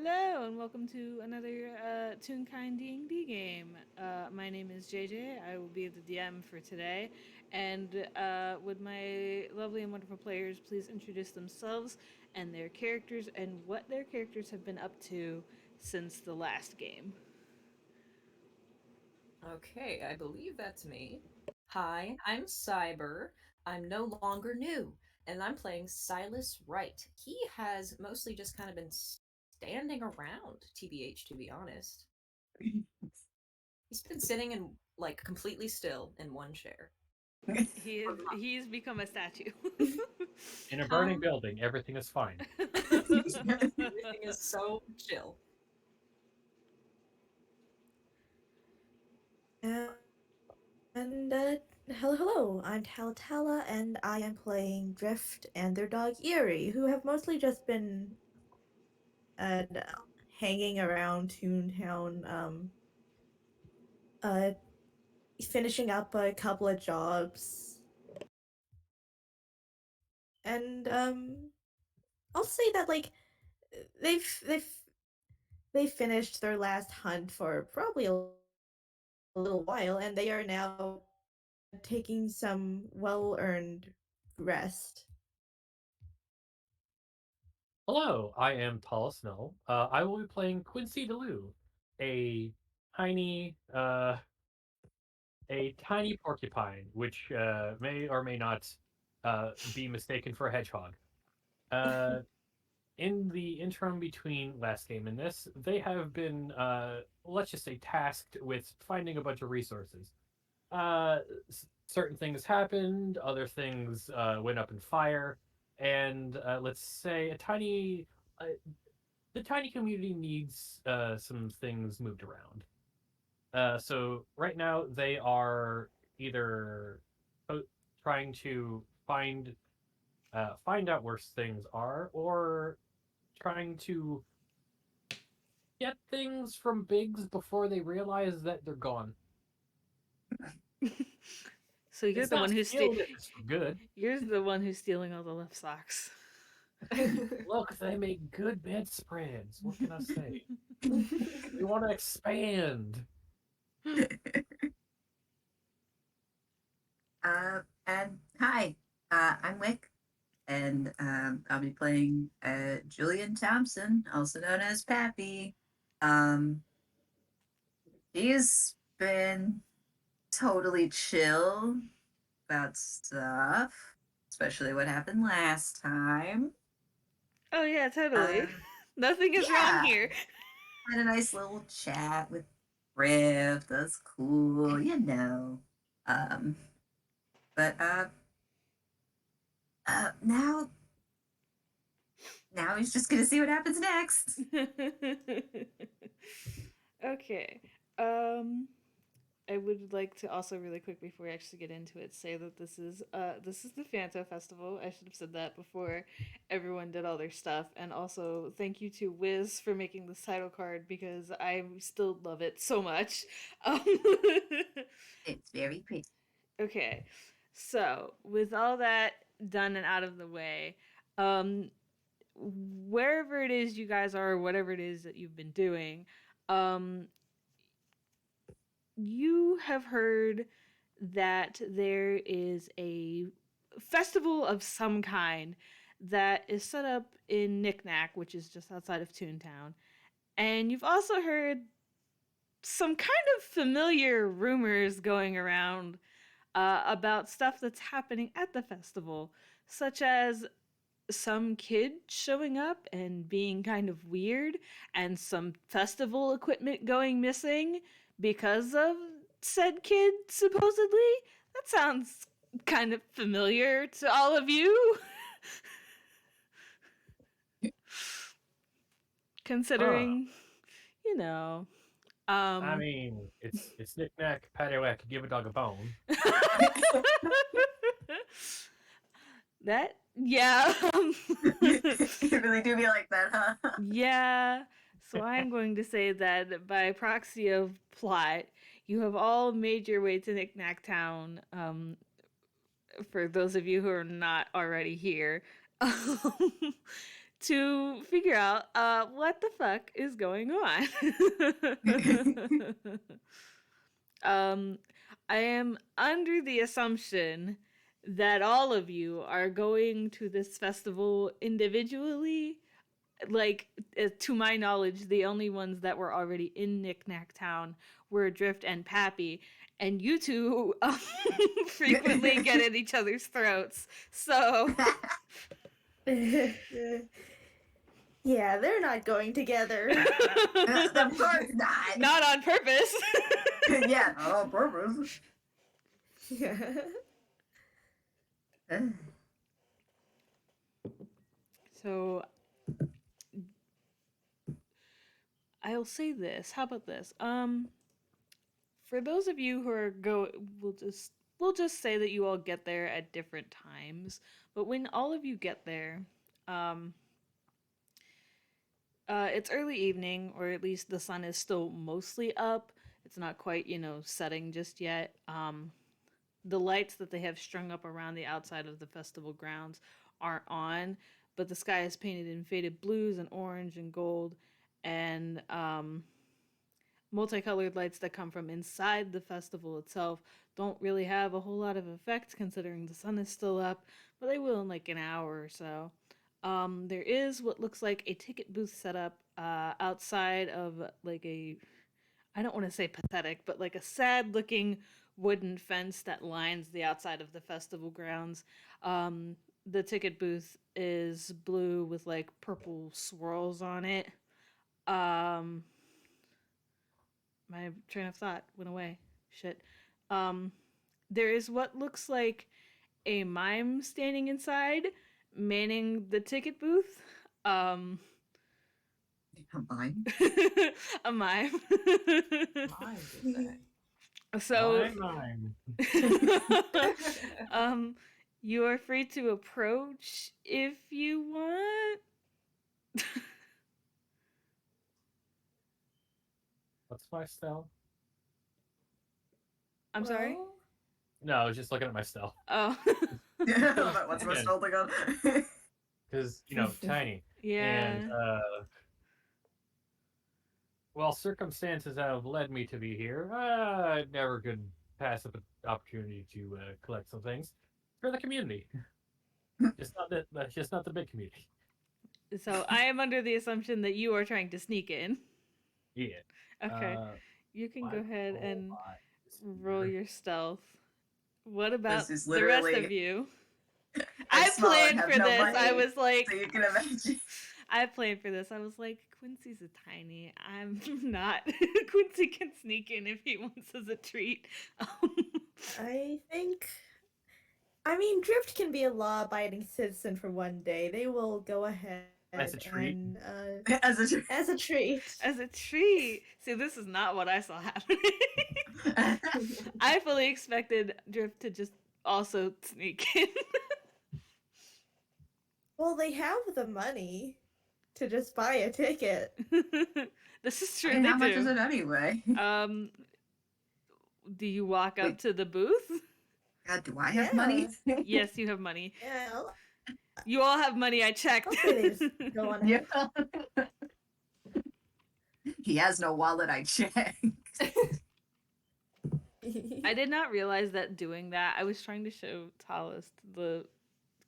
Hello and welcome to another Toonkind D&D game. My name is JayJay. I will be the DM for today. And would my lovely and wonderful players please introduce themselves and their characters and what their characters have been up to since the last game. Okay, I believe that's me. Hi, I'm Cyber. I'm no longer new, and I'm playing Sylas Wryght. He has mostly just kind of been standing around, TBH, to be honest. He's been sitting in, like, completely still in one chair. He's become a statue. In a burning Um, building, everything is fine. everything is so chill. And hello, I'm Tala, and I am playing Drift and their dog Eerie, who have mostly just been uh, hanging around Toontown, uh, finishing up a couple of jobs. And I'll say that they've they've they finished their last hunt for probably a little while, and they are now taking some well-earned rest. Hello, I am Tall Snow. I will be playing Quincy DeLu, a tiny, uh, a tiny porcupine, which may or may not be mistaken for a hedgehog. Uh, in the interim between last game and this, they have been, let's just say, tasked with finding a bunch of resources. Uh, Certain things happened, other things went up in fire, and let's say the tiny community needs some things moved around. So right now they are either trying to find out where things are, or trying to get things from Biggs before they realize that they're gone. So you're It's the not one who's stealing it, it's for good. you're the one who's stealing all the left socks. Look, they make good bedspreads. What can I say? We want to expand. And hi, I'm Wick, and I'll be playing Julian Thompson, also known as Pappy. Um, he's been totally chill about stuff, especially what happened last time. Oh yeah, totally. Uh, Nothing is wrong yeah, here. had a nice little chat with Riff. That's cool. Um, but now he's just gonna see what happens next. Okay. Um I would like to also really quick before we actually get into it say that this is the Phanto Festival. I should have said that before everyone did all their stuff. And also thank you to Wiz for making this title card because I still love it so much. Um, It's very pretty. okay. So, with all that done and out of the way, um wherever it is you guys are, whatever it is that you've been doing, um, you have heard that there is a festival of some kind that is set up in Knickknack, which is just outside of Toontown. And you've also heard some kind of familiar rumors going around about stuff that's happening at the festival, such as some kid showing up and being kind of weird, and some festival equipment going missing because of said kid, supposedly. That sounds kind of familiar to all of you. Huh. Considering, you know, I um, mean, it's knick-knack, paddywhack, give a dog a bone. that, yeah. It really do be like that, huh? Yeah. So I'm going to say that by proxy of plot, you have all made your way to Knickknack Town. For those of you who are not already here, um, to figure out what the fuck is going on. I am under the assumption that all of you are going to this festival individually. Like, to my knowledge, the only ones that were already in Knickknack Town were Drift and Pappy, and you two frequently get at each other's throats. So, Yeah, they're not going together. Of course not. not on purpose. Yeah, not on purpose. Yeah. So, I'll say this. How about this? For those of you who are we'll just say that you all get there at different times. But when all of you get there, it's early evening, or at least the sun is still mostly up. It's not quite, setting just yet. The lights that they have strung up around the outside of the festival grounds aren't on, but the sky is painted in faded blues and orange and gold, and multicolored lights that come from inside the festival itself don't really have a whole lot of effect considering the sun is still up, but they will in like an hour or so. There is what looks like a ticket booth set up outside of like I don't want to say pathetic, but like a sad looking wooden fence that lines the outside of the festival grounds. The ticket booth is blue with like purple swirls on it. My train of thought went away. Shit. There is what looks like a mime standing inside, manning the ticket booth. A mime? A mime. Mine, you say. So, Mime. you are free to approach if you want. What's my spell? I'm sorry? Well, No, I was just looking at my spell. Oh. What's my spell thing on? Because, tiny. Yeah. And, well, circumstances have led me to be here. I never could pass up an opportunity to collect some things for the community. just not the big community. So I am under the assumption that you are trying to sneak in. Yeah. Okay. You can go ahead and roll your. your stealth. What about This is the rest of literally- you? I'm I small and planned have for no this. money, I was like, So you can imagine. I planned for this. I was like, Quincy's a tiny. I'm not. Quincy can sneak in if he wants as a treat. I mean, Drift can be a law-abiding citizen for one day. They will go ahead As a treat? and, As a as a treat. As a treat. See, this is not what I saw happening. I fully expected Drift to just also sneak in. Well, they have the money to just buy a ticket. This is true. I mean, They how much do. is it anyway? Do you walk up Wait. to the booth? God, do I have money? Yes, you have money. Yeah, You all have money. I checked. I'll say they just go on ahead. Yeah. He has no wallet, I checked. I did not realize that doing that. I was trying to show Talas the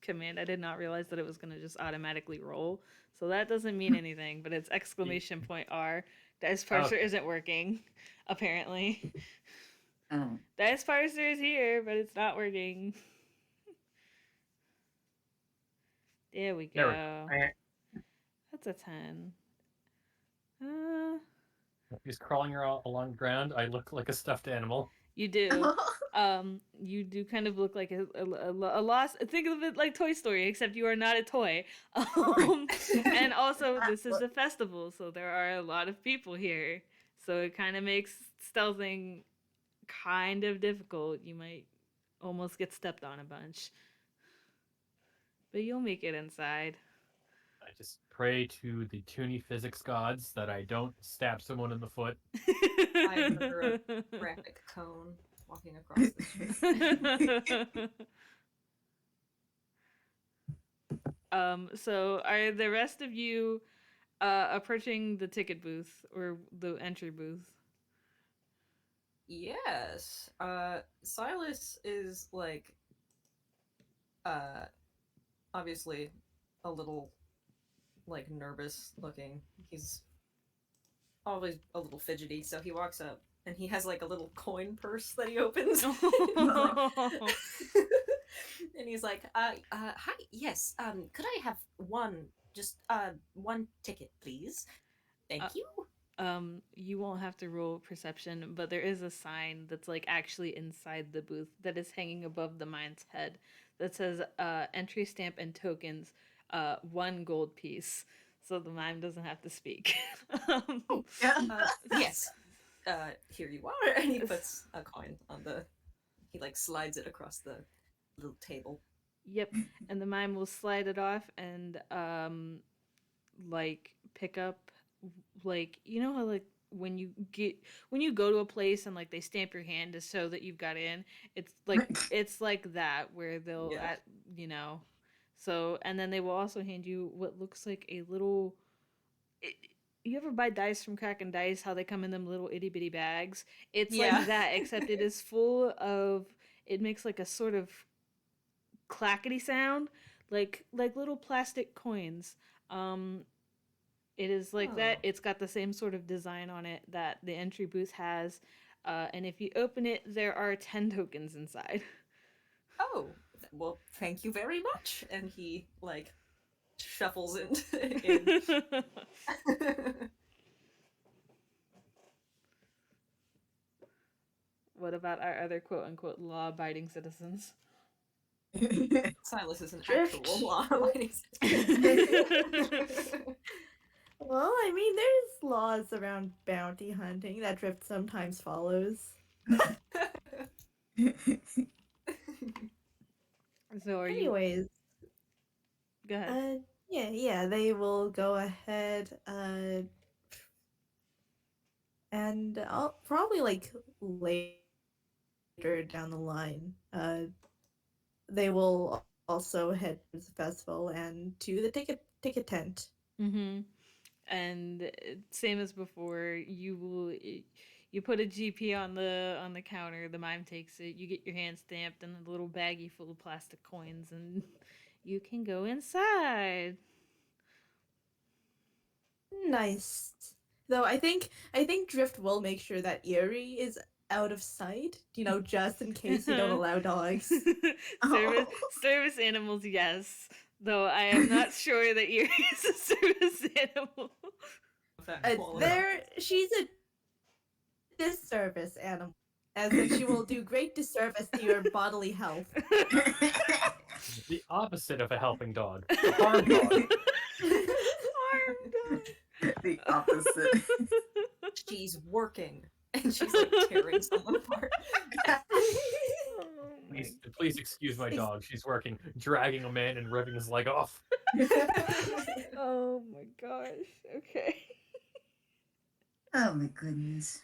command. I did not realize that it was going to just automatically roll. So that doesn't mean anything, but it's exclamation point R. Dice parser isn't working, apparently. Oh. Dice parser is here, but it's not working. There we There go. we go. That's a 10. He's crawling along the ground. I look like a stuffed animal. You do. You do kind of look like a lost. Think of it like Toy Story, except you are not a toy. And also, this is a festival, so there are a lot of people here. So it kind of makes stealthing kind of difficult. You might almost get stepped on a bunch, but you'll make it inside. I just pray to the toony physics gods that I don't stab someone in the foot. I remember a graphic cone walking across the street. So are the rest of you approaching the ticket booth or the entry booth? Yes. Sylas is like uh obviously a little like nervous looking. He's always a little fidgety, so he walks up and he has like a little coin purse that he opens. And he's like, hi, yes, could I have one ticket, please? Thank you. You won't have to roll perception, but there is a sign that's like actually inside the booth that is hanging above the mine's head that says entry stamp and tokens, 1 gold piece. So the mime doesn't have to speak. Yes. Here you are. And he puts a coin on he like slides it across the little table. Yep, and the mime will slide it off and like pick up, like, you know how like when you go to a place and like they stamp your hand to show that you've got in, it's like that where they'll Yeah. so, and then they will also hand you what looks like a little you ever buy dice from Crack and Dice, how they come in them little itty bitty bags? It's Yeah. like that, except it is full of, it makes like a sort of clackety sound, like little plastic coins. It is like that. Oh. It's got the same sort of design on it that the entry booth has, and if you open it, there are 10 tokens inside. Oh, well, thank you very much. And he like shuffles in. What about our other quote unquote law abiding citizens? Sylas is an Drift. actual law-abiding Well, I mean, there's laws around bounty hunting that Drift sometimes follows. So are you? Anyways, Go ahead. yeah, they will go ahead, and I'll probably like later down the line, they will also head to the festival and to the ticket tent. Mm-hmm. And same as before, you put a GP on the counter. The mime takes it. You get your hand stamped and a little baggie full of plastic coins, and you can go inside. Nice. Though I think Drift will make sure that Eerie is out of sight, just in case they don't allow dogs. Service animals, yes. Though I am not sure that Eerie is a service animal. She's a disservice animal, as in she will do great disservice to your bodily health. The opposite of a helping dog. A harm dog. The opposite. She's working and she's like tearing someone apart. Please excuse my dog. She's working, dragging a man and ripping his leg off. Oh my gosh. Okay. Oh my goodness.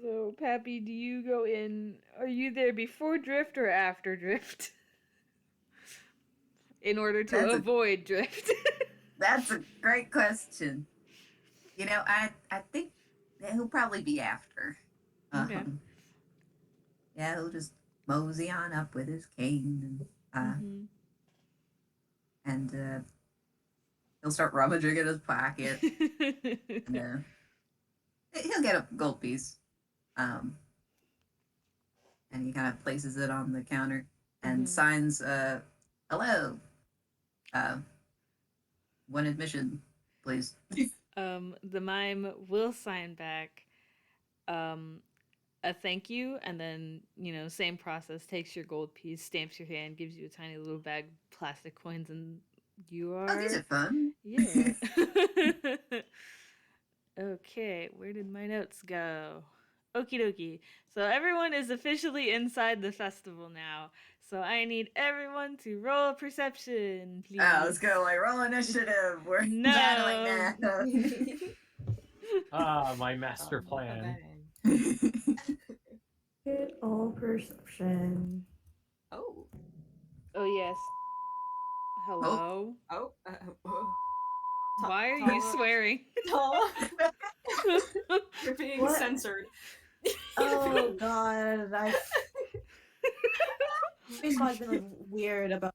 So, Pappy, do you go in? Are you there before Drift or after Drift? In order to avoid Drift. That's a great question. I think he'll probably be after. Okay. Yeah, he'll just mosey on up with his cane and he'll start rummaging in his pocket. And, he'll get a gold piece. And he kind of places it on the counter and signs, hello. 1 admission, please. The mime will sign back a thank you, and then, same process, takes your gold piece, stamps your hand, gives you a tiny little bag of plastic coins, and you are... Oh, these are fun. Yeah. Okay, where did my notes go? Okie dokie. So everyone is officially inside the festival now. So I need everyone to roll perception, please. Oh, let's go. Roll initiative. We're battling now. My master plan. Get all perception. Oh. Oh Yes. Hello? Oh, Why are you Tala, swearing? Tala, you're being What? censored. Oh god, I've always been like weird about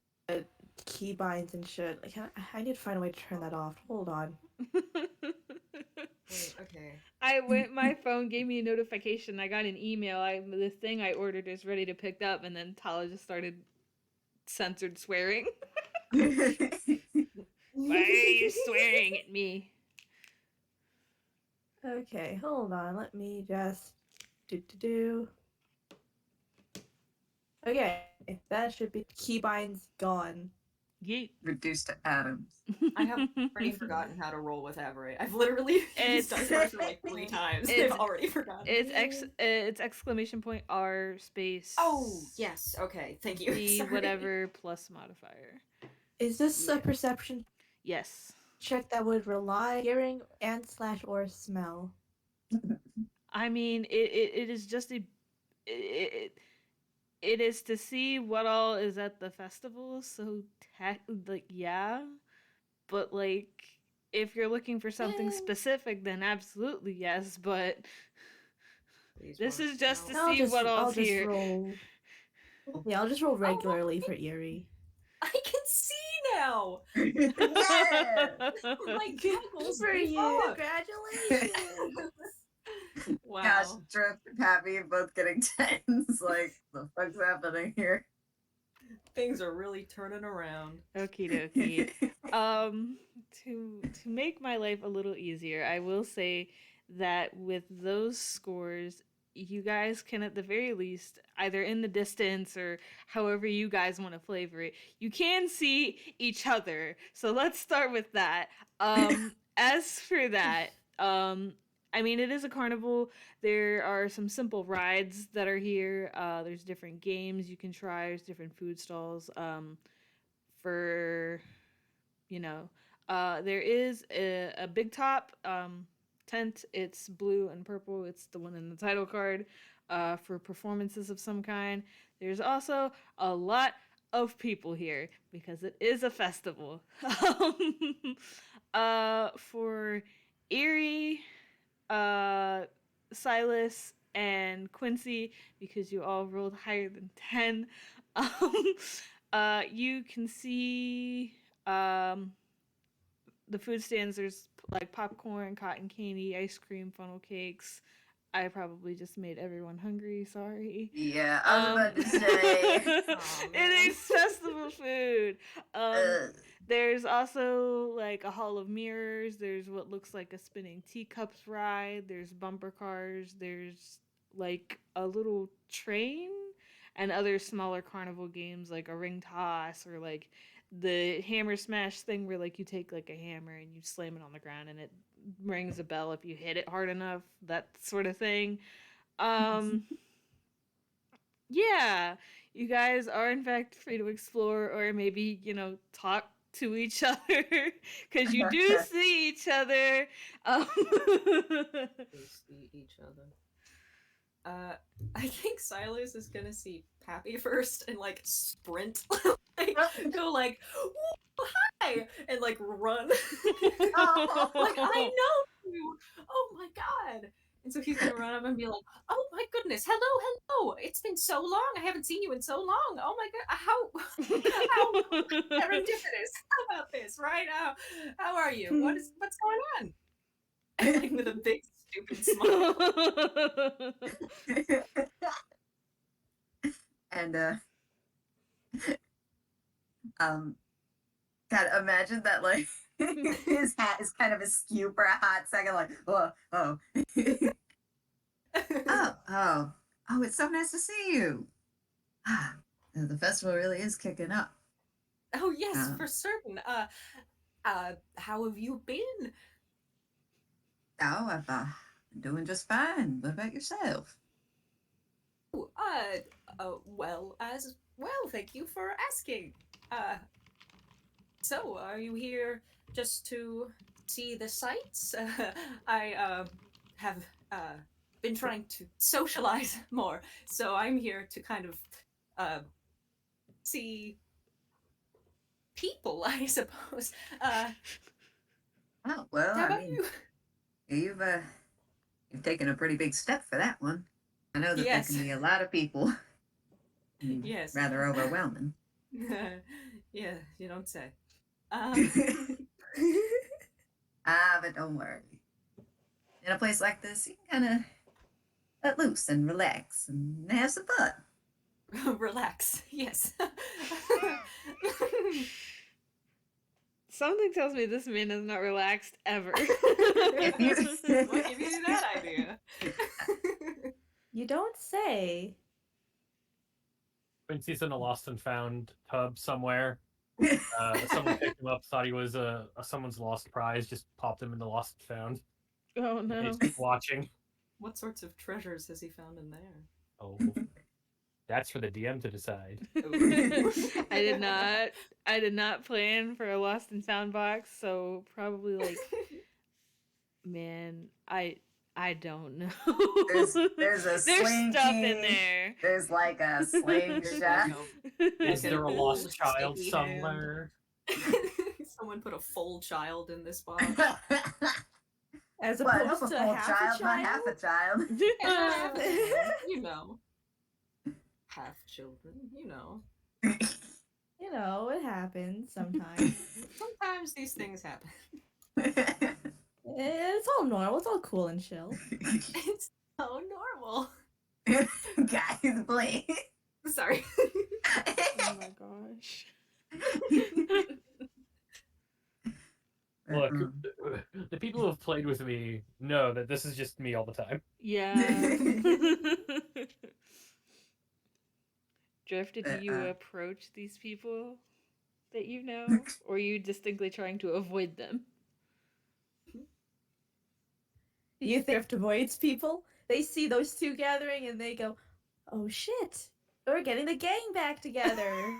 keybinds and shit. Like I need to find a way to turn that off. Hold on. Wait, okay. My phone gave me a notification. I got an email. The thing I ordered is ready to pick up, and then Tala just started censored swearing. Why are you swearing at me? Okay, hold on. Let me just do. Okay, that should be keybinds gone. Yeet. Reduced to atoms. I have already forgotten how to roll with Avery. I've literally used It's- Dice Roller like 3 times. it's- I've already forgotten. It's exclamation point R space. Oh, yes. Okay, thank you. The Sorry. whatever plus modifier. Is this a Yeah. perception Yes. check that would rely hearing and / or smell? I mean, it is just it is to see what all is at the festival. So yeah, but like if you're looking for something specific, then absolutely yes. But Please this work. is just to No. see what I'll all's just here. roll. Yeah, I'll just roll regularly for Eerie. I can see now. Yeah! My goggles for beef you. up. Congratulations. Wow. Gosh, Drip and Pappy both getting tens. Like, the fuck's happening here? Things are really turning around. Okie dokie. To make my life a little easier, I will say that with those scores, you guys can at the very least, either in the distance or however you guys want to flavor it, you can see each other. So let's start with that. As for that, I mean, it is a carnival. There are some simple rides that are here. There's different games you can try. There's different food stalls. For there is a big top tent. It's blue and purple. It's the one in the title card for performances of some kind. There's also a lot of people here because it is a festival. For Erie, Sylas, and Quincy, because you all rolled higher than 10, you can see the food stands. There's like popcorn, cotton candy, ice cream, funnel cakes. I probably just made everyone hungry. Sorry. Yeah, I was about to say. It is festival food. There's also like a hall of mirrors. There's what looks like a spinning teacups ride. There's bumper cars. There's like a little train and other smaller carnival games like a ring toss or like the hammer smash thing where like you take like a hammer and you slam it on the ground and it rings a bell if you hit it hard enough, that sort of thing. Yeah, you guys are in fact free to explore or maybe, talk to each other because you do see each other. They see each other. I think Sylas is gonna see Pappy first and like sprint, like go like, hi, and like run. Oh. Like I know you. Oh my god. And so he's gonna run up and be like, "Oh my goodness, hello! It's been so long. I haven't seen you in so long. Oh my god, how serendipitous? How about this, right? How are you? What's going on?" And like with a big stupid smile. And God, imagine that like his hat is kind of askew for a hot second, like, oh. Oh, it's so nice to see you. The festival really is kicking up. Oh yes, for certain. How have you been? Oh, I've been doing just fine. What about yourself? Well as well. Thank you for asking. So are you here just to see the sights? I have been trying to socialize more, so I'm here to kind of see people, I suppose. Oh, well, How I about mean, you? you've taken a pretty big step for that one. I know that there Yes. can be a lot of people. Yes. Rather overwhelming. Yeah, you don't say. Um, But don't worry. In a place like this, you can kind of let loose and relax and have some fun. relax. Yes. Something tells me this man is not relaxed ever. If you, What gave you that idea? You don't say. Quincy's in a lost and found tub somewhere. Someone picked him up, thought he was someone's lost prize, just popped him in the lost and found. Oh no. He's just watching. What sorts of treasures has he found in there? Oh, that's for the DM to decide. Ooh. I did not plan for a lost and found box, so probably like man, I don't know. there's a There's slinky. stuff in there. There's like a slingshot. Is there a lost old child sticky hand. somewhere? Someone put a full child in this box. As What? opposed A to full half child, a not half a child. You know. Half children, you know. You know, it happens sometimes. Sometimes these things happen. It's all normal. It's all cool and chill. It's so normal. Guys, please. Sorry. Oh my gosh. Look, the people who have played with me know that this is just me all the time. Yeah. Drift, do you approach these people that you know? Or are you distinctly trying to avoid them? Do you think Drift avoids people? They see those two gathering and they go, "Oh shit, we're getting the gang back together."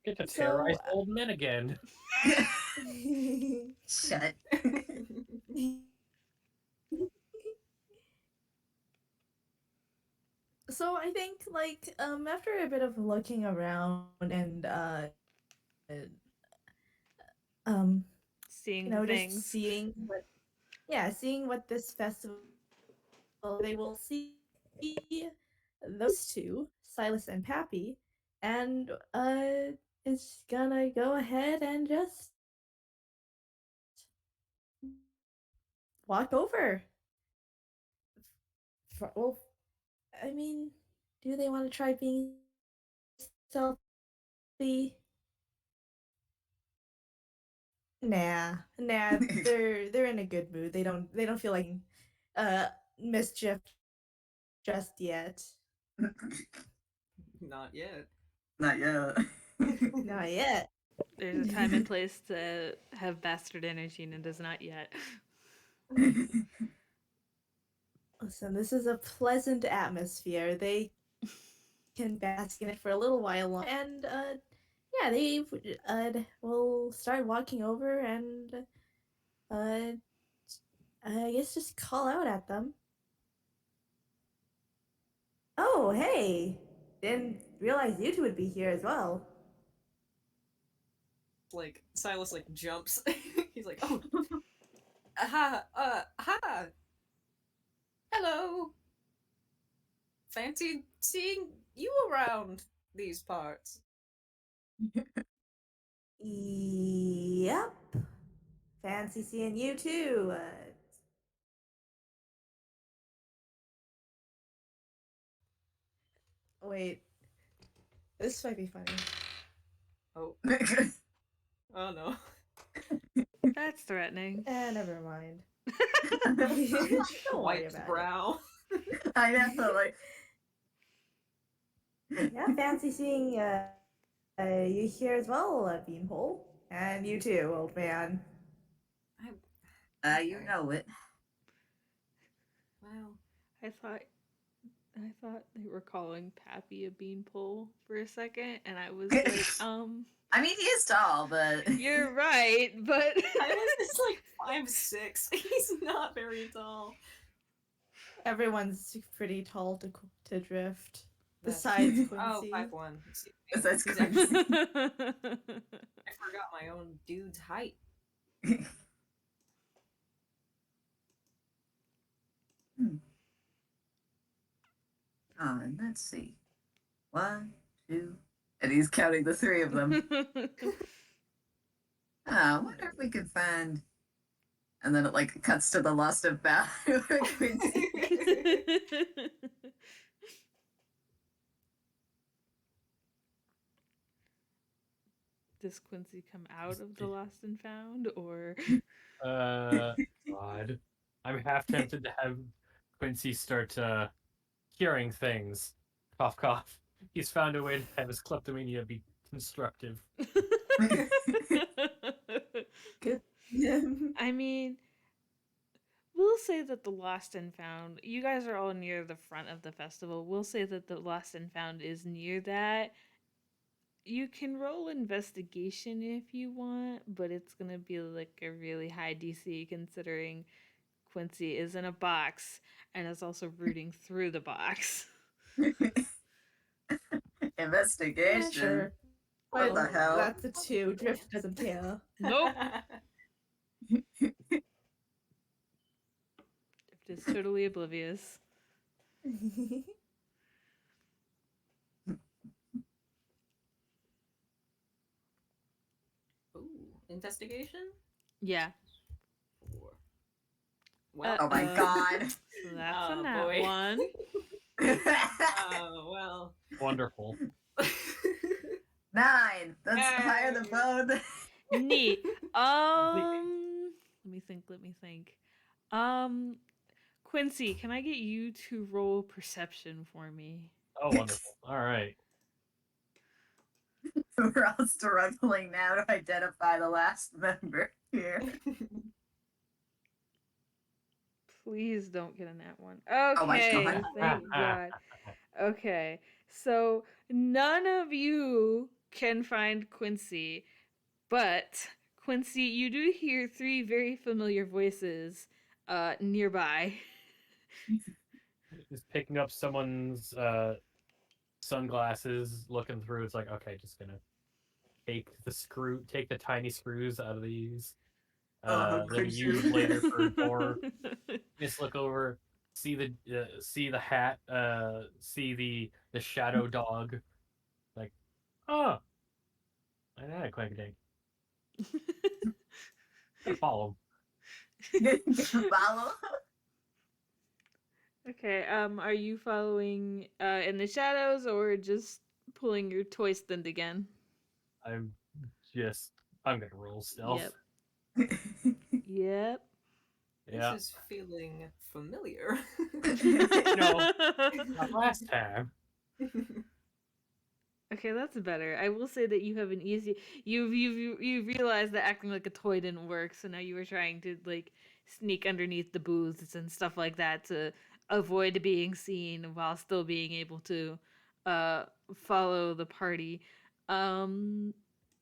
Get to So, terrorize old men again. Shut. So I think like after a bit of looking around and Seeing you know, just things. seeing what this festival, they will see those two, Sylas and Pappy, and it's gonna go ahead and just walk over. Well, I mean, do they want to try being stealthy? Nah, they're in a good mood. They don't feel like uh mischief just yet. Not yet. Not yet. Not yet. There's a time and place to have bastard energy, and it is not yet. Listen, this is a pleasant atmosphere. They can bask in it for a little while longer, and yeah, they will start walking over and I guess just call out at them. Oh, hey! Didn't realize you two would be here as well. Like, Silas, like, jumps. He's like, oh. Aha, hi. Hello. Fancy seeing you around these parts. Yep. Fancy seeing you too. Wait. This might be funny. Oh. Oh no. That's threatening. Never mind. Don't worry Wiped about brow. I know, like. it. Yeah, fancy seeing you here as well, Beanpole. And you too, old man. You know it. Wow. I thought they were calling Pappy a beanpole for a second, and I was like, I mean, he is tall, but. you're right, but Silas is like 5'6". He's not very tall. Everyone's pretty tall to drift. Besides Oh, Quincy. 5'1". Excuse me. Besides He's Quincy. actually- I forgot my own dude's height. And let's see. 1, 2, and he's counting the 3 of them. I wonder if we could find. And then it like cuts to the lost and found Quincy. Does Quincy come out of the lost and found, or? God. I'm half tempted to have Quincy start hearing things. Cough, cough. He's found a way to have his kleptomania be constructive. Good. I mean, we'll say that the lost and found. You guys are all near the front of the festival. We'll say that the lost and found is near that. You can roll investigation if you want, but it's gonna be like a really high DC considering Quincy is in a box and is also rooting through the box. Investigation. Yeah, sure. What But the hell? that's a 2. Drift doesn't care. Nope. Drift is totally oblivious. Ooh, investigation? Yeah. 4. Well, Oh my god. So that's Oh, a nat boy. 1. oh, well. Wonderful. 9. That's higher than Yay. both. Neat. Let me think. Quincy, can I get you to roll perception for me? Oh, wonderful. All right. We're all struggling now to identify the last member here. Please don't get a nat 1. Okay, Oh my God. thank God. Okay, so none of you can find Quincy, but Quincy, you do hear 3 very familiar voices nearby. Just picking up someone's sunglasses, looking through. It's like, okay, just gonna take the tiny screws out of these. Then Christian. use later for a door. Just look over, see the hat, see the shadow dog. Like, oh, I know, clank a dink. Follow Follow. Okay, are you following in the shadows or just pulling your toy stand again? him. I'm gonna roll stealth. Yep. Yep. Yeah. This is feeling familiar. No, not last time. Okay, that's better. I will say that you have an easy. You realized that acting like a toy didn't work, so now you were trying to like sneak underneath the booths and stuff like that to avoid being seen while still being able to follow the party.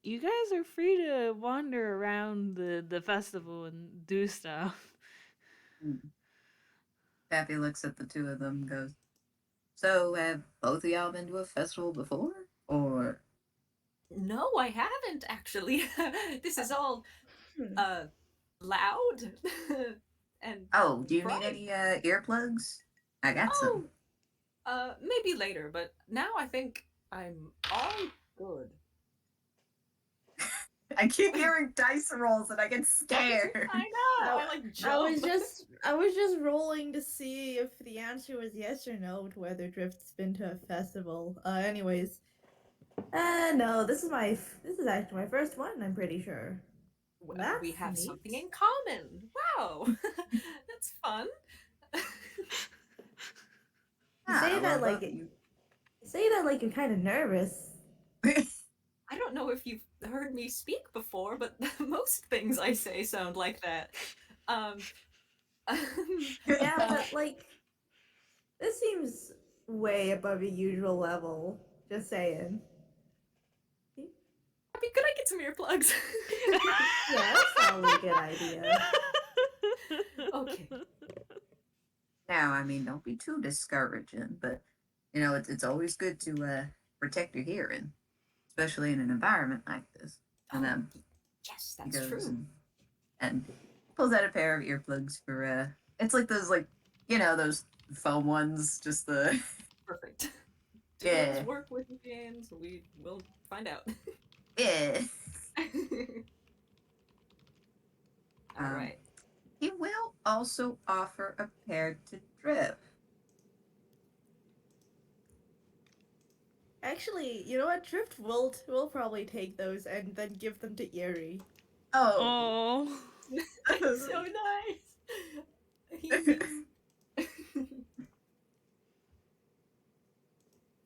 You guys are free to wander around the festival and do stuff. Pappy looks at the 2 of them and goes, so have both of y'all been to a festival before? Or No, I haven't actually. This is all loud and oh, do you bright. need any earplugs? I got some. Maybe later, but now I think I'm all good. I keep hearing dice rolls and I get scared. I know. I like jump. I was just rolling to see if the answer was yes or no to whether Drift's been to a festival. Anyways. No, this is actually my first one, I'm pretty sure. Well, That's we have neat. something in common. Wow, that's fun. Say that well, like Say that like you're kind of nervous. I don't know if you've heard me speak before, but most things I say sound like that. Yeah, but like this seems way above your usual level. Just saying. Pappy, could I get some earplugs? Yeah, that's probably a good idea. Okay. Now, I mean, don't be too discouraging, but it's always good to protect your hearing, especially in an environment like this. And Oh, yes, he that's goes true. and pulls out a pair of earplugs for it's like those those foam ones, just the Perfect. Do yeah those work with games? We will find out. yeah. All Um, right. he will also offer a pair to Drift. Actually, you know what? Drift will probably take those and then give them to Eerie. Oh. Oh. That's so nice. He mean.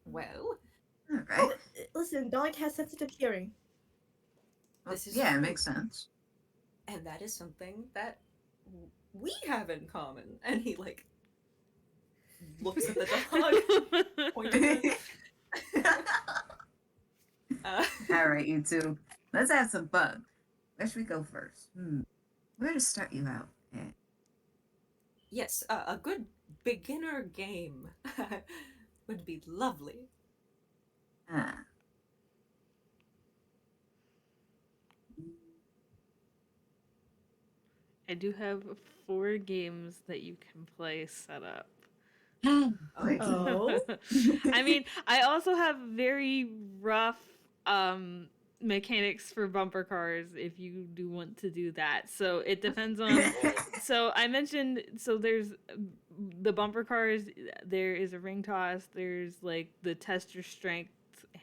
Well, All right. Listen, dog has sensitive hearing. this is Yeah, it true. makes sense. And that is something that we have in common. And he like looks at the dog, pointing All right, you two. Let's have some fun. Where should we go first? Where to start you out? Yes, a good beginner game would be lovely. Ah. I do have 4 games that you can play set up. Oh. I mean, I also have very rough mechanics for bumper cars if you do want to do that. So it depends on so I mentioned there's the bumper cars, there is a ring toss, there's like the test your strength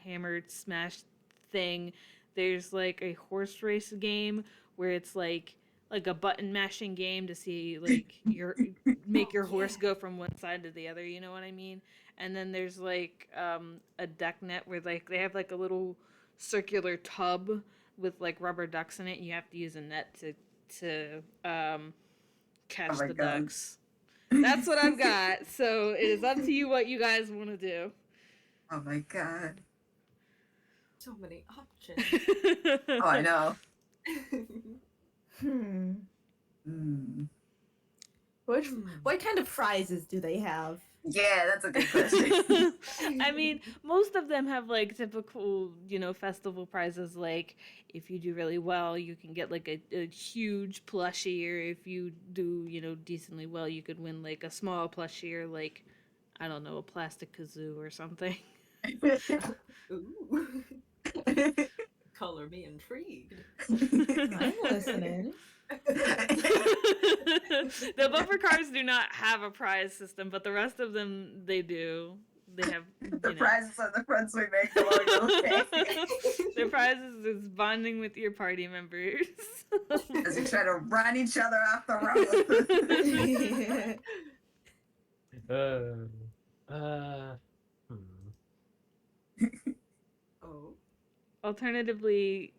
hammered smash thing. There's like a horse race game where it's like a button mashing game to see like your make your horse go from one side to the other, you know what I mean? And then there's like a deck net where like they have like a little circular tub with like rubber ducks in it. You have to use a net to catch my the God. ducks. That's what I've got. So it is up to you what you guys want to do. Oh my God. So many options. Oh, I know. Hmm. Hmm. What kind of prizes do they have? Yeah, that's a good question. I mean, most of them have like typical, festival prizes. Like if you do really well, you can get like a huge plushie, or if you do, decently well, you could win like a small plushie, or like, I don't know, a plastic kazoo or something. Ooh. Color me intrigued. I'm listening. The bumper cars do not have a prize system, but the rest of them they do. They have The prizes are the friends we make along the way. The prizes is bonding with your party members. As we try to run each other off the road. Oh. Alternatively,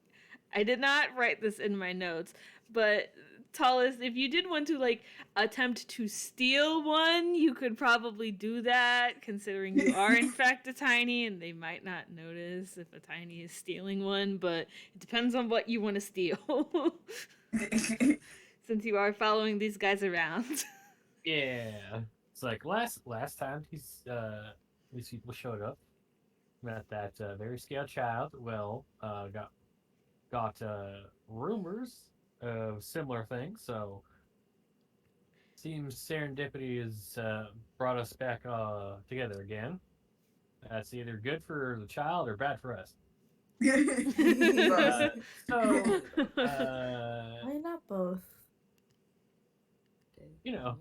I did not write this in my notes, but Tallest, if you did want to like attempt to steal one, you could probably do that, considering you are in fact a tiny, and they might not notice if a tiny is stealing one. But it depends on what you want to steal, since you are following these guys around. Yeah. It's like last time these people showed up. Met that very scared child. Well, got rumors of similar things. So seems serendipity has brought us back together again. That's either good for the child or bad for us. So Why not both? you know.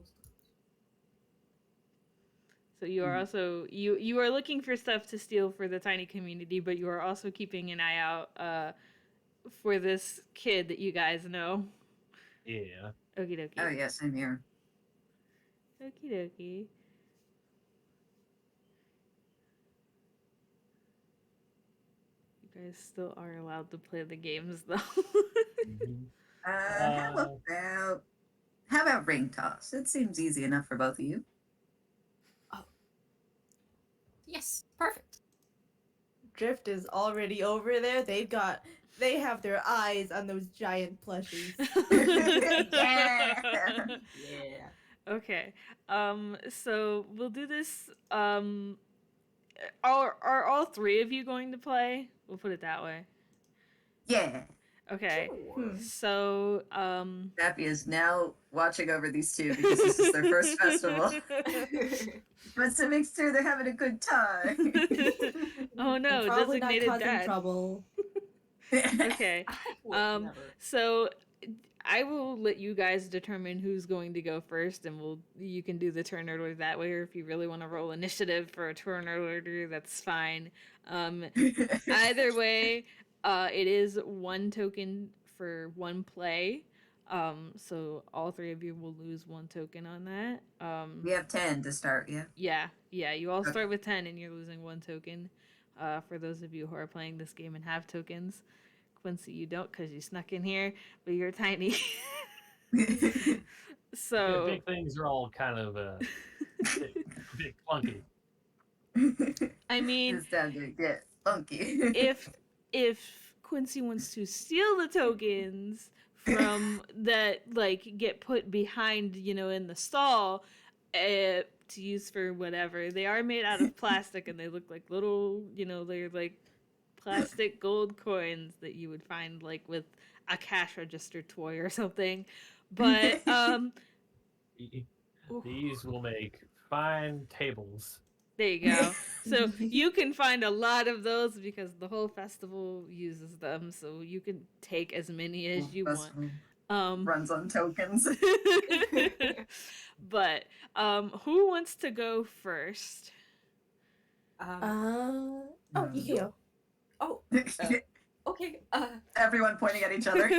So you are also you are looking for stuff to steal for the tiny community, but you are also keeping an eye out for this kid that you guys know. Yeah. Okie dokie. Oh yes, I'm here. Okie dokie. You guys still are allowed to play the games though. How about ring toss? It seems easy enough for both of you. Oh. Yes, perfect. Drift is already over there. They have their eyes on those giant plushies. Yeah. Yeah. Okay. So we'll do this are all three of you going to play? We'll put it that way. Yeah. Okay. Sure. So, Pappy is now watching over these two because this is their first festival. Wants to make sure they're having a good time. Oh no, Probably not designated causing dad. trouble. Okay. I would never. So I will let you guys determine who's going to go first, and you can do the turn order that way, or if you really want to roll initiative for a turn order, that's fine. Either way, it is one token for one play. So all three of you will lose one token on that. We have 10 to start, yeah? Yeah, you all Okay. start with 10 and you're losing one token. For those of you who are playing this game and have tokens. Quincy, you don't because you snuck in here, but you're tiny. So Big things are all kind of bit clunky. I mean, It's time to get funky. if Quincy wants to steal the tokens from that, like, get put behind, in the stall, to use for whatever, they are made out of plastic and they look like little, they're like plastic gold coins that you would find like with a cash register toy or something. But These will make fine tables. there you go. So you can find a lot of those because the whole festival uses them. So you can take as many as you want. Runs on tokens. But who wants to go first? Oh, you can go. Oh, okay. Everyone pointing at each other.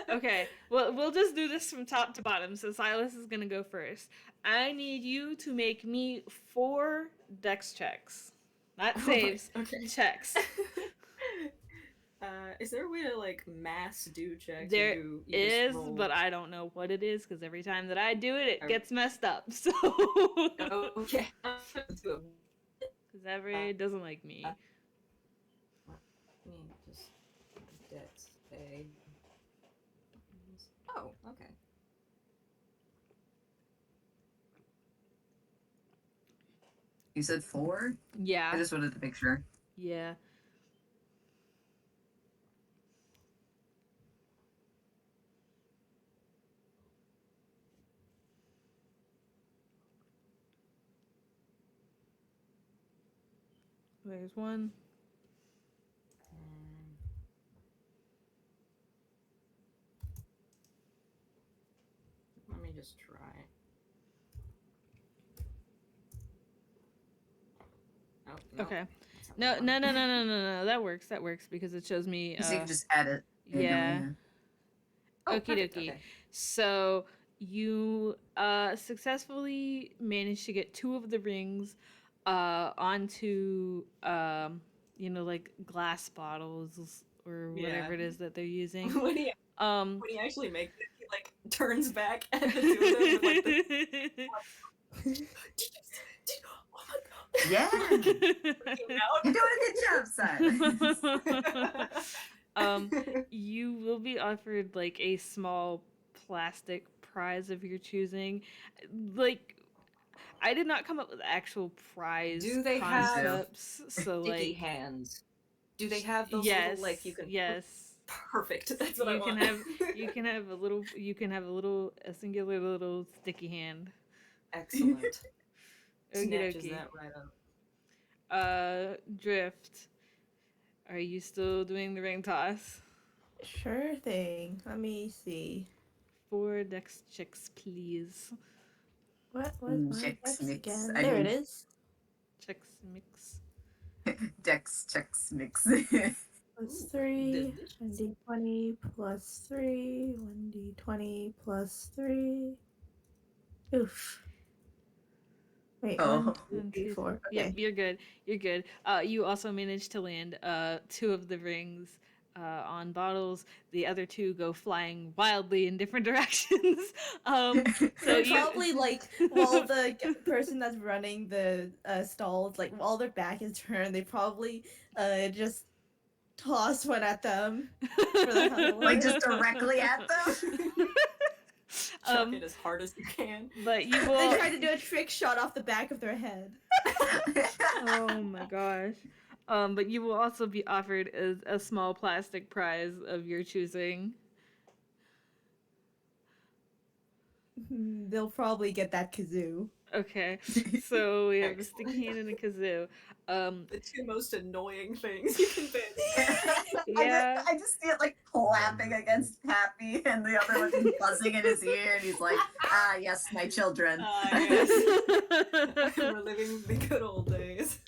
Okay, well, we'll just do this from top to bottom. So Sylas is gonna go first. I need you to make me 4 dex checks, not saves. Okay. Checks. Is there a way to like mass do checks? There you just is, roll- but I don't know what it is because every time that I do it, it Okay. gets messed up. So Okay. because every doesn't like me. Let me just dex a. Oh, okay. You said 4? I Yeah, just wanted to make sure. yeah. There's one. Let me just try. Oh, no. Okay. That's No, not the no, one. no. That works because it shows me. So you can just add it. Yeah. Oh, Okie perfect, dokie. okay. So you successfully managed to get 2 of the rings onto like glass bottles or Yeah. whatever it is that they're using. when he actually makes it, he like turns back at the 2 of them with like the. Oh my god! Yeah. Freaking out. You're doing a good job, Silas. You will be offered like a small plastic prize of your choosing. Like, I did not come up with actual prize Do they have concepts, so Sticky like hands. Do they have those yes, little like you can? yes. Perfect. That's what I You can want. have a singular little sticky hand. Excellent. Okie Snatches dokie. that right up. Drift. Are you still doing the ring toss? Sure thing. Let me see. 4 dex checks, please. What was my Checks dex mix. again? I There it mean- is. Checks mix. Dex checks mix. Plus 3, 1d20 plus 3, 1d20 plus 3. Oof. Wait, Oh. 1, 2, 3, 4. Okay. Yep, you're good. You're good. You also managed to land 2 of the rings on bottles. The other 2 go flying wildly in different directions. So They're you probably like while the person that's running the stalls, like while their back is turned, they probably just toss one at them for the hell of Like it. just directly at them? Chuck it as hard as you can. but you They will try to do a trick shot off the back of their head. Oh my gosh. But you will also be offered a small plastic prize of your choosing. They'll probably get that kazoo. Okay, so we have the sticky hand and the kazoo. The two most annoying things you can pick. Yeah. I just see it like clapping against Pappy, and the other one just buzzing in his ear, and he's like, "Ah, yes, my children." Yes. We're living the good old days.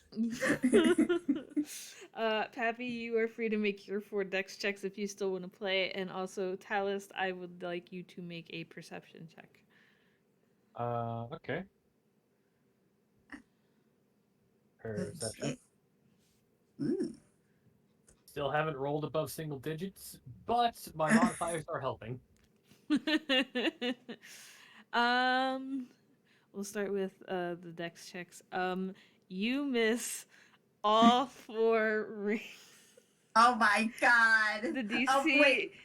Pappy, you are free to make your 4 dex checks if you still want to play, and also Talist, I would like you to make a perception check. Okay. Perception. Ooh. Still haven't rolled above single digits, but my modifiers are helping. We'll start with the dex checks. You miss all 4 rings. Oh my god. The DC. Oh,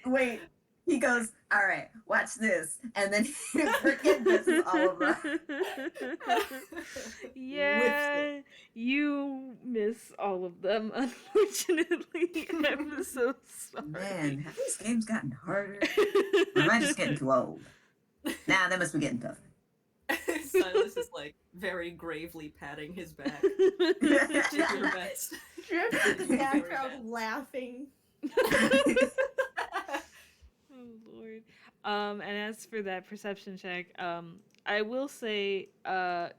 wait. He goes, all right, watch this. And then he freaking misses all of them. Yeah, you miss all of them, unfortunately. I'm so sorry. Man, have these games gotten harder? Or am I just getting too old? Nah, they must be getting tougher. Sylas is like very gravely patting his back. Do your best. Drift in the background laughing. Oh Lord. And as for that perception check, I will say, have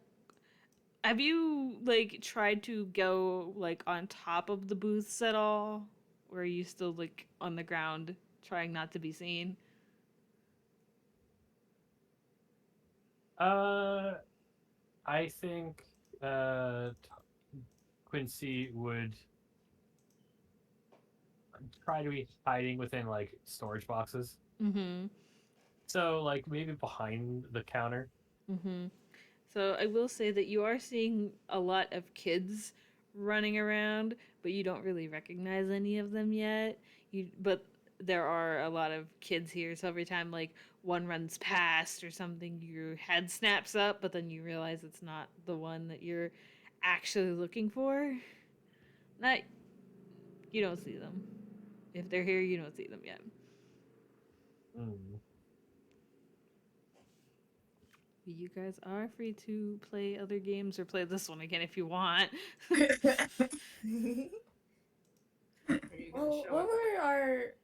you like tried to go like on top of the booths at all? Or are you still like on the ground trying not to be seen? I think Quincy would try to be hiding within like storage boxes. Mm-hmm. So like maybe behind the counter. Mm-hmm. So I will say that you are seeing a lot of kids running around, but you don't really recognize any of them yet. But there are a lot of kids here, so every time like one runs past or something, your head snaps up, but then you realize it's not the one that you're actually looking for. Not you don't see them. If they're here, you don't see them yet. Mm. You guys are free to play other games or play this one again if you want. Well, what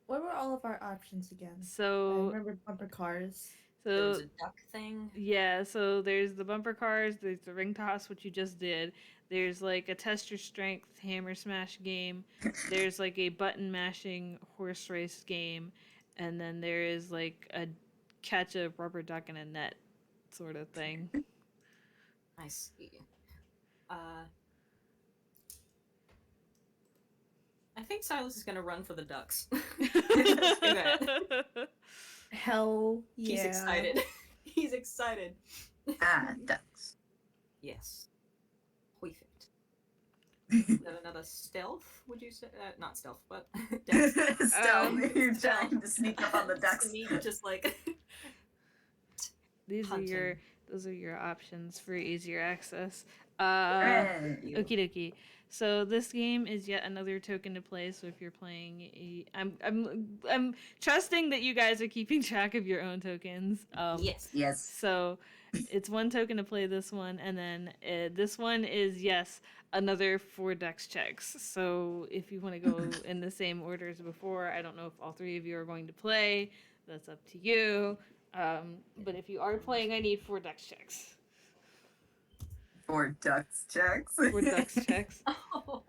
were all of our options again? I So remember bumper cars. There was a duck thing. Yeah, so there's the bumper cars, there's the ring toss, which you just did. There's like a test your strength hammer smash game. There's like a button mashing horse race game, and then there is like a catch a rubber duck in a net sort of thing. I see. I think Sylas is gonna run for the ducks. Let's do that. Hell yeah. He's excited. He's excited. Ah, ducks. Yes. Perfect. Is that another stealth, would you say? Not stealth, but dex. You're trying to sneak up on the ducks. Sneak, just like Those hunting. are your options for easier access. Hooray. Okie dokie. So this game is yet another token to play. So if you're playing, I'm trusting that you guys are keeping track of your own tokens. Yes. Yes. So it's 1 token to play this one, and then this one is another 4 dex checks. So if you want to go in the same order as before, I don't know if all 3 of you are going to play. That's up to you. But if you are playing, I need 4 dex checks. 4 ducks checks. 4 dex checks. Oh.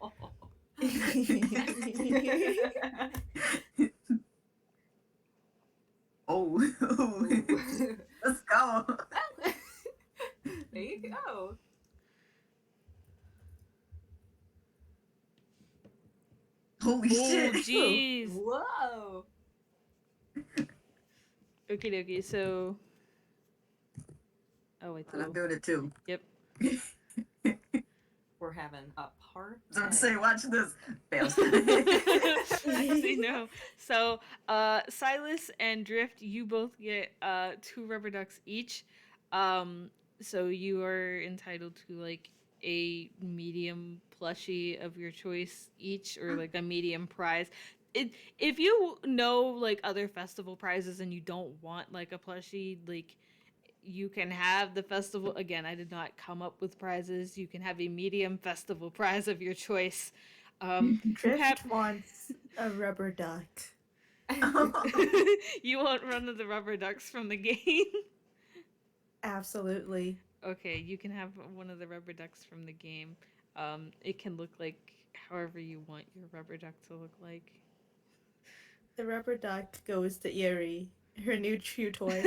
Oh. Let's go. There you go. Holy Oh, shit. jeez. Whoa. Okie dokie, so... Oh, wait, And I'm doing it too. Yep. We're having a party. So I'm saying, watch this. Fails. Actually, no. So, Sylas and Drift, you both get 2 rubber ducks each. So you are entitled to like a medium plushie of your choice each, or like a medium prize. If you know like other festival prizes and you don't want like a plushie, like you can have the festival again. I did not come up with prizes. You can have a medium festival prize of your choice. Drift wants a rubber duck. You want one of the rubber ducks from the game? Absolutely. Okay, you can have one of the rubber ducks from the game. It can look like however you want your rubber duck to look like. The rubber duck goes to Erie, her new chew toy.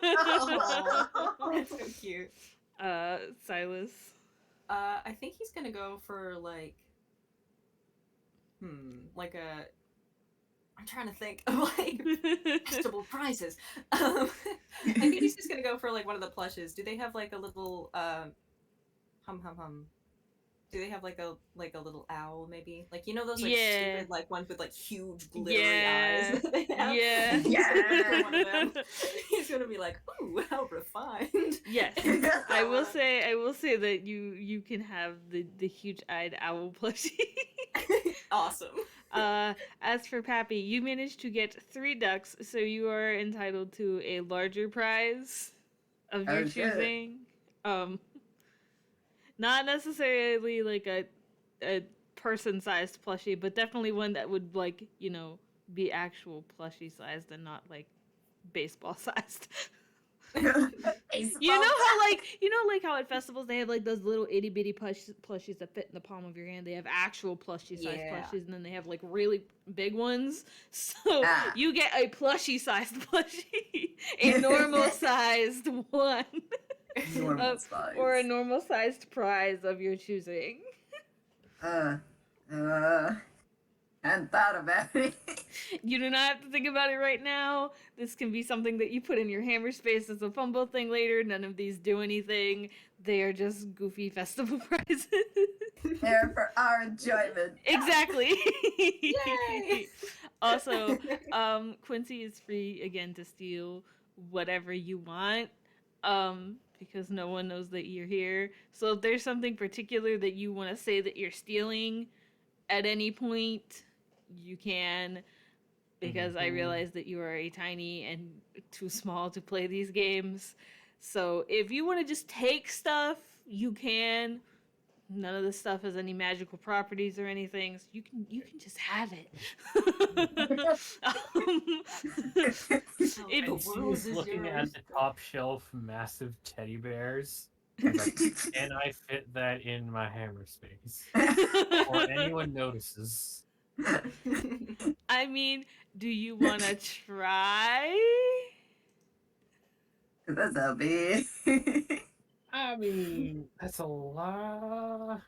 Oh, that's so cute. Sylas. I think he's gonna go for like a. I'm trying to think of like festival prizes. I think he's just gonna go for like one of the plushes. Do they have like a little hum hum hum? Do they have like a little owl maybe? Like you know those like stupid like ones with like huge glittery eyes that they have? Yeah. One of them. He's gonna be like, ooh, how refined. Yes. I will say that you can have the huge-eyed owl plushie. Awesome. As for Pappy, you managed to get 3 ducks, so you are entitled to a larger prize of your choosing. Not necessarily like a person-sized plushie, but definitely one that would like, you know, be actual plushie sized and not like baseball sized. You know how at festivals they have like those little itty bitty plushies that fit in the palm of your hand. They have actual plushie sized plushies, and then they have like really big ones. So you get a plushie sized plushie, a normal sized one, or a normal sized prize of your choosing. I hadn't thought about it. You do not have to think about it right now. This can be something that you put in your hammer space as a fumble thing later. None of these do anything. They are just goofy festival prizes. They're for our enjoyment. Exactly. Yay! Also, Quincy is free again to steal whatever you want. Because no one knows that you're here. So if there's something particular that you want to say that you're stealing at any point, you can, because I realize that you are a tiny and too small to play these games. So if you want to just take stuff, you can. None of this stuff has any magical properties or anything, so you can just have it. She's looking at the top shelf massive teddy bears. Like, can I fit that in my hammer space? Or anyone notices? I mean, do you want to try? That's so big. I mean, that's a lot.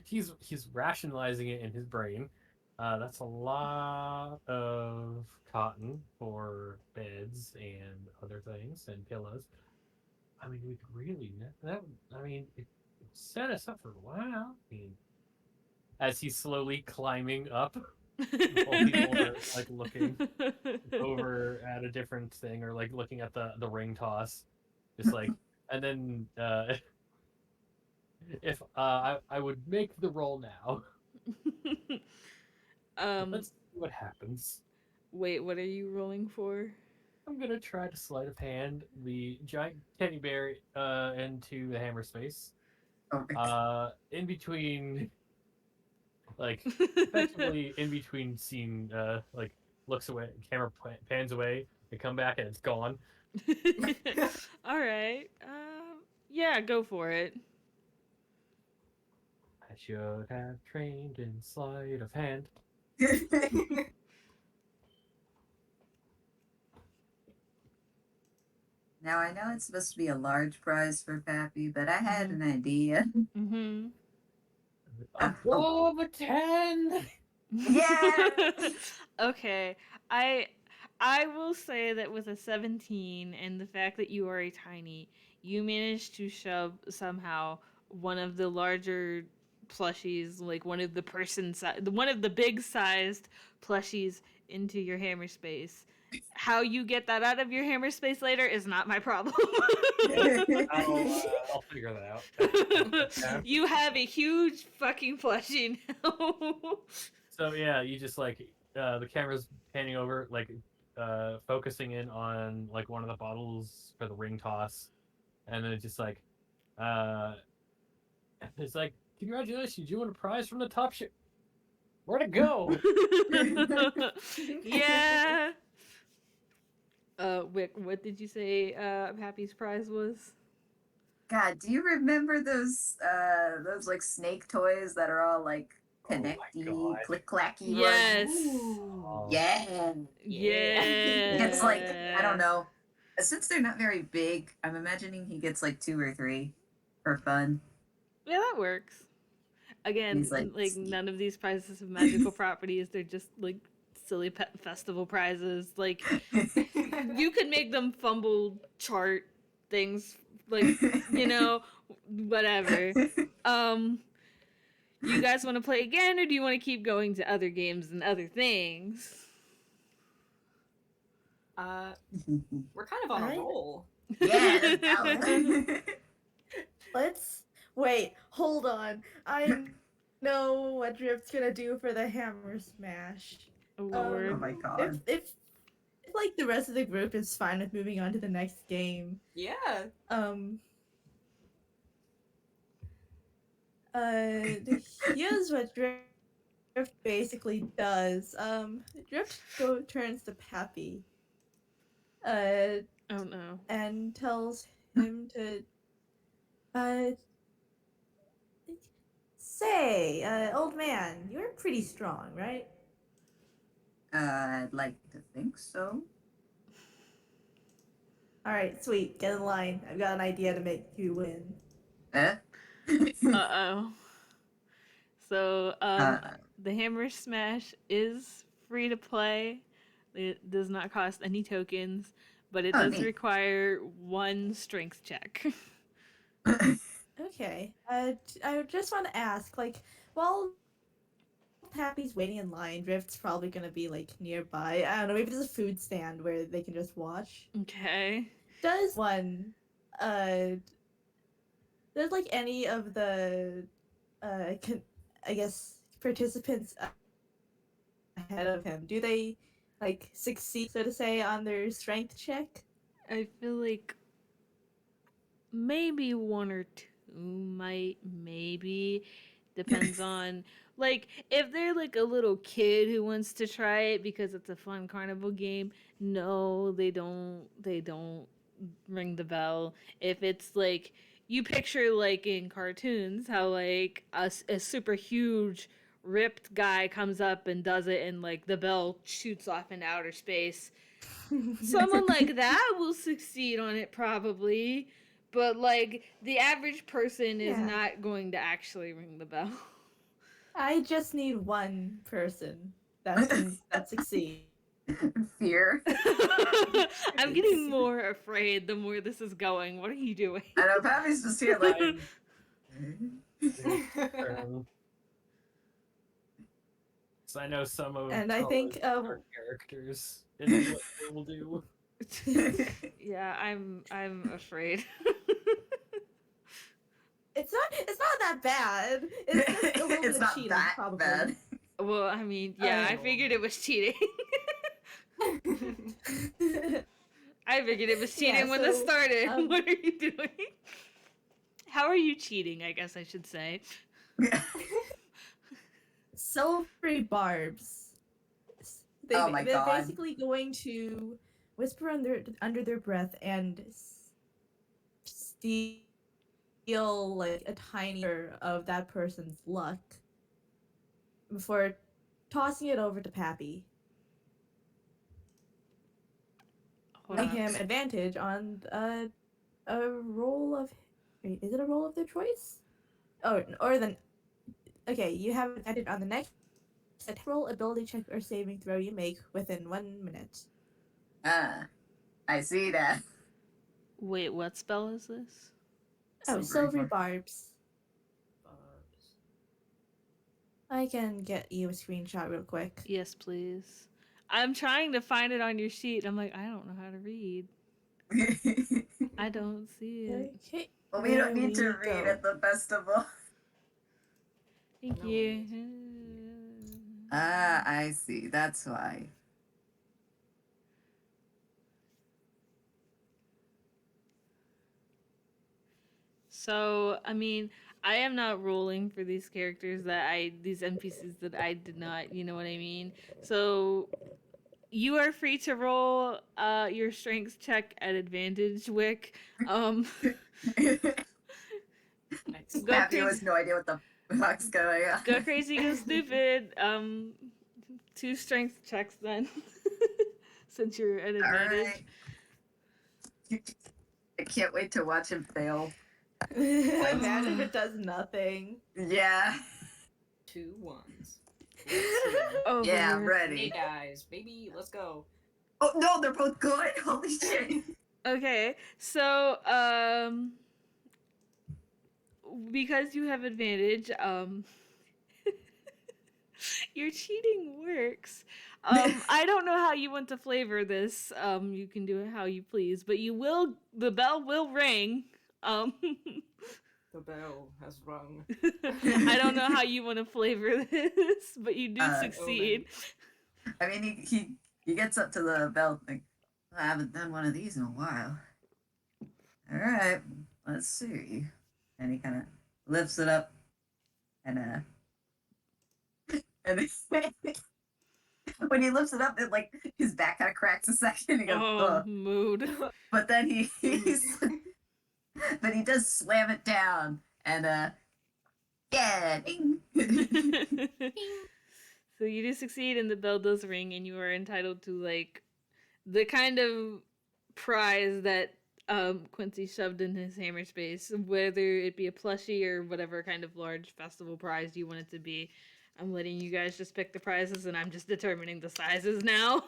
He's rationalizing it in his brain. That's a lot of cotton for beds and other things and pillows. I mean, we could really that. I mean, it set us up for a while. I mean, as he's slowly climbing up, while people are like looking over at a different thing or like looking at the ring toss, just like, and then if I would make the roll now. Let's see what happens. Wait, what are you rolling for? I'm gonna try to sleight of hand the giant teddy bear into the hammer space. In between, like, effectively in between scene, like, looks away, camera pans away, and come back and it's gone. All right. Yeah, go for it. I should have trained in sleight of hand. Now, I know it's supposed to be a large prize for Pappy, but I had an idea. Mm-hmm. Above a 10! Yeah! Okay. I will say that with a 17 and the fact that you are a tiny, you managed to shove somehow one of the larger plushies, like one of the big sized plushies into your hammer space. How you get that out of your hammer space later is not my problem. I'll figure that out. Yeah. You have a huge fucking plushie now. So yeah, you just like the camera's panning over, like focusing in on like one of the bottles for the ring toss, and then it's just like it's like, congratulations, you won a prize from the top ship. Where'd it go? Yeah. Wick, what did you say Pappy's prize was? God, do you remember those like snake toys that are all like Oh my connecty, God. click clacky? Yes. Oh. Yeah. Yeah. He gets like, I don't know. Since they're not very big, I'm imagining he gets like 2 or 3 for fun. Yeah, that works. Again, He's like, like none of these prizes have magical properties. They're just like silly pet festival prizes. Like you could make them fumble chart things, like whatever. You guys want to play again, or do you want to keep going to other games and other things? We're kind of on a roll. Yeah, no. Let's wait. Hold on. I know what Drift's gonna do for the hammer smash. Lord. Oh my God. If like the rest of the group is fine with moving on to the next game. Yeah. Here's what Drift basically does. Drift turns to Pappy. Oh no. And tells him to say, old man, you're pretty strong, right? I'd like to think so. Alright, sweet, get in line. I've got an idea to make you win. Uh-oh. So, the Hammer Smash is free to play. It does not cost any tokens, but it does neat. require 1 strength check. Okay. I just want to ask, like, while Pappy's waiting in line, Drift's probably gonna be, like, nearby. I don't know, maybe there's a food stand where they can just watch. Okay. Does like any of the, I guess, participants ahead of him, do they, like, succeed, so to say, on their strength check? I feel like maybe 1 or 2 might, maybe. Depends on, like, if they're like a little kid who wants to try it because it's a fun carnival game, no, they don't ring the bell. If it's like, you picture like in cartoons how like a super huge ripped guy comes up and does it and like the bell shoots off into outer space. Someone like that will succeed on it probably, but like the average person is Yeah. not going to actually ring the bell. I just need one person that succeeds. Fear. I'm getting more afraid the more this is going. What are you doing? I know Pappy's just here like. So I know some of And I think our characters and what they will do. Yeah, I'm afraid. It's not that bad. It's just a little It's bit not of cheating, that probably. bad. Well, I mean, yeah, I figured it was cheating. I figured it was cheating when this started. What are you doing? How are you cheating, I guess I should say. Silvery barbs. Oh my they're God. basically going to whisper under their breath and steal like a tiny of that person's luck before tossing it over to Pappy. Giving him advantage on a roll of. Wait, is it a roll of their choice? Oh, or then. Okay, you have advantage on the next roll, ability check, or saving throw you make within 1 minute. I see that. Wait, what spell is this? Oh, silvery barbs. I can get you a screenshot real quick. Yes, please. I'm trying to find it on your sheet. I'm like, I don't know how to read. I don't see it. Okay. Well, we don't there need to we read go. at the festival. Thank No you. Ah, I see. That's why. So, I mean, I am not rolling for these characters these NPCs that I did not, you know what I mean? So, you are free to roll your strength check at advantage, Wick. Excellent. Go Pappy has crazy. no idea what the fuck's going on. Go crazy, go stupid. 2 strength checks then. Since you're at advantage. Alright. I can't wait to watch him fail. Imagine if it does nothing. Yeah. 2 1s. Let's see. Oh, Yeah, I'm Lord. ready. Hey guys, baby, let's go. Oh no, they're both good. Holy shit. Okay, so because you have advantage, your cheating works. I don't know how you want to flavor this. You can do it how you please, but the bell will ring. The bell has rung. I don't know how you want to flavor this, but you do Uh, succeed. I mean, he gets up to the bell thing. I haven't done one of these in a while. All right, let's see. And he kind of lifts it up, and when he lifts it up, it like his back kind of cracks a second. He goes, Oh, ugh. mood. But then but he does slam it down, and yeah, ding. So you do succeed, and the bell does ring, and you are entitled to like the kind of prize that Quincy shoved in his hammer space, whether it be a plushie or whatever kind of large festival prize you want it to be. I'm letting you guys just pick the prizes, and I'm just determining the sizes now.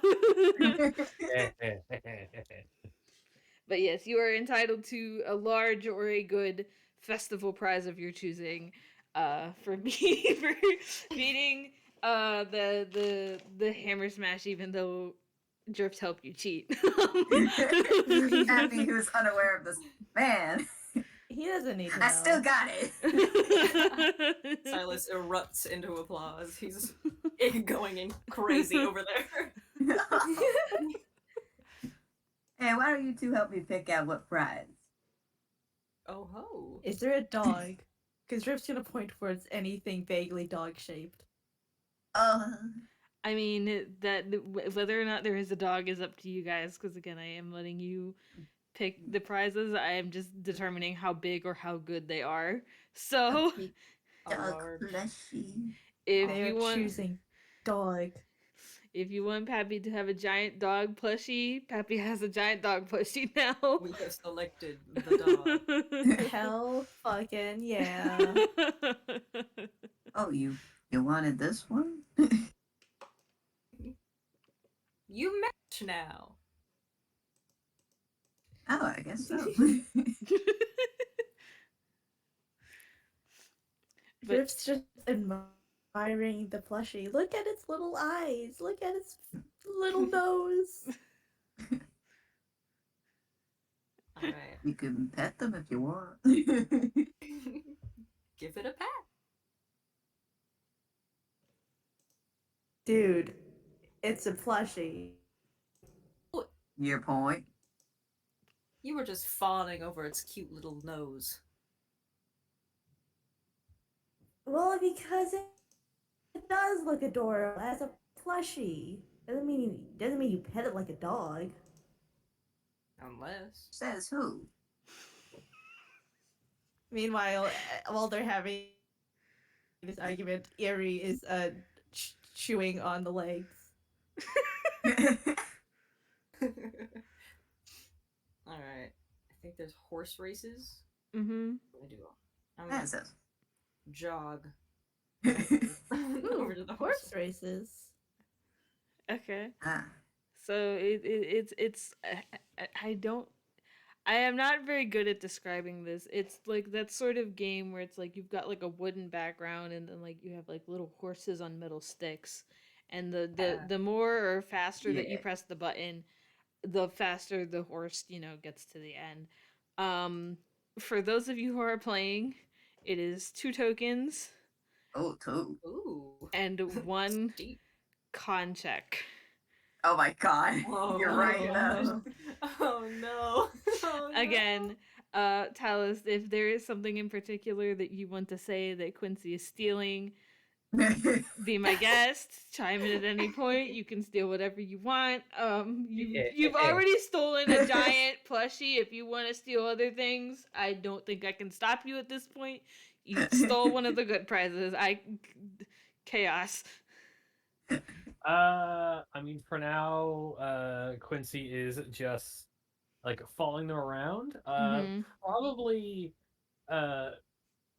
But yes, you are entitled to a large or a good festival prize of your choosing. For me for beating the hammer smash, even though Drift helped you cheat. Happy who's unaware of this. Man, He doesn't need to know. I still got it. Sylas erupts into applause. He's going in crazy over there. Hey, why don't you two help me pick out what prize? Oh ho. Is there a dog? Because Drift's gonna point towards anything vaguely dog shaped. I mean, that whether or not there is a dog is up to you guys, because again, I am letting you pick the prizes. I am just determining how big or how good they are. So, A Dog large. plushie. if They're you want, choosing dog. if you want Pappy to have a giant dog plushie, Pappy has a giant dog plushie now. We have selected the dog. Hell fucking yeah. Oh, you wanted this one? You match now. Oh, I guess so. But- Drift's just admiring the plushie. Look at its little eyes. Look at its little nose. Alright. You can pet them if you want. Give it a pat. Dude, it's a plushie. Your point. You were just fawning over its cute little nose. Well, because it does look adorable as a plushie. Doesn't mean you pet it like a dog. Unless. Says who? Meanwhile, while they're having this argument, Eerie is chewing on the legs. Alright. I think there's horse races. Mm-hmm. I do. I'm That gonna says. jog Ooh, over to the horse races. Okay. Ah. So it's I am not very good at describing this. It's like that sort of game where it's like you've got like a wooden background and then like you have like little horses on metal sticks, and the more or faster that you Yeah. press the button, the faster the horse, gets to the end. For those of you who are playing, it is 2 tokens Oh, two. Ooh. and 1 Steep. con check. Oh my god. Oh, You're right. gosh. Oh no. Oh, no. Again, Talis, if there is something in particular that you want to say that Quincy is stealing, be my guest. Chime in at any point. You can steal whatever you want. You've already stolen a giant plushie. If you want to steal other things, I don't think I can stop you at this point. You stole one of the good prizes. Chaos. I mean, for now, Quincy is just like following them around. Mhm. Probably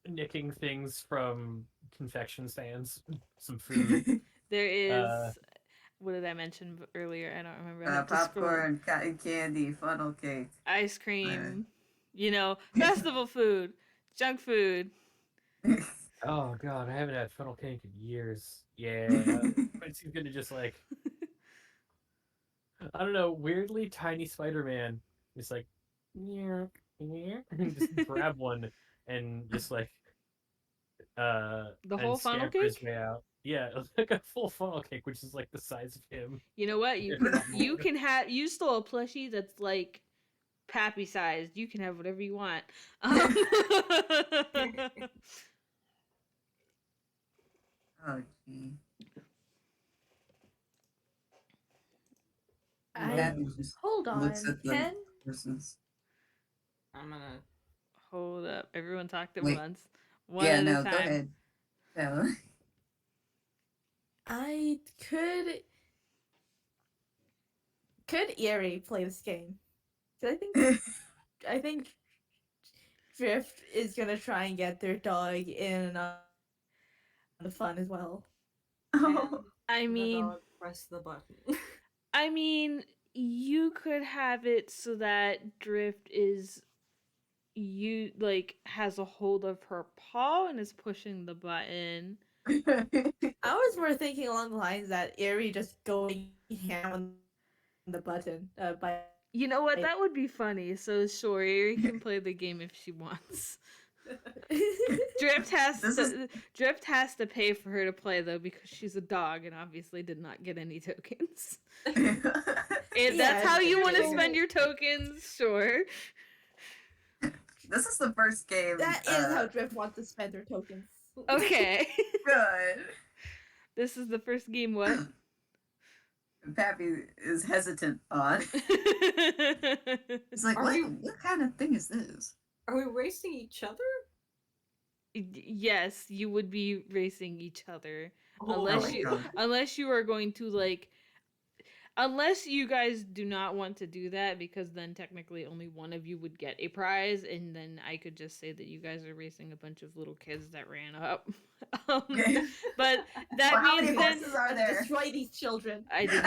nicking things from confection stands, some food. There is. Uh, What did I mention earlier? I don't remember. I have to scroll. Popcorn, cotton candy, funnel cake. Ice cream. Festival food, junk food. Oh god, I haven't had funnel cake in years. Yeah, Quincy's gonna just like, I don't know, weirdly tiny Spider-Man, just like, yeah, just grab one and just like, The and whole funnel scamper his cake? way out. Yeah, like a full funnel cake, which is like the size of him. You know what? You can have. You stole a plushie that's like Pappy sized. You can have whatever you want. Oh, gee. I Just hold on. looks at the Can person's. I'm gonna. Hold up. Everyone talked at Wait. once. One Yeah, at no, a go time. ahead. No. I could Erie play this game? 'Cause I think Drift is gonna try and get their dog in on the fun as well. Oh. I The mean, dog press the button. you could have it so that Drift has a hold of her paw and is pushing the button. I was more thinking along the lines that Erie just going ham on the button by. You know what? That would be funny. So sure, Erie can play the game if she wants. Drift has to pay for her to play though because she's a dog and obviously did not get any tokens. If that's how you want to spend your tokens, sure. This is the first game. That is how Drift wants to spend her tokens. Okay. Good. This is the first game. What? Pappy is hesitant on. He's like, what kind of thing is this? Are we racing each other? Yes, you would be racing each other Oh, unless you are going to unless you guys do not want to do that, because then technically only one of you would get a prize, and then I could just say that you guys are racing a bunch of little kids that ran up. But that How means many then horses are there? Destroy these children. I didn't.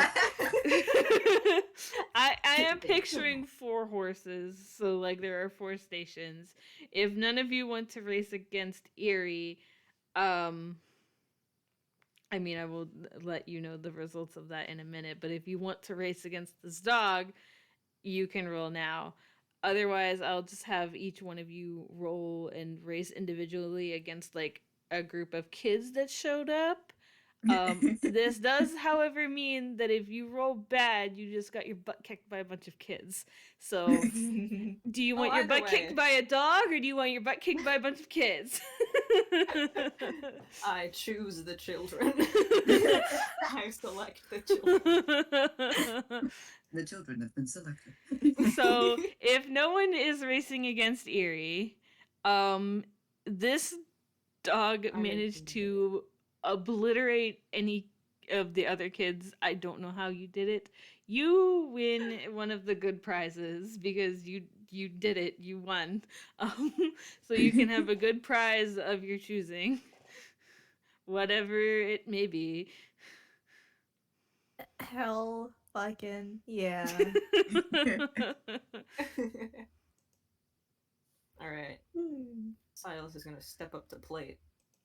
I am picturing 4 horses, so there are 4 stations. If none of you want to race against Erie, I will let you know the results of that in a minute, but if you want to race against this dog, you can roll now. Otherwise, I'll just have each one of you roll and race individually against a group of kids that showed up. This does, however, mean that if you roll bad, you just got your butt kicked by a bunch of kids. So, do you want your butt kicked by a dog, or do you want your butt kicked by a bunch of kids? I choose the children. I select the children. The children have been selected. So, if no one is racing against Erie, this dog managed to obliterate any of the other kids. I don't know how you did it. You win one of the good prizes because you did it. You won. So you can have a good prize of your choosing, whatever it may be. Hell fucking yeah. All right. Sylas is gonna step up to plate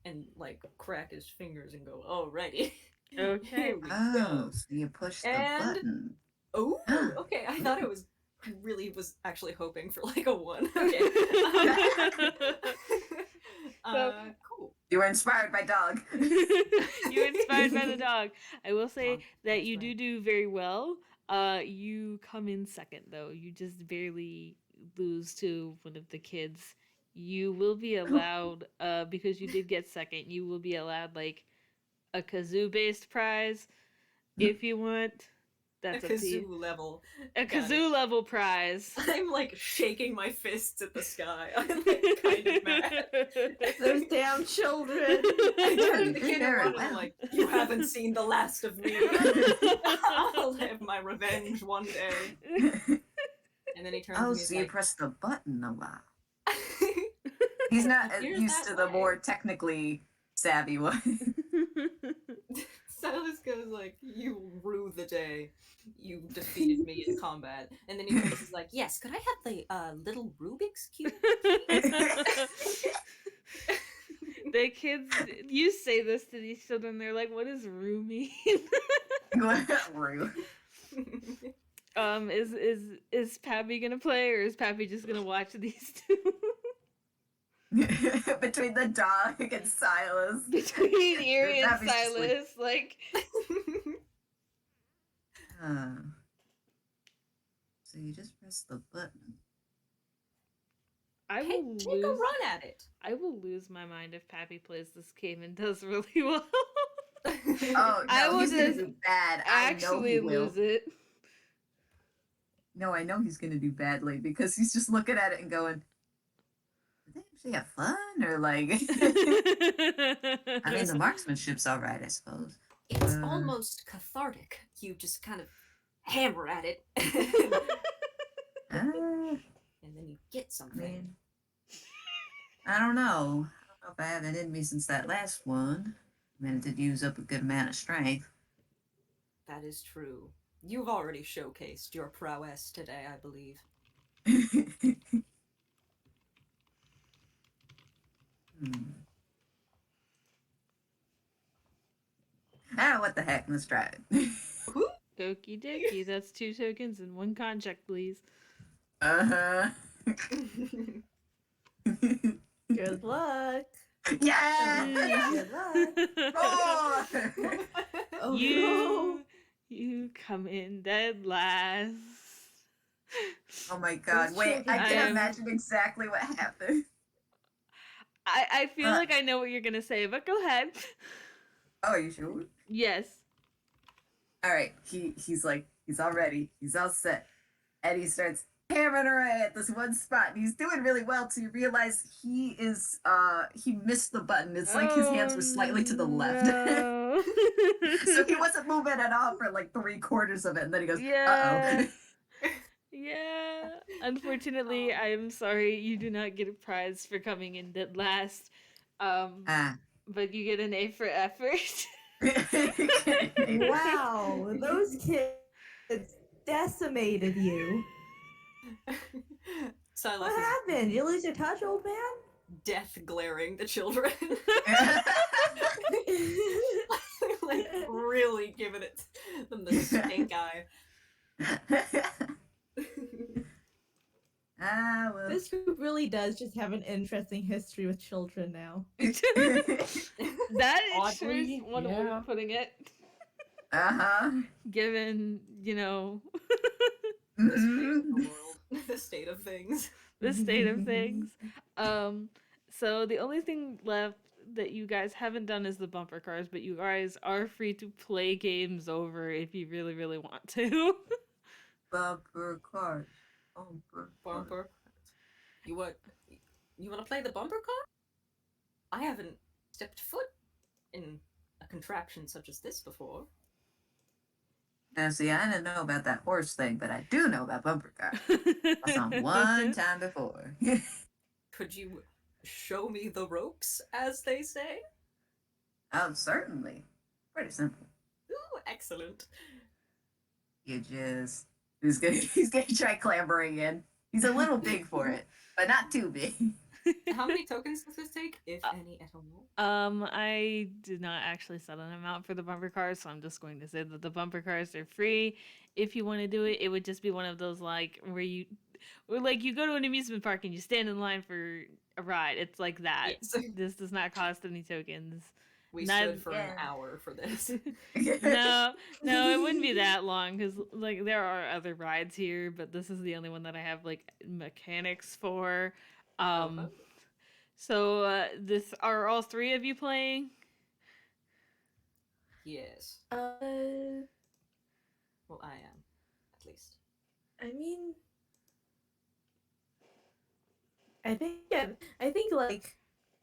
and crack his fingers and go, "Alrighty." Okay. Here we Oh, go. so you push the And- button. Oh, okay. I thought it was. I really was actually hoping for like a 1. Okay. Cool. You were inspired by dog. You're inspired by the dog. I will say Dog, that that's you right. do very well. You come in second though. You just barely lose to one of the kids. You will be allowed, because you did get second. You will be allowed like a kazoo based prize if you want. That's A up to you. kazoo level. A Got it. kazoo level prize. I'm like shaking my fists at the sky. I'm like kind of mad. Those damn children. I turn to the You kid very around and I'm well. like, you haven't seen the last of me. I'll have my revenge one day. And then he turns Oh, and he's so you like, press the button a lot. He's not Here's used that to the way. more technically savvy one. Silas goes like, you rue the day you defeated me in combat. And then he turns and is like, yes, could I have the little Rubik's Cube? The kids, you say this to these children, they're like, "What does "rue" mean?" Rude. Is Pappy gonna play, or is Pappy just gonna watch these two? Between the dog and Sylas. Between Erie and Pappy's just like- Sylas, like, So you just press the button. I Hey, will take a lose. run at it. I will lose my mind if Pappy plays this game and does really well. Oh no, I will he's gonna just do bad. I know Actually, he will. lose it. No, I know he's gonna do badly because he's just looking at it and going, "Did they actually have fun?" Or like, I mean, the marksmanship's all right, I suppose. It's almost cathartic. You just kind of hammer at it, Uh, and then you get I something. mean, I don't know. I don't know if I have it in me since that last one. I mean, it did use up a good amount of strength. That is true. You've already showcased your prowess today, I believe. Ah, what the heck? Let's try it. Okie dokie, that's 2 tokens and 1 contract, please. Uh-huh. Good luck. Yeah! Good luck. Oh! Oh, You come in dead last. Oh my god, Those wait, I children- can I am- imagine exactly what happened. I feel like I know what you're gonna say, but go ahead. Oh, you sure? Yes. Alright, he's like, he's all ready, he's all set. And he starts hammering away at this one spot. And he's doing really well to realize he missed the button. It's like his hands were slightly to the left. No. So he wasn't moving at all for like 3/4 of it, and then he goes, Yeah. uh-oh. Yeah. Unfortunately, I'm sorry you do not get a prize for coming in dead last. Ah. But you get an A for effort. wow, those kids decimated you. Silas What is happened? You lose your touch, old man? death glaring the children. Like really giving it them the stink eye. Ah, well. This group really does just have an interesting history with children now. That is sure is Oddly, one way yeah. of putting it. Uh-huh. Given, Mhm. The world, the state of things. the state of things. So the only thing left that you guys haven't done is the bumper cars, but you guys are free to play games over if you really, really want to. Bumper cars. Bumper. Bumper. You want to play the bumper car? I haven't stepped foot in a contraption such as this before. Now, see, I didn't know about that horse thing, but I do know about bumper cars. I saw 'em one time before. Could you show me the ropes, as they say? Oh, certainly. Pretty simple. Ooh, excellent. You just he's gonna try clambering in. He's a little big for it, but not too big. How many tokens does this take, if any at all? I did not actually set an amount for the bumper cars, so I'm just going to say that the bumper cars are free. If you want to do it, it would just be one of those like where you go to an amusement park and you stand in line for a ride. It's like that. Yes. This does not cost any tokens. We Neither- stood for an hour for this. No, it wouldn't be that long because like there are other rides here, but this is the only one that I have like mechanics for. Oh. So this are all three of you playing? Yes. Uh, Well, I am, at least. I mean, I think like,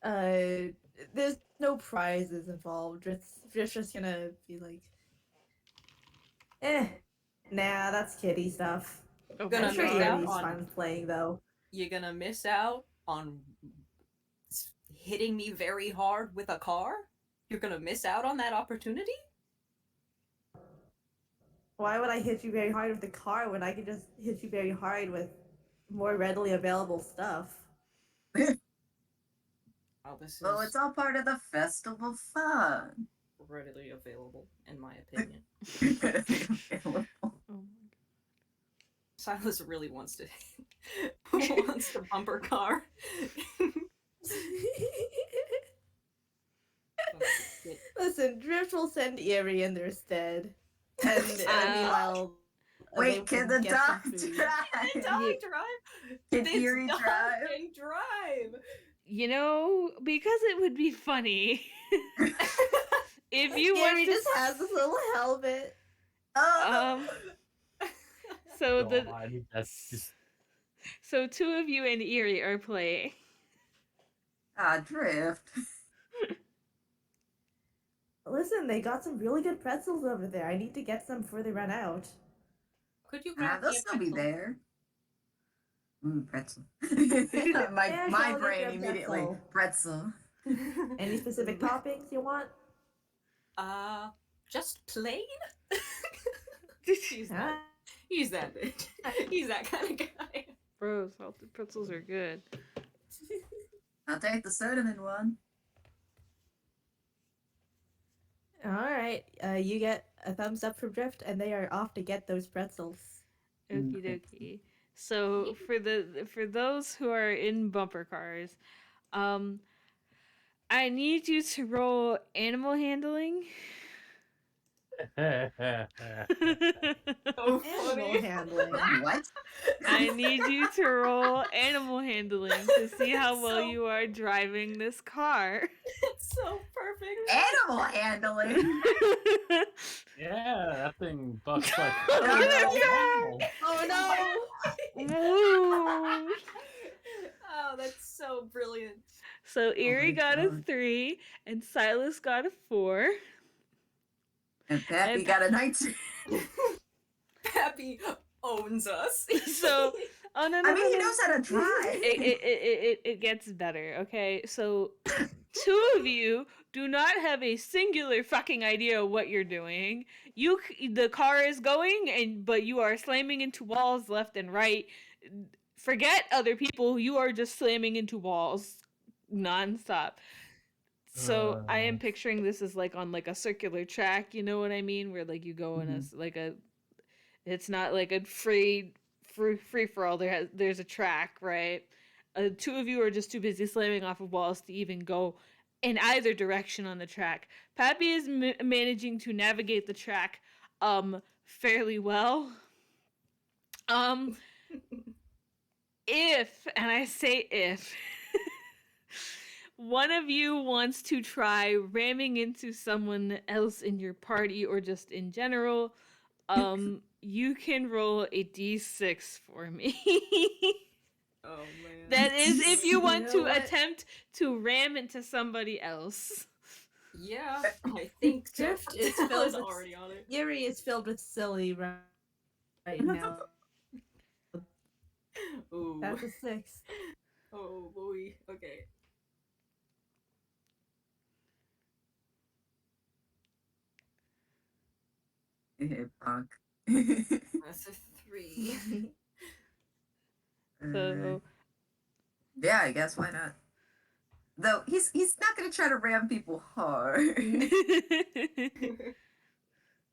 there's no prizes involved. It's just gonna be like, nah, that's kiddie stuff. Okay. Gonna I'm sure miss out Yuri's on- fun playing though. You're gonna miss out on hitting me very hard with a car? You're gonna miss out on that opportunity? Why would I hit you very hard with the car when I could just hit you very hard with more readily available stuff? Oh, this is Well, it's all part of the festival fun. readily available, in my opinion. Oh my Sylas really wants to bumper car. Listen, Drift will send Erie in their stead. And meanwhile, Wait, they can can the get some dog food. drive? Dog drive? Can This Erie dog drive? can drive! You know, because it would be funny if you want Erie to. just has this little helmet. Oh, So the God, that's just so two of you and Erie are playing. Drift. Listen, they got some really good pretzels over there. I need to get some before they run out. Could you grab They'll me a still be pretzel? there. Pretzel. Yeah, my I'll get brain you a immediately. Pretzel. Any specific toppings you want? Just plain? He's that. He's that bitch. He's that kind of guy. Bro, salted pretzels are good. I'll take the cinnamon one. All right, you get a thumbs up from Drift, and they are off to get those pretzels. Okie dokie. So for those who are in bumper cars, I need you to roll animal handling. Oh, Animal funny. handling. What? I need you to roll animal handling to see how well So- you are driving this car. It's so perfect. Animal handling. yeah, that thing bucks like. Oh, Oh no! Ooh. Oh, that's so brilliant. So Erie my got a God. 3 and Sylas got a 4. And Pappy And- got a 19. Pappy owns us. So, oh no, no, I mean, no, he no. knows how to drive. It gets better, okay? So, two of you do not have a singular fucking idea what you're doing. The car is going, but you are slamming into walls left and right. Forget other people. You are just slamming into walls nonstop. So I am picturing this as like on like a circular track. You know what I mean? Where like you go in a it's not like a free for all. There's a track, right? Two of you are just too busy slamming off of walls to even go in either direction on the track. Pappy is managing to navigate the track fairly well. If, and I say if, one of you wants to try ramming into someone else in your party or just in general, you can roll a d6 for me. Oh man. That is if you want You know to what? attempt to ram into somebody else. Yeah, I think Drift is Tala's filled with- already on it. Yuri is filled with silly right now. Ooh. That's a 6. Oh boy. Okay. Punk. That's a 3. So Yeah, I guess why not? Though he's not gonna try to ram people hard.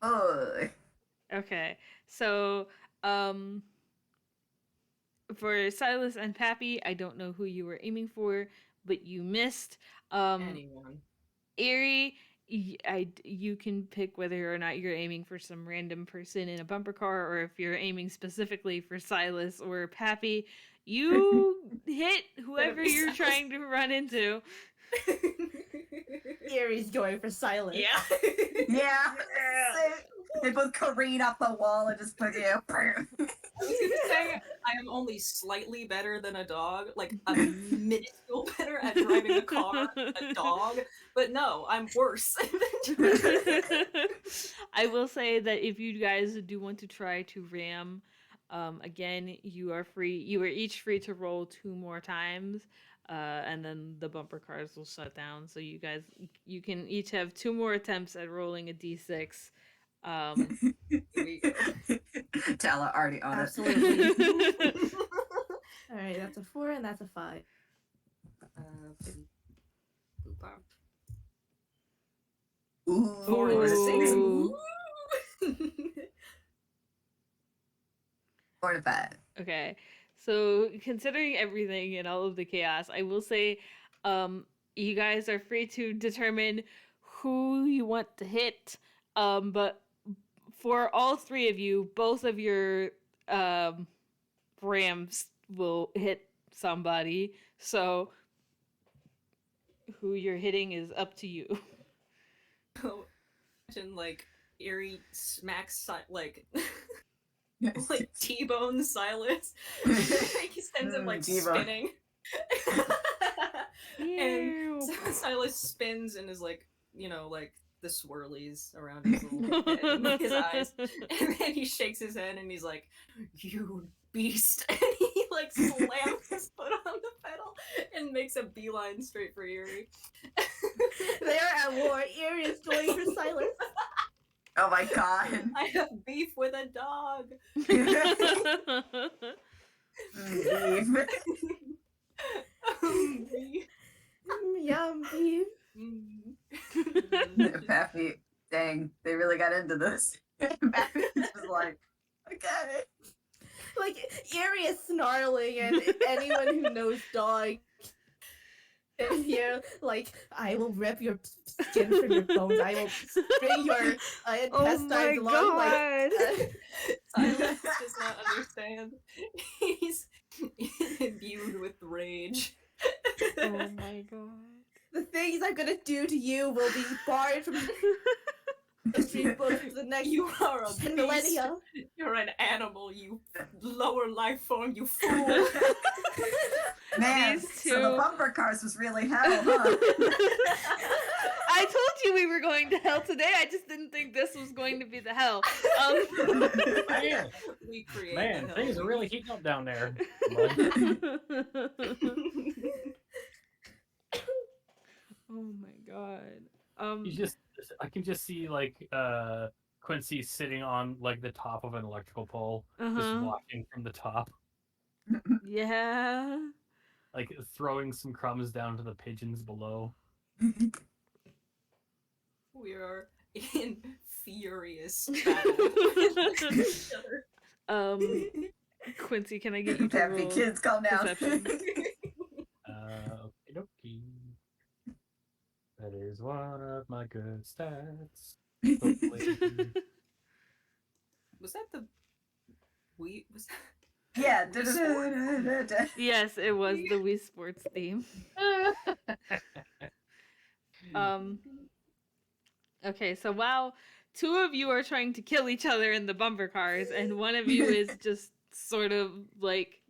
Oh, Okay, so um, for Sylas and Pappy, I don't know who you were aiming for, but you missed. Anyone. Erie, you can pick whether or not you're aiming for some random person in a bumper car or if you're aiming specifically for Sylas or Pappy. You hit whoever be you're Sylas. trying to run into. Erie's going for Sylas. Yeah. yeah. They both careen up the wall and just put you. I was gonna say I am only slightly better than a dog, like a minuscule better at driving a car, a dog. But no, I'm worse. I will say that if you guys do want to try to ram, again, you are free. You are each free to roll 2 more times, and then the bumper cars will shut down. So you can each have 2 more attempts at rolling a d6. Here we go. Tala already on Absolutely. it. All right, that's a 4 and that's a 5. Boop up. Ooh. 4 and 6. Ooh. Ooh. 4 to 5. Okay. So considering everything and all of the chaos, I will say you guys are free to determine who you want to hit. But for all 3 of you, both of your rams will hit somebody. So who you're hitting is up to you. Imagine like Erie smacks like T-bone Sylas. He sends him like T-bone. spinning. And Sylas spins and is like, like the swirlies around his little head and his eyes. And then he shakes his head and he's like, "You beast." And he like slams his foot on the pedal and makes a beeline straight for Erie. They are at war. Erie is going for Sylas. Oh my god. I have beef with a dog. Beef. Yum beef. Pappy, dang, they really got into this. Pappy was like, okay. Like Erie is snarling, and anyone who knows dog can hear like, "I will rip your skin from your bones. I will bring your intestines along." Like, Sylas does not understand. He's imbued with rage. Oh my god. the things I'm gonna do to you will be barred from history books for the next You are a 10 beast. millennia. You're an animal, you lower life form, you fool. Man, These so the two- bumper cars was really hell, huh? I told you we were going to hell today. I just didn't think this was going to be the hell. Man, We create man, the hell. things are really heating up down there. Oh my god. I can just see like Quincy sitting on like the top of an electrical pole, just Uh-huh. watching from the top, Yeah. like throwing some crumbs down to the pigeons below. We are in furious battle with each other. Quincy, can I get you to Pappy, roll kids, calm down. perception? Okie. That is one of my good stats. Hopefully. Was that the we was that Yeah. Yes, it was the Wii Sports theme. Okay, so while 2 of you are trying to kill each other in the bumper cars, and 1 of you is just sort of like,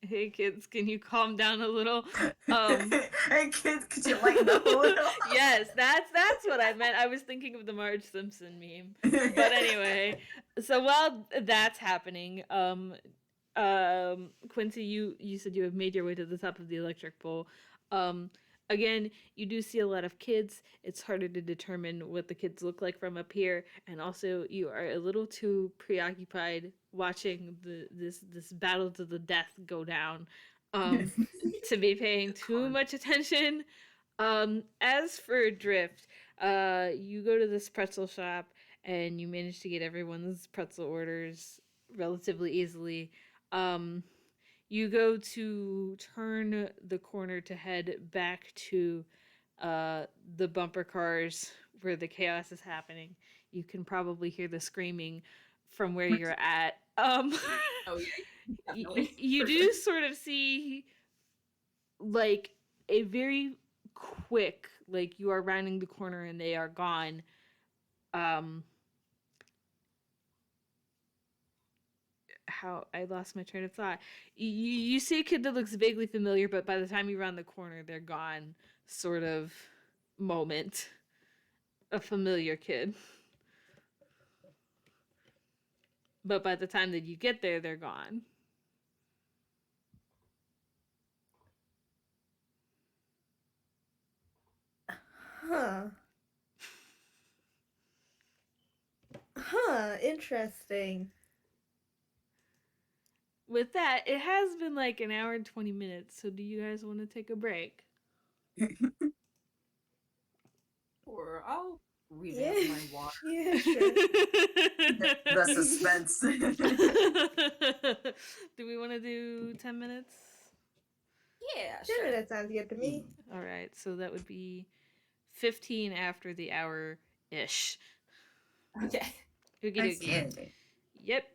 "Hey kids, can you calm down a little?" Hey kids, could you lighten up a little? Yes, that's what I meant. I was thinking of the Marge Simpson meme. But anyway, so while that's happening, Quincy, you said you have made your way to the top of the electric pole. Again, you do see a lot of kids. It's harder to determine what the kids look like from up here, and also you are a little too preoccupied watching this battle to the death go down. um, to be paying too much attention. As for Drift, you go to this pretzel shop and you manage to get everyone's pretzel orders relatively easily. Um, you go to turn the corner to head back to uh, the bumper cars where the chaos is happening. You can probably hear the screaming from where you're at. Oh yeah, definitely. You For do sure. sort of see like a very quick, like you are rounding the corner and they are gone. Um, how I lost my train of thought. You see a kid that looks vaguely familiar, but by the time you round the corner, they're gone. Sort of moment. A familiar kid. But by the time that you get there, they're gone. Huh. Huh, interesting. With that, it has been like an hour and 20 minutes, so do you guys want to take a break? Or I'll Yeah, revamp my water. yeah, sure. The suspense. Do we want to do 10 minutes? Yeah, Sure, sure. that sounds good to me. All right, so that would be 15 after the hour ish. Okay. Okie That's dokie. it. Yep.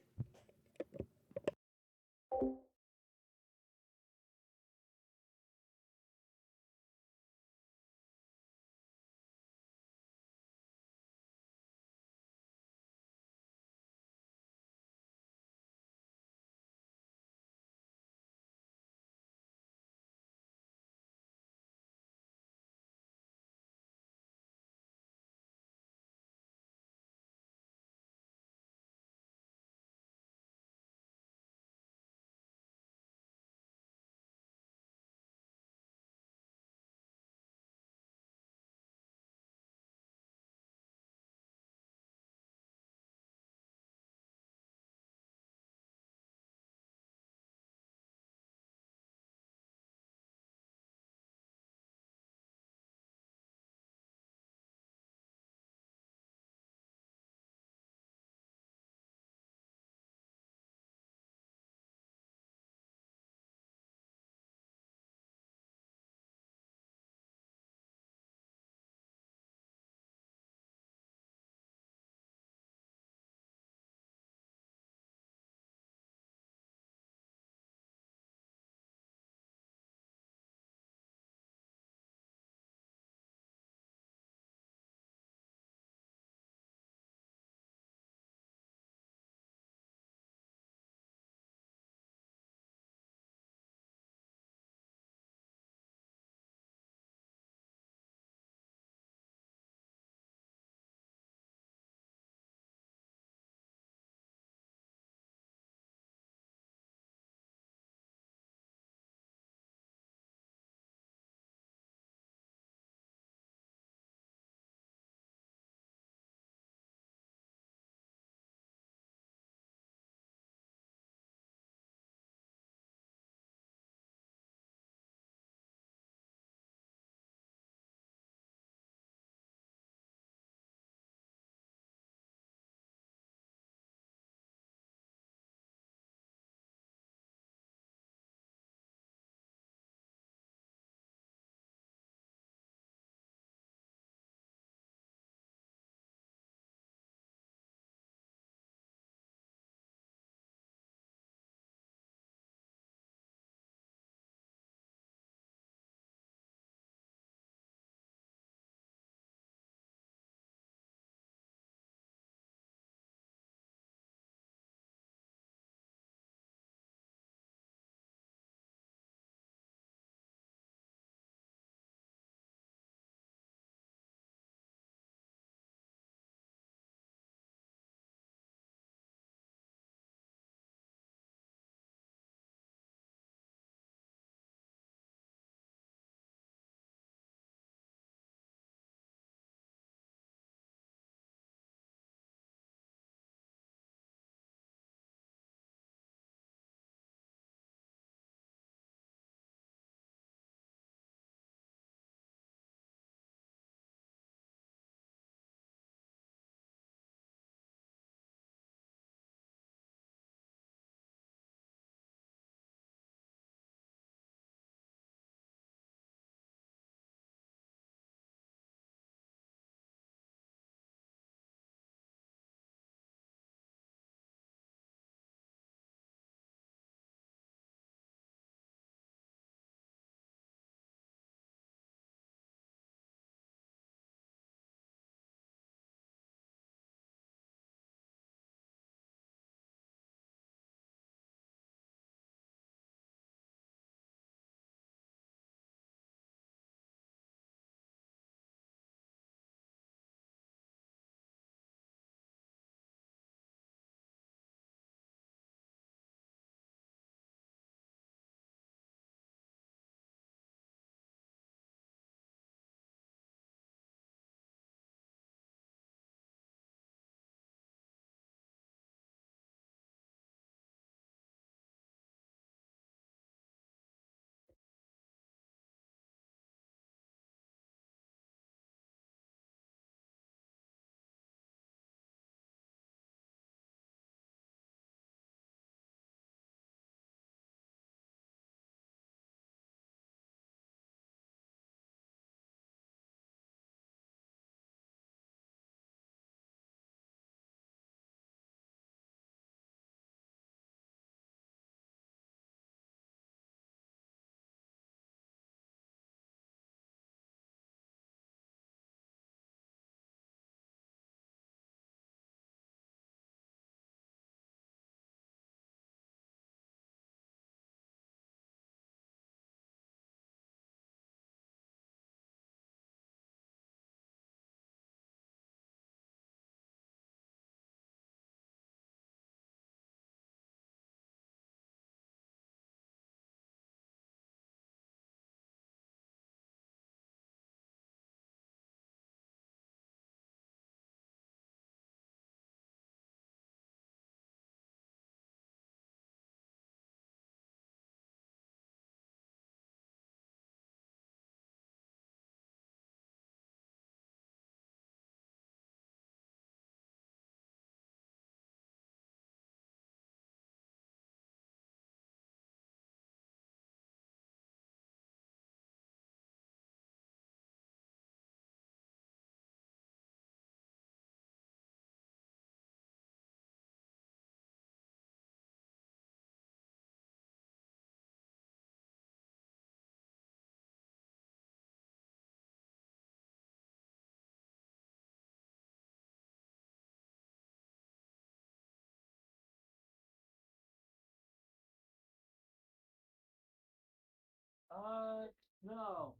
No.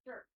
Sure.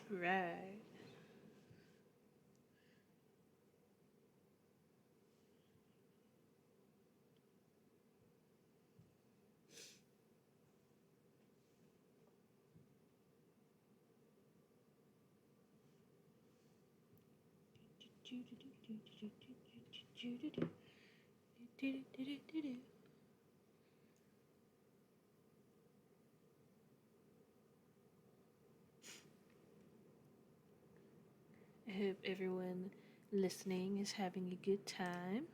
Right. I hope everyone listening is having a good time.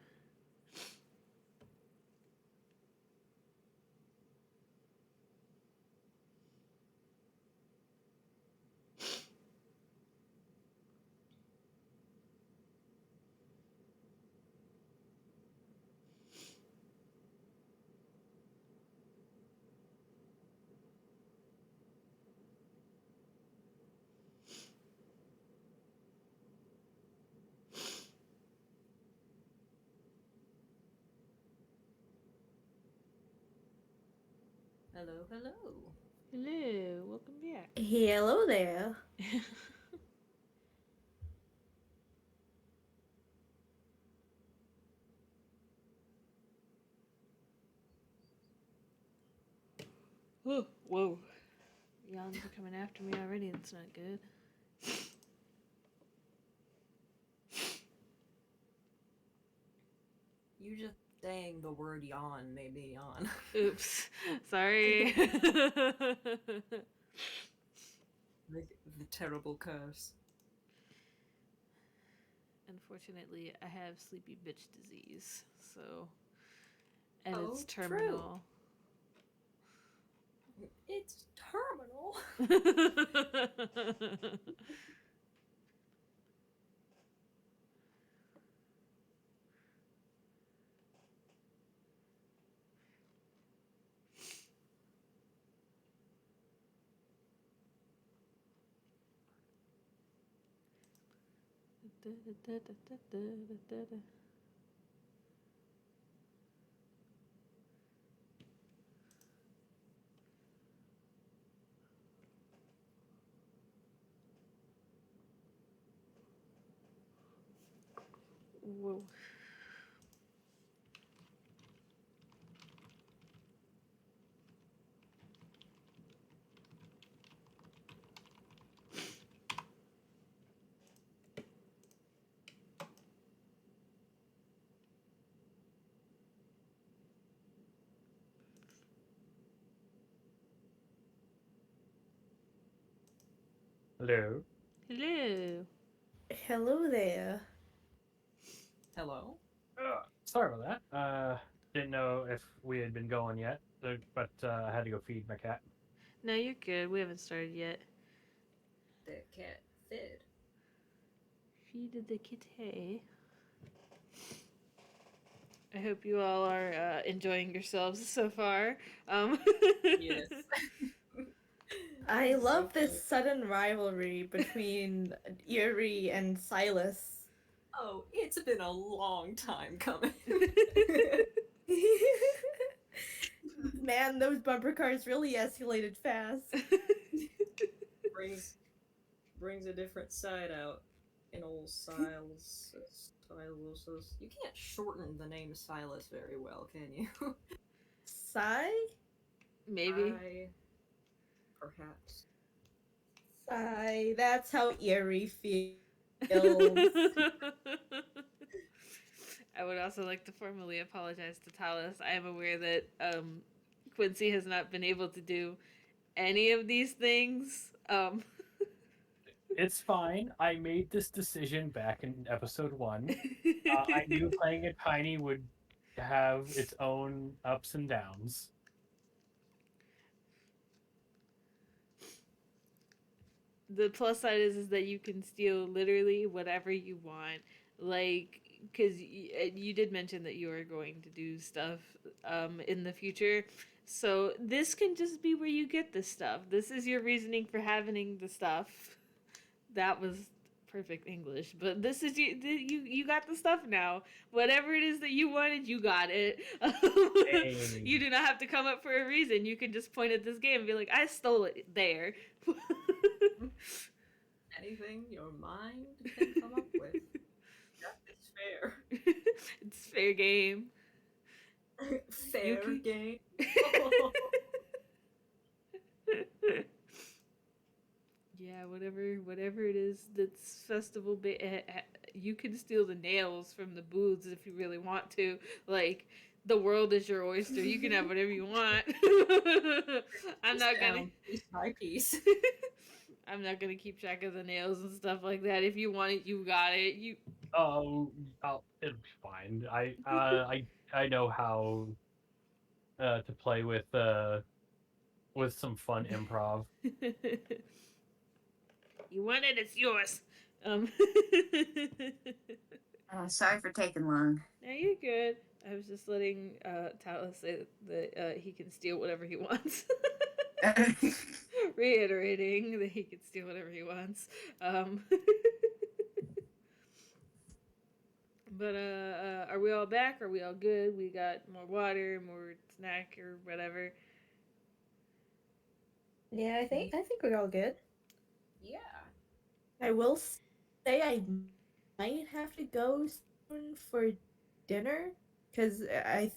Hello, hello. Hello, welcome back. Hello there. Oh, whoa. Yawns are coming after me already. That's not good. You just saying the word yawn made me yawn. Oops. Sorry. The terrible curse. Unfortunately, I have sleepy bitch disease, so. And Oh, it's true. terminal. It's terminal. Whoa. Hello. Hello. Hello there. Hello. Sorry about that. Didn't know if we had been going yet, but I had to go feed my cat. No, you're good. We haven't started yet. The cat fed. Feed the kitty. I hope you all are enjoying yourselves so far. Yes. I So love funny. this sudden rivalry between Yuri and Sylas. Oh, it's been a long time coming. Man, those bumper cars really escalated fast. brings brings a different side out in old Silas. Silas. You can't shorten the name Silas very well, can you? Sigh? Maybe. Perhaps. Sigh. That's how eerie feels. I would also like to formally apologize to Talis. I am aware that Quincy has not been able to do any of these things. It's fine. I made this decision back in episode 1. I knew playing a tiny would have its own ups and downs. The plus side is that you can steal literally whatever you want. Like, because you did mention that you are going to do stuff in the future. So this can just be where you get this stuff. This is your reasoning for having the stuff. That was perfect English, but this is you got the stuff now. Whatever it is that you wanted, you got it. Hey. You do not have to come up for a reason. You can just point at this game and be like, I stole it there. Anything your mind can come up with. That is fair. It's fair game. Fair can... game. Yeah, whatever it is that's festival you can steal the nails from the booths if you really want to. Like, the world is your oyster. You can have whatever you want. I'm not gonna piece by piece. I'm not gonna keep track of the nails and stuff like that. If you want it, you got it. You Oh, it'll be fine. I know how to play with some fun improv. You want it, it's yours. Sorry for taking long. No, you're good. I was just letting Tala say that he can steal whatever he wants. Reiterating that he can steal whatever he wants. But are we all back? Are we all good? We got more water, more snack, or whatever. Yeah, I think we're all good. Yeah. I will say I might have to go soon for dinner because I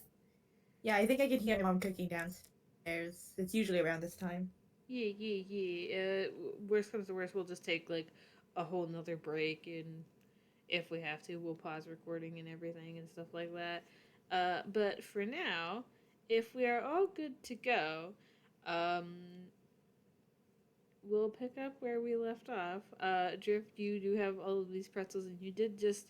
think I can hear my mom cooking downstairs. It's usually around this time. Yeah. Worst comes to worst, we'll just take like a whole nother break, and if we have to, we'll pause recording and everything and stuff like that. But for now, if we are all good to go, we'll pick up where we left off. Drift, you do have all of these pretzels, and you did just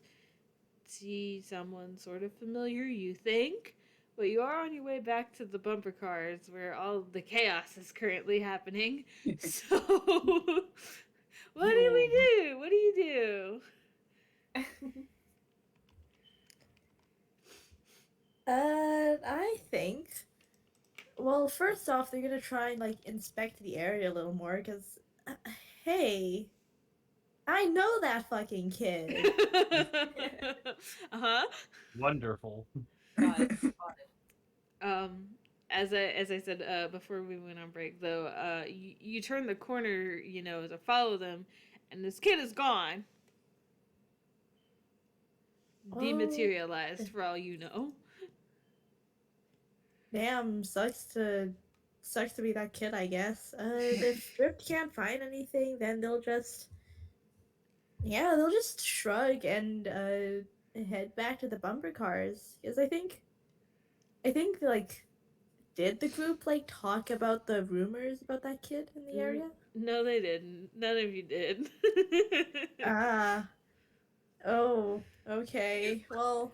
see someone sort of familiar, you think, but you are on your way back to the bumper cars where all of the chaos is currently happening. So, what do we do? What do you do? I think. Well, first off, they're gonna try and like inspect the area a little more because, hey, I know that fucking kid. Uh-huh. Wonderful. Got it. As I said before we went on break, though, you turn the corner, to follow them, and this kid is gone, dematerialized for all you know. Damn, sucks to be that kid, I guess. If Drift can't find anything, then they'll just shrug and head back to the bumper cars. Because I think like, did the group like talk about the rumors about that kid in the area? No, they didn't. None of you did. Oh, okay. Well,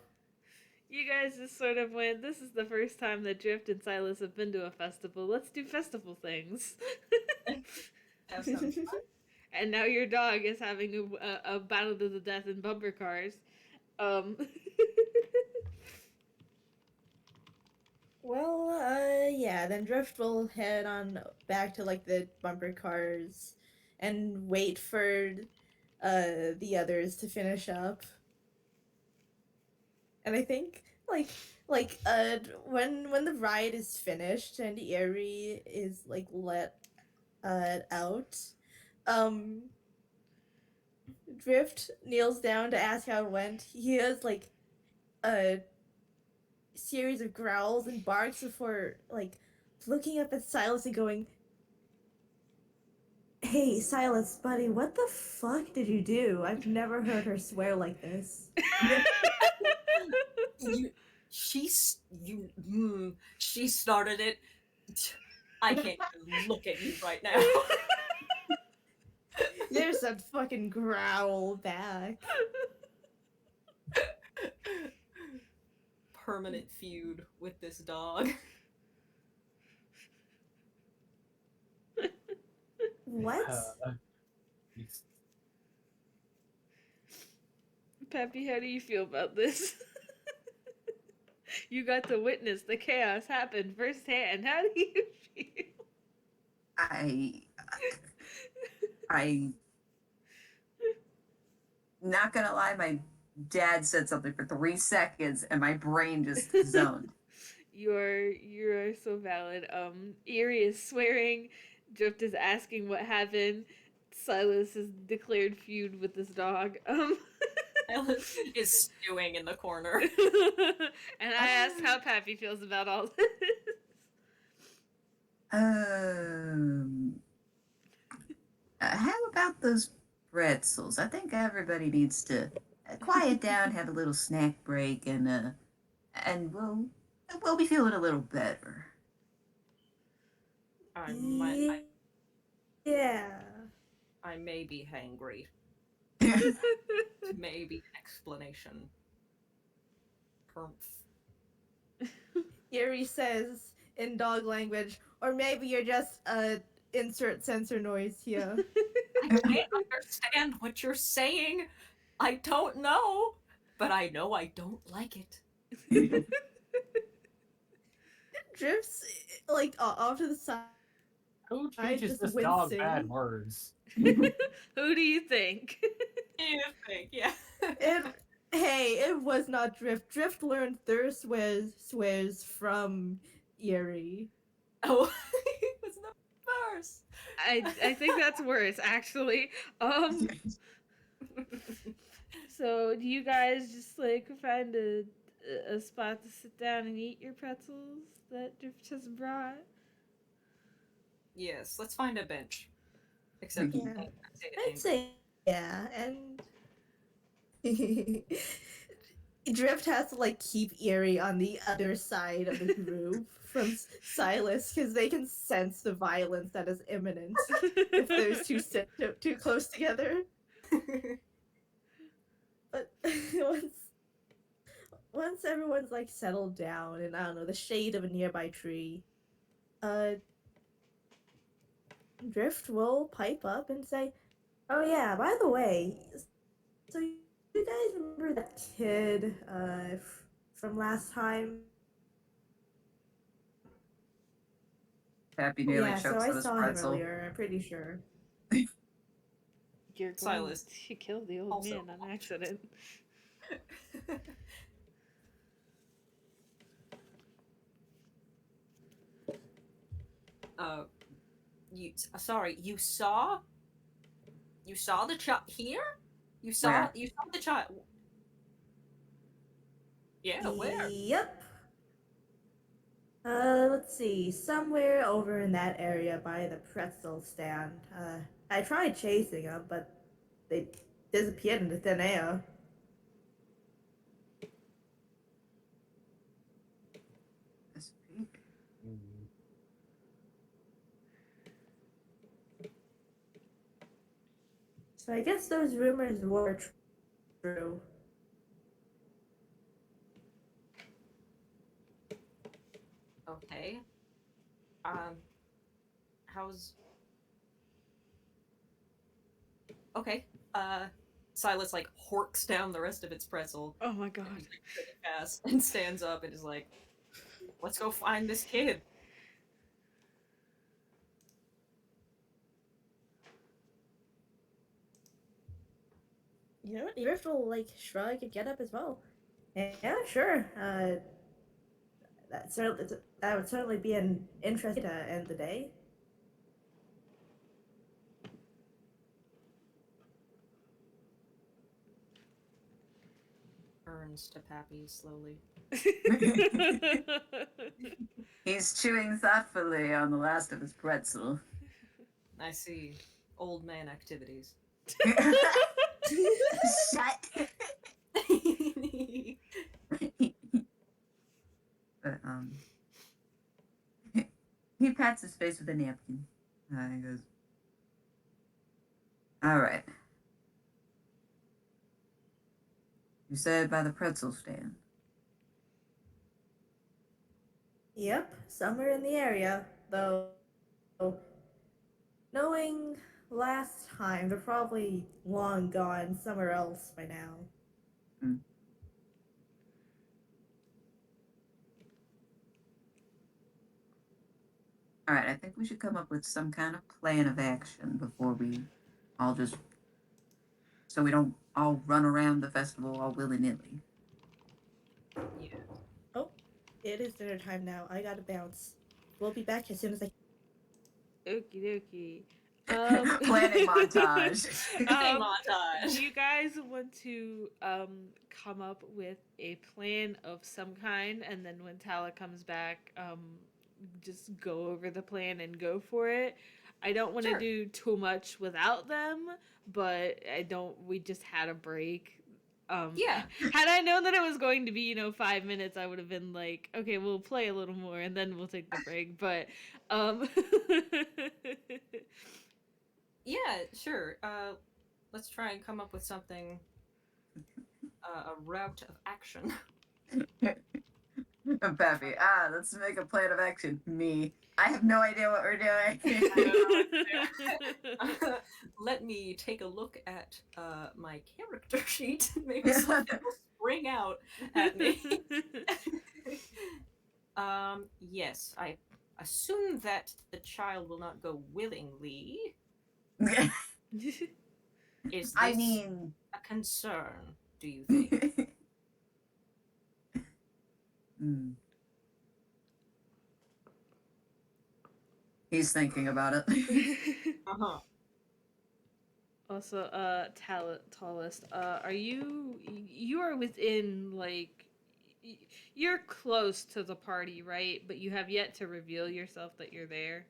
you guys just sort of went, this is the first time that Drift and Sylas have been to a festival. Let's do festival things. Have some fun. And now your dog is having a battle to the death in bumper cars. Well, yeah, then Drift will head on back to like the bumper cars and wait for the others to finish up. And I think when the ride is finished and Eerie is like let out, um Drift kneels down to ask how it went. He has like a series of growls and barks before like looking up at Sylas and going, "Hey, Sylas, buddy, what the fuck did you do? I've never heard her swear like this." You, she started it. I can't even look at you right now. There's that fucking growl back. Permanent feud with this dog. What? It's- Pappy, how do you feel about this? You got to witness the chaos happen firsthand. How do you feel? I not gonna lie, my dad said something for 3 seconds and my brain just zoned. You are so valid. Eerie is swearing. Drift is asking what happened. Sylas has declared feud with this dog. Alice is stewing in the corner. And I asked how Pappy feels about all this. How about those pretzels? I think everybody needs to quiet down, have a little snack break, and we'll be feeling a little better. I Yeah. may be hangry. Maybe an explanation. Permth. Eerie says in dog language, or maybe you're just insert sensor noise here. I can't understand what you're saying. I don't know, but I know I don't like it. Drifts like off to the side. Who I teaches just this dog wincing. bad words? Who do you think? You think, yeah. It was not Drift. Drift learned thirst swears from Eerie. Oh, it was the first. I think that's worse, actually. So do you guys just like find a spot to sit down and eat your pretzels that Drift has brought? Yes, let's find a bench. Except Yeah. I'd say yeah, and Drift has to like keep Eerie on the other side of the group from Sylas because they can sense the violence that is imminent if those two sit too close together. But once everyone's like settled down in, I don't know, the shade of a nearby tree, uh Drift will pipe up and say, "Oh yeah, by the way, so you guys remember that kid from last time?" Pappy nearly Yeah, so chokes I on his saw him pretzel. earlier, I'm pretty sure. You're going Sylas. to kill the old Also man on accident. uh, sorry, you saw the child here? You saw Where? the child. Yeah, where? Yep. Let's see. Somewhere over in that area by the pretzel stand. I tried chasing them, but they disappeared into thin air. Mm. So I guess those rumors were true. Okay. How's okay? Silas like horks down the rest of its pretzel. Oh my And god. he's like pretty fast and stands up and is like, "Let's go find this kid." You know what? Drift will like shrug and get up as well. Yeah, sure. That would certainly be an interesting way to end the day. Turns to Pappy slowly. He's chewing thoughtfully on the last of his pretzel. I see. Old man activities. Shut. But he pats his face with a napkin. He goes, "All right." You said by the pretzel stand. Yep, somewhere in the area. Though, knowing last time, they're probably long gone somewhere else by now. Hmm. All right, I think we should come up with some kind of plan of action before we all just, so we don't all run around the festival all willy nilly. Yeah. Oh, it is dinner time now. I gotta bounce. We'll be back as soon as I. Okie dokie. Planning montage. um, montage. do you guys want to come up with a plan of some kind, and then when Tala comes back, just go over the plan and go for it? I don't want to Sure. do too much without them, but I don't. We just had a break. Yeah. Had I known that it was going to be 5 minutes, I would have been like, okay, we'll play a little more and then we'll take the break. But Yeah, sure. Let's try and come up with something, a route of action. Pappy, let's make a plan of action. Me. I have no idea what we're doing. Let me take a look at my character sheet. Maybe something will spring out at me. Yes, I assume that the child will not go willingly. Is this I mean, a concern, do you think? hmm. He's thinking about it. Uh-huh. Also, tallest, are you are within you're close to the party, right? But you have yet to reveal yourself that you're there.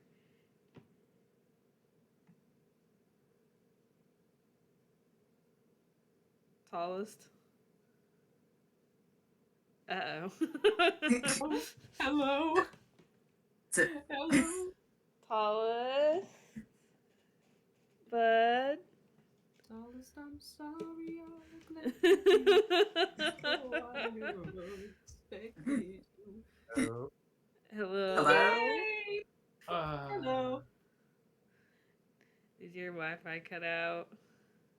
Tallest. Uh-oh. Oh, hello. So- Hello. Tallest. Bud. Tallest, I'm sorry I neglected you. Oh, I never expected you. Oh, Hello. Hello? Yay! uh, Hello. Did your Wi-Fi cut out?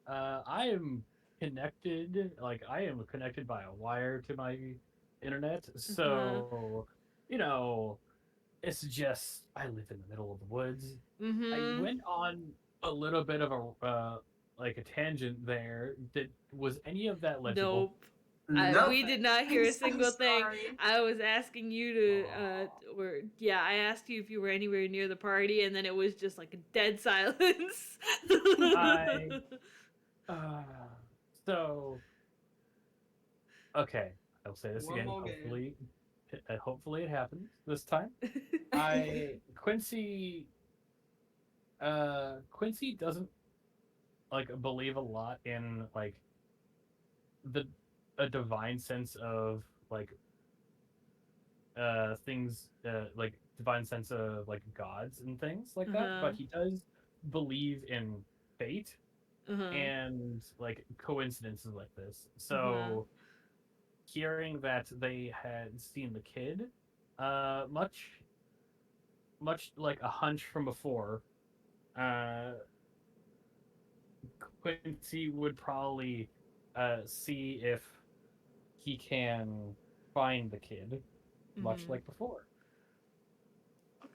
I am connected. Like I am connected by a wire to my internet. Uh-huh. So, it's just I live in the middle of the woods. I Mm-hmm. went on a little bit of a like a tangent there. Did was any of that legible? Nope. Nope. We did not hear I'm a so single thing. sorry. I was asking you to, Oh. I asked you if you were anywhere near the party, and then it was just like a dead silence. I uh so okay. I'll say this One again. more game. Hopefully it happens this time. I Quincy doesn't like believe a lot in like the a divine sense of like things like divine sense of like gods and things like that, Uh-huh. but he does believe in fate Uh-huh. and like coincidences like this. Uh-huh. So hearing that they had seen the kid, much like a hunch from before, uh Quincy would probably see if he can find the kid, much Mm-hmm. like before.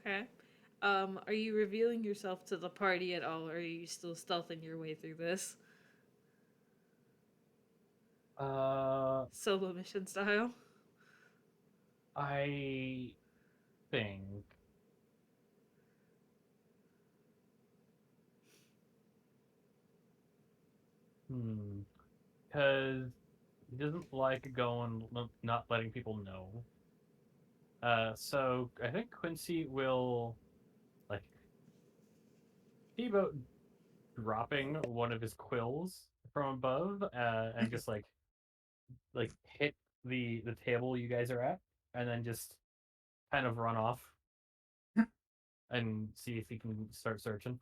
Okay. Are you revealing yourself to the party at all, or are you still stealthing your way through this? Solo mission style. I think. Because he doesn't like not letting people know. So I think Quincy will like see about dropping one of his quills from above, and just like hit the table you guys are at, and then just kind of run off and see if he can start searching.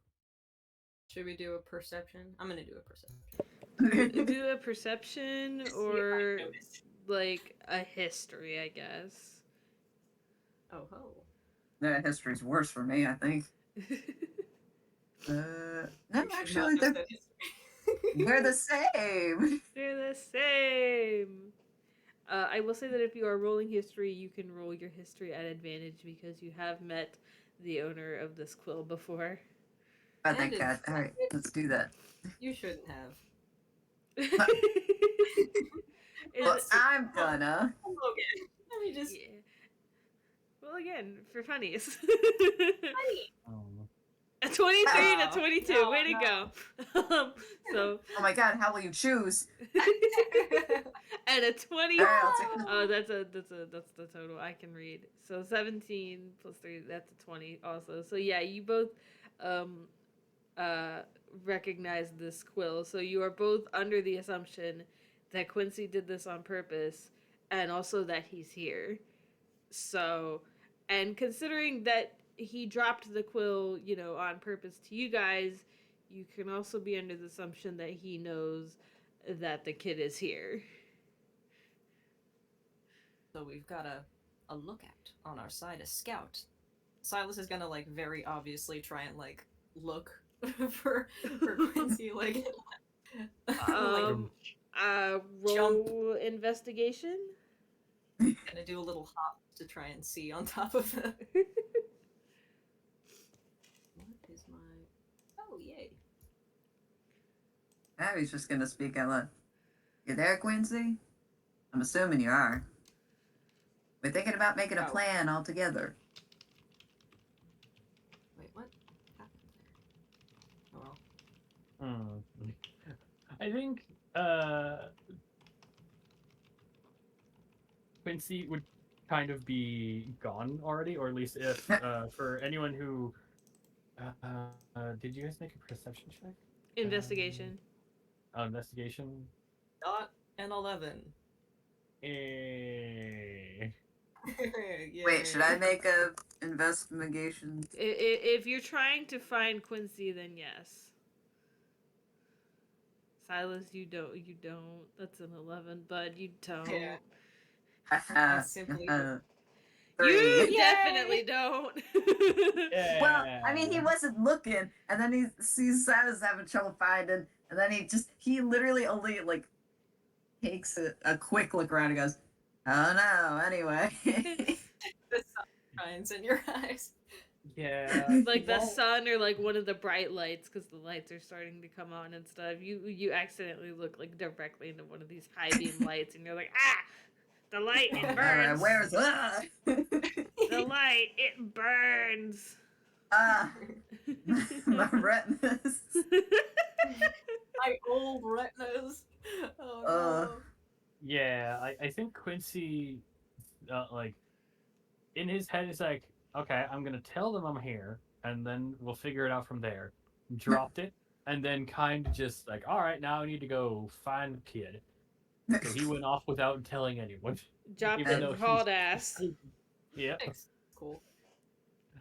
Should we do a perception? I'm gonna do a perception. Do a perception See if I or notice. like a history, I guess. Oh ho. History's worse for me, I think. No, You should actually, not have said history. they're the same. They're the same. I will say that if you are rolling history, you can roll your history at advantage because you have met the owner of this quill before. I And think it's that. All right, let's do that. You shouldn't have. Well, Is- I'm gonna. Logan, let me just. yeah. Well, again, for funnies. Honey. A 23 and a Oh, 22. no, Way to no. go. So. Oh my god, how will you choose? And a 20. All right, I'll take the- Oh, that's the total I can read. So 17 plus 3, that's a 20 also. So yeah, you both recognize this quill. So you are both under the assumption that Quincy did this on purpose and also that he's here. So, and considering that he dropped the quill, on purpose to you guys, you can also be under the assumption that he knows that the kid is here. So we've got a lookout on our side, a scout. Sylas is gonna very obviously try and look for Quincy Roll Jump. investigation. gonna do a little hop to try and see on top of the. What is my? Oh yay! Abby's just gonna speak out loud. You there, Quincy? I'm assuming you are. We're thinking about making a Oh. plan all together. Wait, what happened there? Oh well. I think Quincy would kind of be gone already, or at least if for anyone who did you guys make a perception check? Investigation. Investigation. Dot and 11. Wait, should I make a investigation? If you're trying to find Quincy, then yes. Sylas, you don't. That's an 11, but you don't. Yeah. I simply- Three. You definitely don't. Yeah. Well, I mean, he wasn't looking, and then he sees Silas having trouble finding, and then he literally only takes a quick look around and goes, "Oh no." Anyway. The sun shines in your eyes. Yeah. Like the Well, sun or like one of the bright lights, because the lights are starting to come on and stuff. You accidentally look directly into one of these high beam lights, and you're like, ah, the light, it Alright, burns. where's The light, it burns. my retinas. My old retinas. Oh no. yeah, I think Quincy, in his head, is like, okay, I'm gonna tell them I'm here, and then we'll figure it out from there. Dropped it, and then kind of just like, all right, now I need to go find the kid. So he went off without telling anyone. Dropped Even it though and he's- hauled ass. Yeah. Thanks. Cool.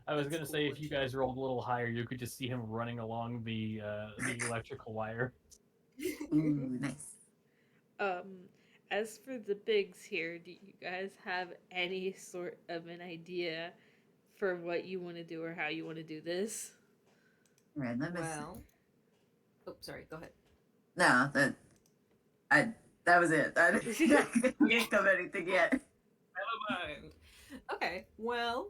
I was That's gonna say cool, if you legit. guys rolled a little higher, you could just see him running along the electrical wire. Ooh, nice. As for the bigs here, do you guys have any sort of an idea for what you want to do or how you want to do this? Right, let me see. Well. Oh, sorry. Go ahead. No, that was it. I didn't think of anything yet. Never mind. Okay. Well.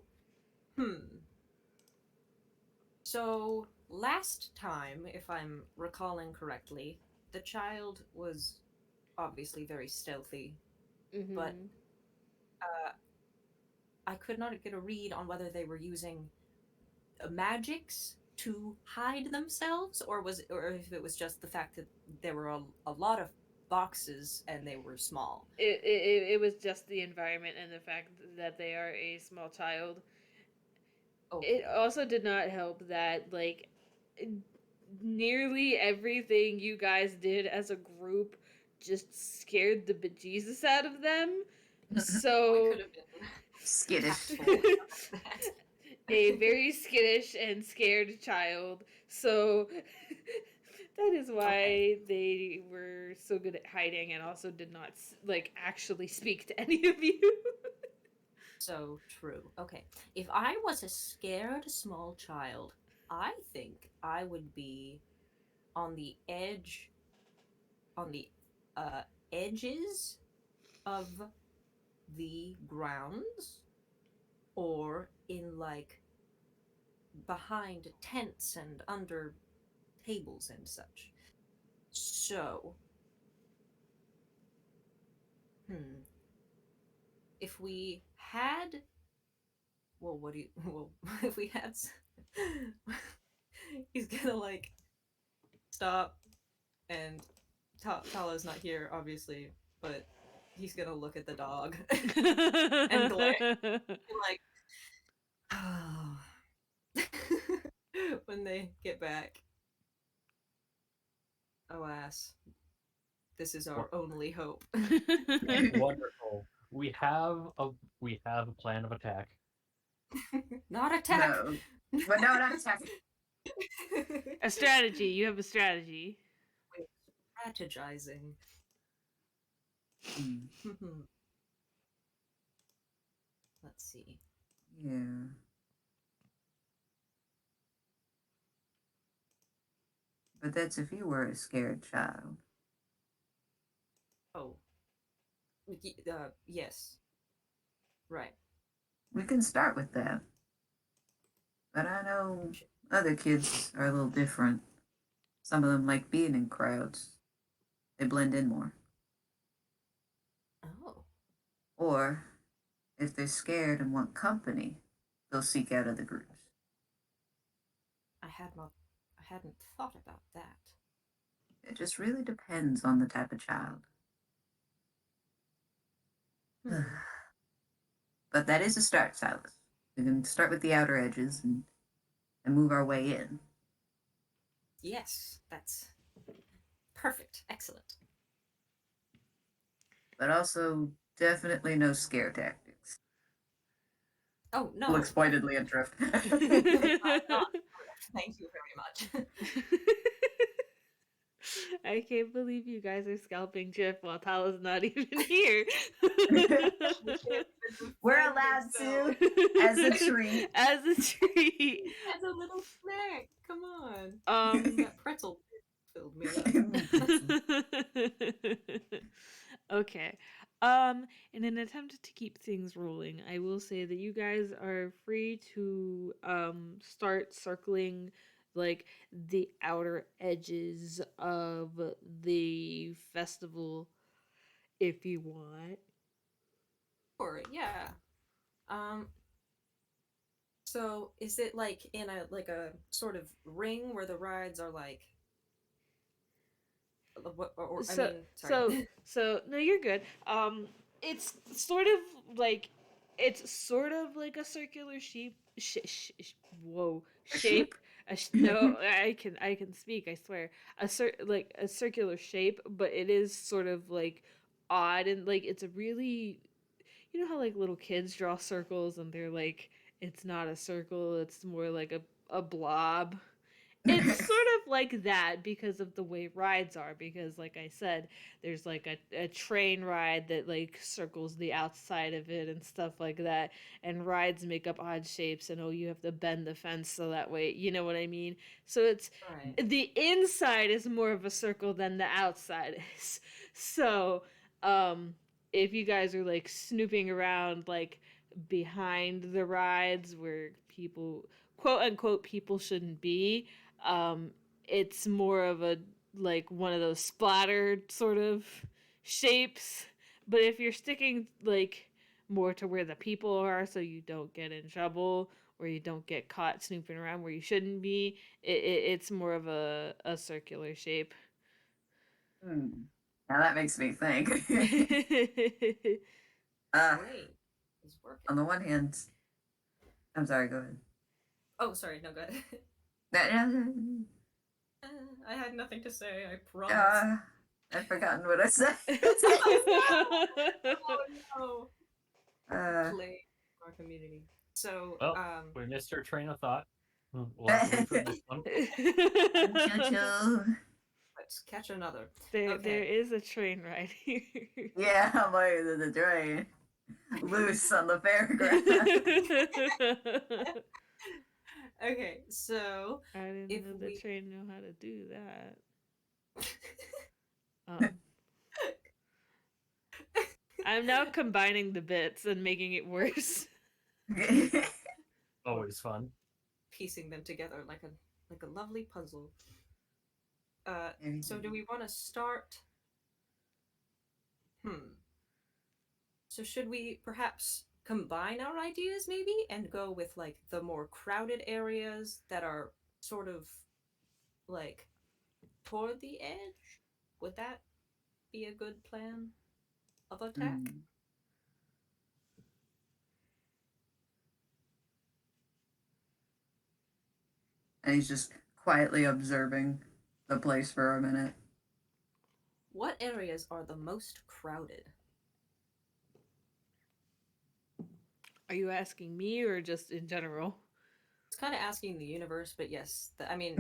So last time, if I'm recalling correctly, the child was obviously very stealthy, but Mm-hmm. I could not get a read on whether they were using magics to hide themselves, or if it was just the fact that there were a lot of boxes and they were small. It was just the environment and the fact that they are a small child. It Okay. also did not help that, like, nearly everything you guys did as a group just scared the bejesus out of them. I So could have been Skittish. tactful about that. a very skittish and scared child. So that is Okay. why they were so good at hiding and also did not like actually speak to any of you. So true. Okay. If I was a scared small child, I think I would be on the edge, on the uh, edges of the grounds, or in like behind tents and under tables and such. So, hmm, if we had, well, what do you, well, if we had, he's gonna like stop, and Tala's not here, obviously, but he's gonna look at the dog and glare, like, oh. When they get back. Alas, this is our only hope. Wonderful. We have a plan of attack. Not attack! No. But no, not attacking. A strategy. You have a strategy. Strategizing. Hmm. Let's see. Yeah. But that's if you were a scared child. Oh. Yes. Right. We can start with that. But I know other kids are a little different. Some of them like being in crowds. They blend in more. Oh. Or if they're scared and want company, they'll seek out other groups. I hadn't thought about that. It just really depends on the type of child. Hmm. But that is a start, Sylas. We can start with the outer edges and move our way in. Yes, that's perfect. Excellent. But also, definitely no scare tactics. Oh, no. Full exploitedly adrift. I'm not. Thank you very much. I can't believe you guys are scalping Chip while Tala's not even here. We're allowed to, as a treat. As a treat. As a little snack. Come on. That pretzel filled me up. Okay. In an attempt to keep things rolling, I will say that you guys are free to start circling like the outer edges of the festival if you want. Sure, yeah. Um, so is it like in a sort of ring where the rides are like I So mean, sorry. no, you're good. It's sort of like a circular A shape. sheep? No, I can speak. I swear. Like a circular shape, but it is sort of like odd and like it's a really, you know how like little kids draw circles and they're like it's not a circle, it's more like a blob. It's sort of like that because of the way rides are, because like I said, there's like a train ride that like circles the outside of it and stuff like that, and rides make up odd shapes, and oh, you have to bend the fence so that way, you know what I mean? So it's Right. the inside is more of a circle than the outside is. So if you guys are like snooping around like behind the rides where people, quote unquote, people shouldn't be, um, it's more of a like one of those splattered sort of shapes, but if you're sticking like more to where the people are, so you don't get in trouble or you don't get caught snooping around where you shouldn't be, it's more of a circular shape. Now that makes me think. Great. It's working. On the one hand, I'm sorry, go ahead. Oh, sorry, no, go ahead. I had nothing to say, I promise. I've forgotten what I said. Oh no. Play our community. So, Well, we missed our train of thought. We'll have to wait for this one. Let's catch another. There is a train right here. Yeah, I'm like the train. Loose on the fairground. Okay, so I didn't if know the we- train know how to do that. I'm now combining the bits and making it worse. Always fun. piecing them together like a lovely puzzle. So do we want to start? So should we perhaps combine our ideas maybe and go with like the more crowded areas that are sort of like toward the edge? Would that be a good plan of attack? And he's just quietly observing the place for a minute. What areas are the most crowded? Are you asking me or just in general? It's kind of asking the universe, but yes, I mean,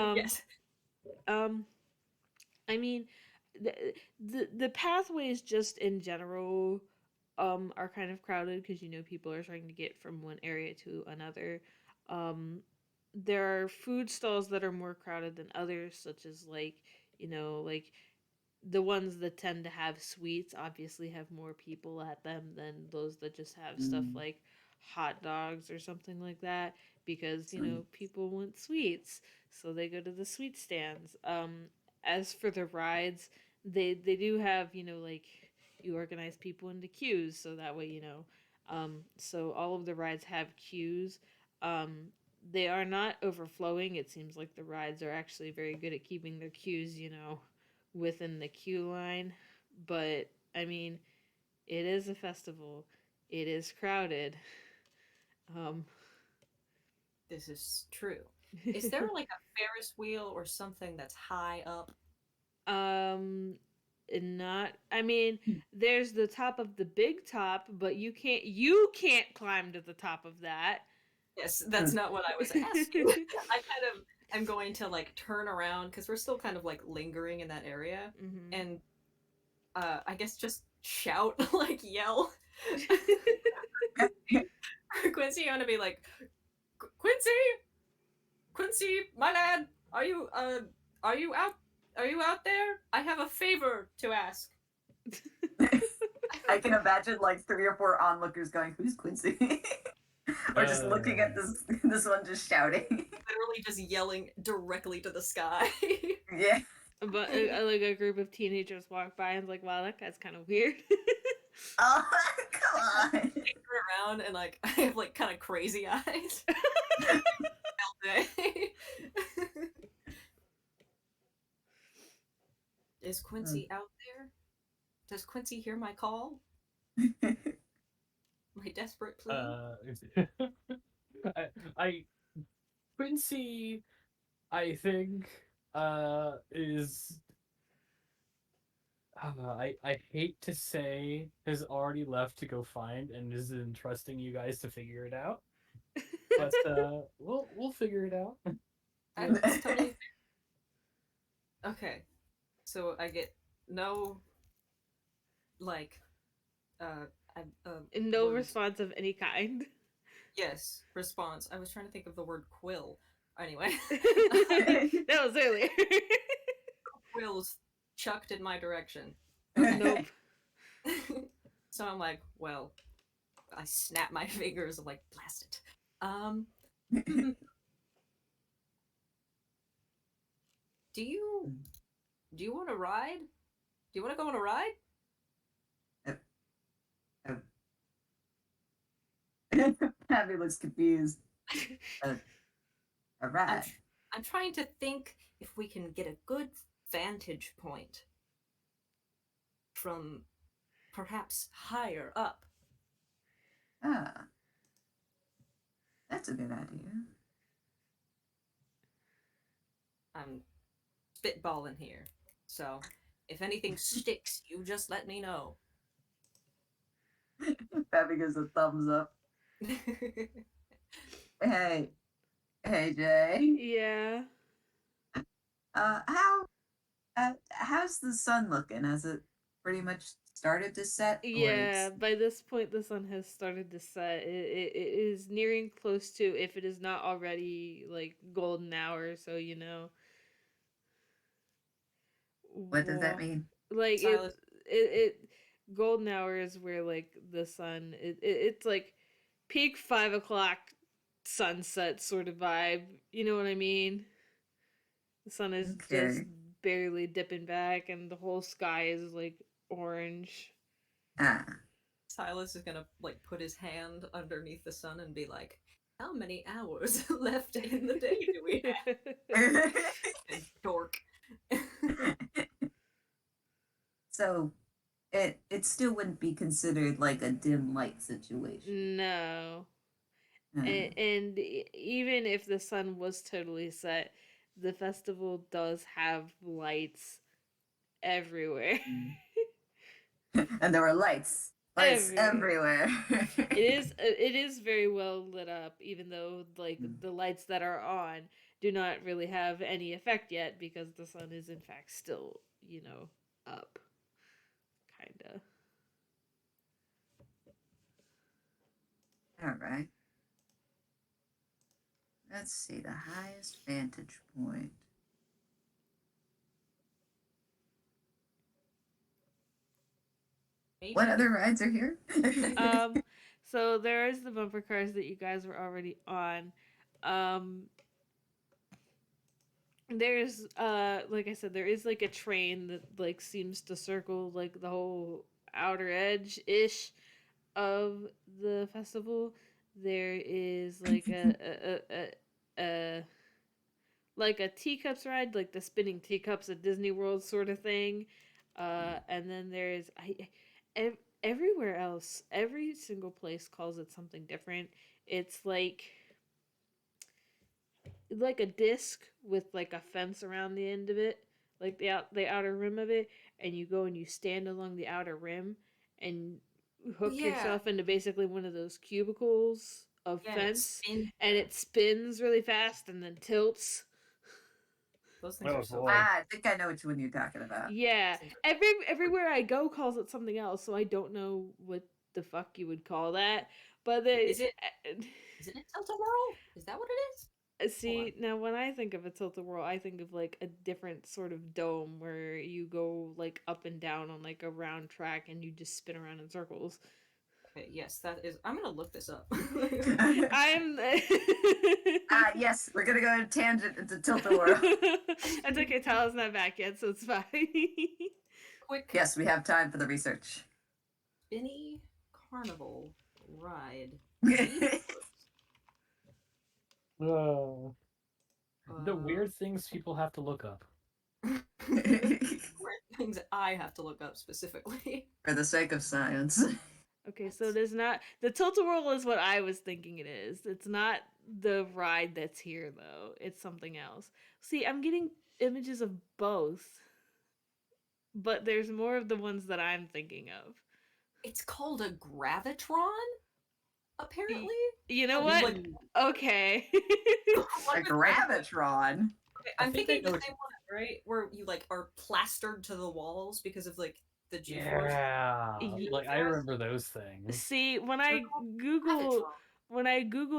yes. I mean, the pathways just in general are kind of crowded because people are trying to get from one area to another. There are food stalls that are more crowded than others, such as like the ones that tend to have sweets obviously have more people at them than those that just have stuff like hot dogs or something like that, because people want sweets, so they go to the sweet stands. As for the rides, they do have like you organize people into queues, so that way so all of the rides have queues. They are not overflowing. It seems like the rides are actually very good at keeping their queues within the queue line. But I mean, it is a festival, it is crowded. This is true. Is there like a Ferris wheel or something that's high up? Not, I mean, there's the top of the big top, but you can't climb to the top of that. Yes, that's not what I was asking. I kind of am going to like turn around because we're still kind of like lingering in that area, and I guess just shout, like yell. Quincy, I want to be like, Quincy, my lad, are you out there? I have a favor to ask. I can imagine like 3 or 4 onlookers going, "Who's Quincy?" Or just looking at this one just shouting. Literally just yelling directly to the sky. Yeah. But like a group of teenagers walk by and like, wow, that guy's kind of weird. Oh, come on. I turn around and like I have like kind of crazy eyes. All day. Is Quincy out there? Does Quincy hear my call? My desperate plea? Quincy, I think, is... I hate to say has already left to go find and is entrusting you guys to figure it out. But we'll figure it out. That's totally fair. Okay. So I get no like no words. response of any kind. Yes, response. I was trying to think of the word quill. Anyway. That was earlier. Quills chucked in my direction. Okay. Nope. So I'm like, well, I snap my fingers. I'm like, blast it. Do you Do you want to ride? Do you want to go on a ride? Pappy looks confused. A I'm, ride. I'm trying to think if we can get a good vantage point from perhaps higher up. Ah, that's a good idea. I'm spitballing here. So, if anything sticks, you just let me know. Pappy gives a thumbs up. Hey, Jay. Yeah. How's the sun looking? Has it pretty much started to set? Or Yeah, by this point, the sun has started to set. It is nearing close to, if it is not already, like, golden hour, so, you know. what does that mean? Like, Sylas. golden hour is where, like, the sun, it's, like, peak 5 o'clock sunset sort of vibe. You know what I mean? The sun is just Okay. barely dipping back, and the whole sky is, like, orange. Ah. Sylas is gonna like put his hand underneath the sun and be like, "How many hours left in the day do we have?" And dork. So it still wouldn't be considered like a dim light situation. No. Hmm. And even if the sun was totally set, the festival does have lights everywhere. And there were lights everywhere. It is very well lit up, even though, like, the lights that are on do not really have any effect yet, because the sun is in fact still, you know, up. Kinda. All right. Let's see the highest vantage point. Maybe What other rides are here? So there is the bumper cars that you guys were already on. There's like I said, there is, like, a train that, like, seems to circle, like, the whole outer edge ish of the festival. There is, like, a like a teacups ride, like the spinning teacups at Disney World sort of thing. And then there's everywhere else, every single place calls it something different. It's like a disc with, like, a fence around the end of it, like the outer rim of it, and you go and you stand along the outer rim and hook yourself into basically one of those cubicles of fence, and it spins really fast and then tilts. Those things are so boy. I think I know which one you're talking about. Yeah, everywhere I go calls it something else, so I don't know what the fuck you would call that. But Is it tilt-a-whirl? Is that what it is? see, now when I think of a tilt-a-whirl, I think of, like, a different sort of dome where you go, like, up and down on, like, a round track and you just spin around in circles. Okay, yes, that is. I'm gonna look this up. I'm. Yes, we're gonna go on a tangent into Tilt-a-Whirl. It's okay. Tala's not back yet, so it's fine. Quick. Yes, we have time for the research. Spinny Carnival ride. Oh. The weird things people have to look up. Weird things I have to look up specifically. For the sake of science. Okay, so there's not the tilt-a-whirl is what I was thinking it is. It's not the ride that's here though. It's something else. See, I'm getting images of both, but there's more of the ones that I'm thinking of. It's called a gravitron, apparently. You know what? Like, okay. A gravitron. I'm thinking the same one, right? Where you, like, are plastered to the walls because of, like, the G-force. Yeah, like I remember those things. See, when I Google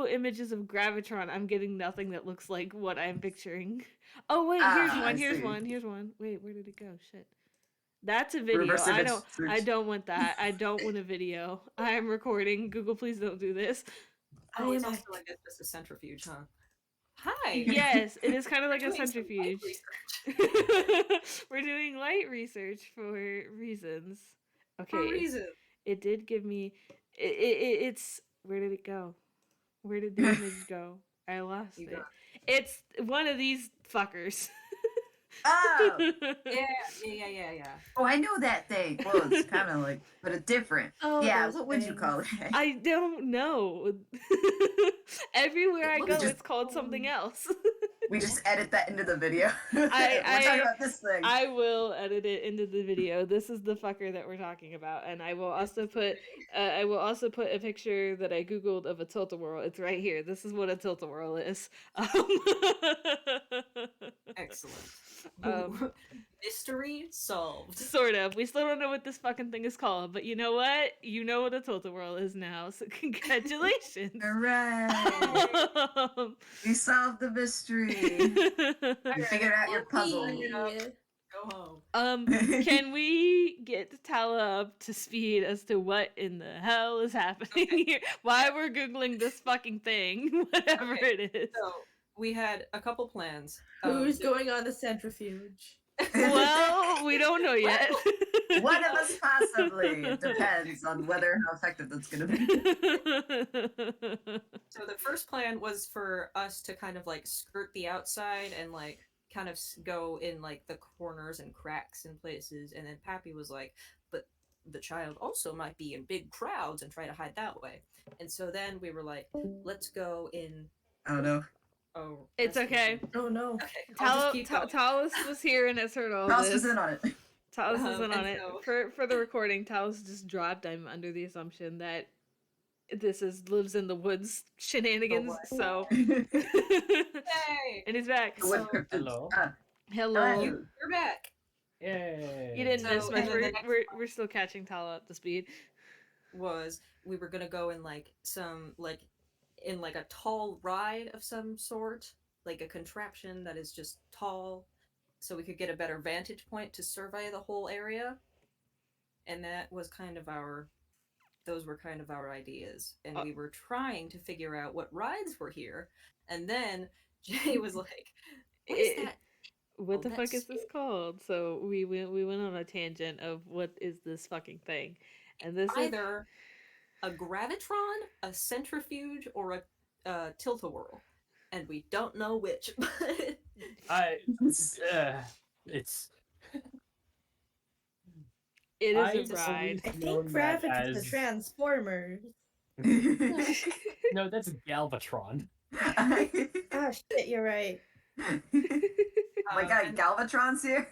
images of gravitron, I'm getting nothing that looks like what I'm picturing. Oh wait, here's one. Wait, where did it go? Shit. That's a video. Reverse image search. I don't want that. I don't want a video. I am recording. Google, please don't do this. Oh, it's also like it's just a centrifuge, huh? Hi. Yes, it is kind of like a Doing some light centrifuge. research We're doing light research for reasons. for Okay, reason. it did give me. It's where did it go? Where did the image go? I lost You it. got It's one of these fuckers. Oh, yeah. oh, I know that thing. Well, it's kind of like, but a different. Oh, Yeah, those what would you call it? things. I don't know. Everywhere It I looks go, just- it's called something else. We just edit that into the video. We're talking about this thing. I will edit it into the video. This is the fucker that we're talking about, and I will also put a picture that I googled of a tilt-a-whirl. It's right here. This is what a tilt-a-whirl is. Excellent. Um, Mystery solved. Sort of. We still don't know what this fucking thing is called, but you know what? You know what a tilt-a-whirl is now, so congratulations. All right. We solved the mystery. You figured out your puzzle. Go home. Can we get Tala up to speed as to what in the hell is happening here? Why we're googling this fucking thing, whatever Okay, it is. So we had a couple plans. Who's going on the centrifuge? Well, we don't know yet. One of us possibly. It depends on whether how effective that's going to be. So the first plan was for us to kind of like skirt the outside and like kind of go in like the corners and cracks and places, and then Pappy was like, but the child also might be in big crowds and try to hide that way. And so then we were like, let's go in. Oh no. Oh, It's that's okay. Oh no. Okay, I'll just keep going. Talos was here and has heard all Ross this. was in on it. Talos is in on and it. so- For the recording, Talos just dropped. I'm under the assumption that this is lives in the woods shenanigans. what? So The Hey, and he's back. wood So- cryptids. Hello. Hello. you're back. Yay! You didn't So, miss much. and then the next We're still catching Tala up to speed. Was we were gonna go in like some like in like a tall ride of some sort, like a contraption that is just tall, so we could get a better vantage point to survey the whole area. And that was kind of those were kind of our ideas, and we were trying to figure out what rides were here. And then Jay was like, "What is that?" What Oh, the fuck that's is this called? So we went on a tangent of what is this fucking thing, and this is Either a gravitron, a centrifuge, or a tilt-a-whirl, and we don't know which. But It's it is I a just ride. I think known that graphics is as- the Transformers. no, that's Galvatron. Ah, shit, you're right. Oh my god, and- Galvatron's here.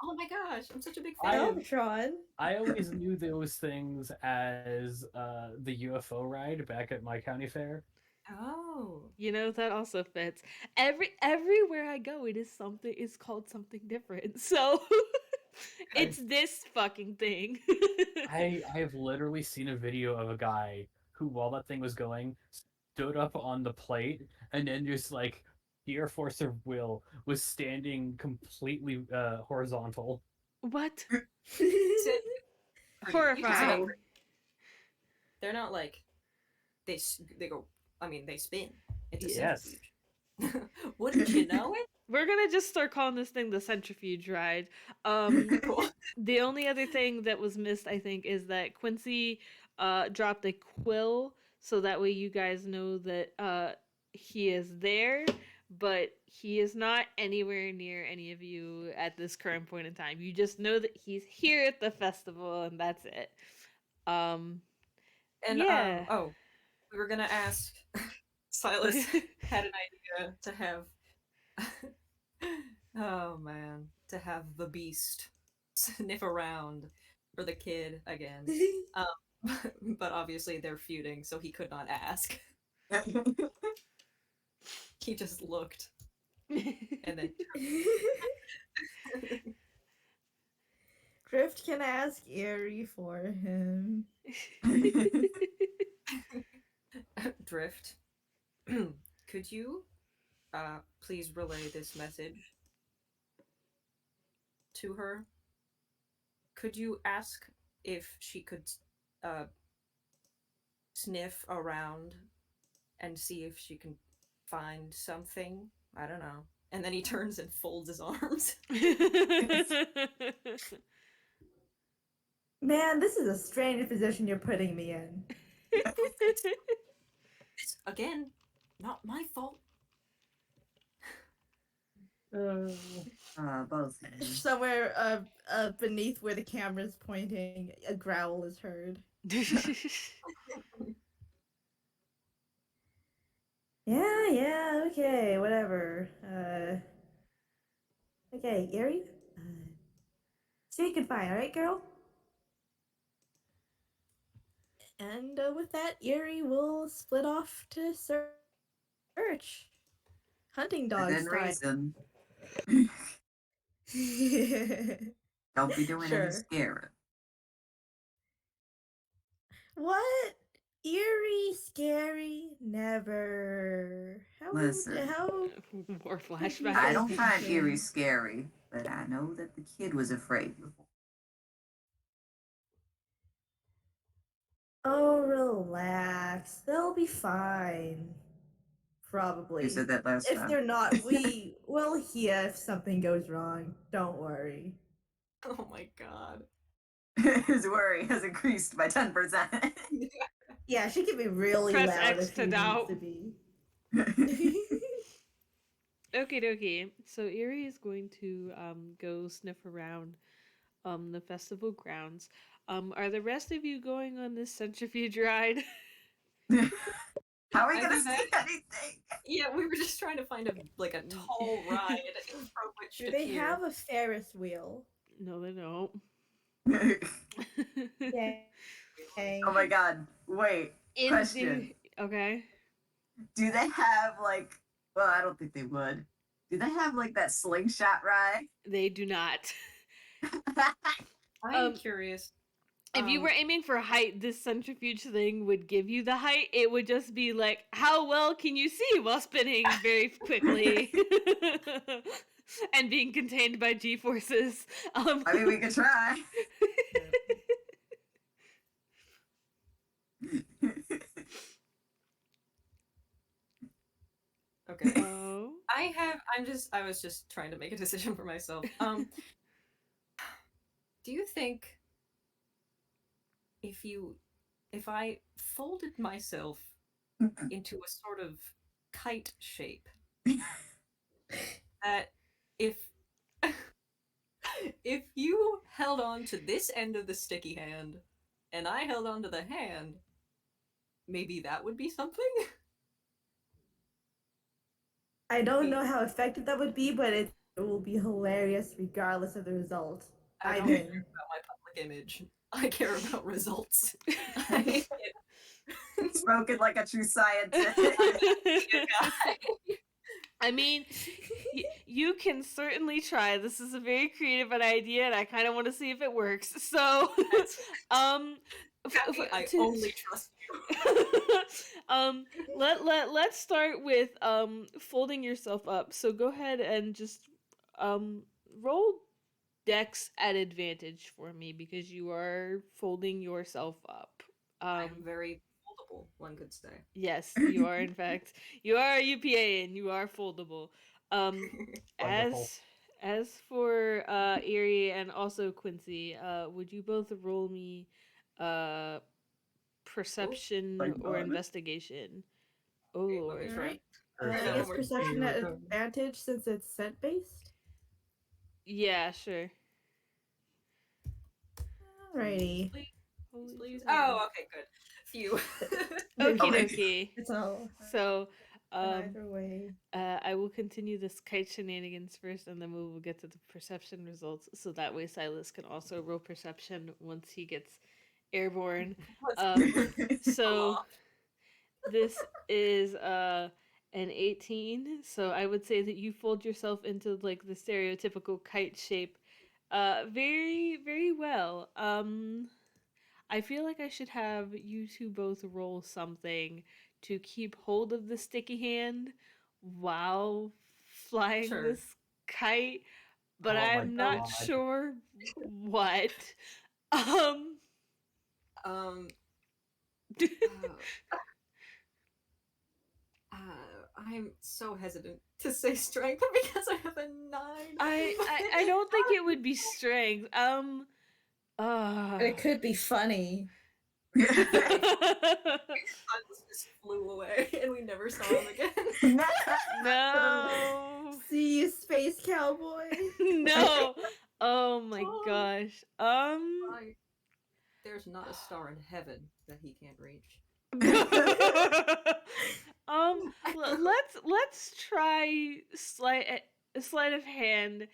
oh my gosh, I'm such a big fan. Galvatron. I always knew those things as the UFO ride back at my county fair. Oh. You know, that also fits. Everywhere I go, it is something. It's called something different. So it's this fucking thing. I have literally seen a video of a guy who, while that thing was going, stood up on the plate and then just like the Air Force of Will was standing completely horizontal. What? Pretty- Horrifying. Wow. They're not like they go. I mean, they spin. It's a Yes. centrifuge. Wouldn't you know it? We're gonna just start calling this thing the centrifuge ride. Cool. The only other thing that was missed, I think, is that Quincy dropped a quill, so that way you guys know that he is there, but he is not anywhere near any of you at this current point in time. You just know that he's here at the festival, and that's it. And Yeah. we were gonna ask. Sylas had an idea to have. Oh man, to have the beast sniff around for the kid again. But obviously they're feuding, so he could not ask. He just looked and then Drift can ask Eerie for him. Drift. Could you please relay this message to her? Could you ask if she could sniff around and see if she can find something. I don't know. And then he turns and folds his arms. Man, this is a strange position you're putting me in. It's, again, not my fault. Both. Somewhere beneath where the camera's pointing, a growl is heard. Yeah, okay, whatever. Okay, Erie? So you can find, alright, girl? And with that, Erie will split off to search. Hunting dog Within style. reason. Don't be doing any Sure. scaring. What? Eerie, scary, never. Listen. More flashbacks. I don't find Eerie scary, but I know that the kid was afraid before. Oh, relax. They'll be fine. Probably. You said that last If time. they're not, we'll hear if something goes wrong. Don't worry. Oh my god. His worry has increased by 10%. Yeah, she can be really Press loud X if to she doubt. needs to be. Okie dokie. So Erie is going to go sniff around the festival grounds. Are the rest of you going on this centrifuge ride? How are we I gonna do that. see anything? Yeah, we were just trying to find a tall ride from which Do to they peer. have a Ferris wheel? No, they don't. Dang. Oh my god, wait. Question. Okay. Do they have, like, well, I don't think they would. Do they have, like, that slingshot ride? They do not. I'm curious. If you were aiming for height, this centrifuge thing would give you the height. It would just be like, how well can you see while spinning very quickly and being contained by G-forces? I mean, we could try. Okay. Oh. I was just trying to make a decision for myself. Do you think if I folded myself into a sort of kite shape, that if you held on to this end of the sticky hand and I held on to the hand, maybe that would be something? I don't know how effective that would be, but it will be hilarious regardless of the result. I don't care about my public image. I care about results. Spoken like a true scientist. I mean, you can certainly try. This is a very creative idea, and I kind of want to see if it works. So, I only trust you. Let's start with folding yourself up. So go ahead and just roll Dex at advantage for me because you are folding yourself up. I'm very foldable, one could say. Yes, you are. In fact, you are a UPA and you are foldable. As for Erie and also Quincy, would you both roll me perception or investigation? Oh Lord. Alright. I guess perception at advantage since it's scent based. Yeah, sure. Alrighty. Please. Oh, okay, good. Phew. Okie dokie. It's all So, either way. I will continue this kite shenanigans first, and then we will get to the perception results. So that way, Sylas can also roll perception once he gets airborne. So this is an 18. So I would say that you fold yourself into like the stereotypical kite shape, very very well. I feel like I should have you two both roll something to keep hold of the sticky hand while flying this kite, but I'm not sure what. I'm so hesitant to say strength because I have a 9. I don't think it would be strength. It could be funny. Silas just flew away and we never saw him again. No. See you, space cowboy. No. Oh my gosh. There's not a star in heaven that he can't reach. Let's try sleight of hand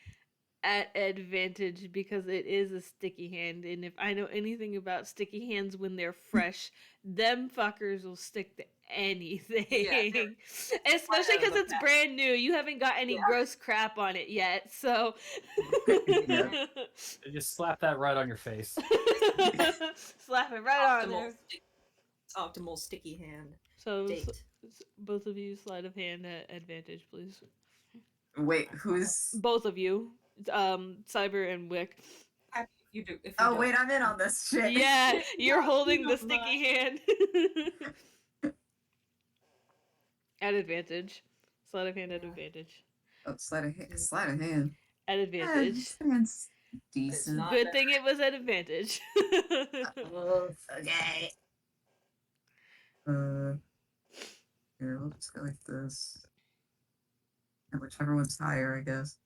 at advantage because it is a sticky hand, and if I know anything about sticky hands when they're fresh, them fuckers will stick to anything. Yeah, especially because it's brand new. You haven't got any gross crap on it yet, so Just slap that right on your face. slap it right on there. Optimal sticky hand. So Date. both of you sleight of hand at advantage, please. Wait, who's? Both of you, Cyber and Wick. Happy if you do. If you Oh don't. wait, I'm in on this shit. Yeah, you're holding the No, sticky hand. At advantage. Sleight of hand at advantage. Oh, sleight of hand. Sleight of hand. At advantage. That's decent. not- Good thing it was at advantage. Oh, okay. Here, we'll just go like this. And whichever one's higher, I guess.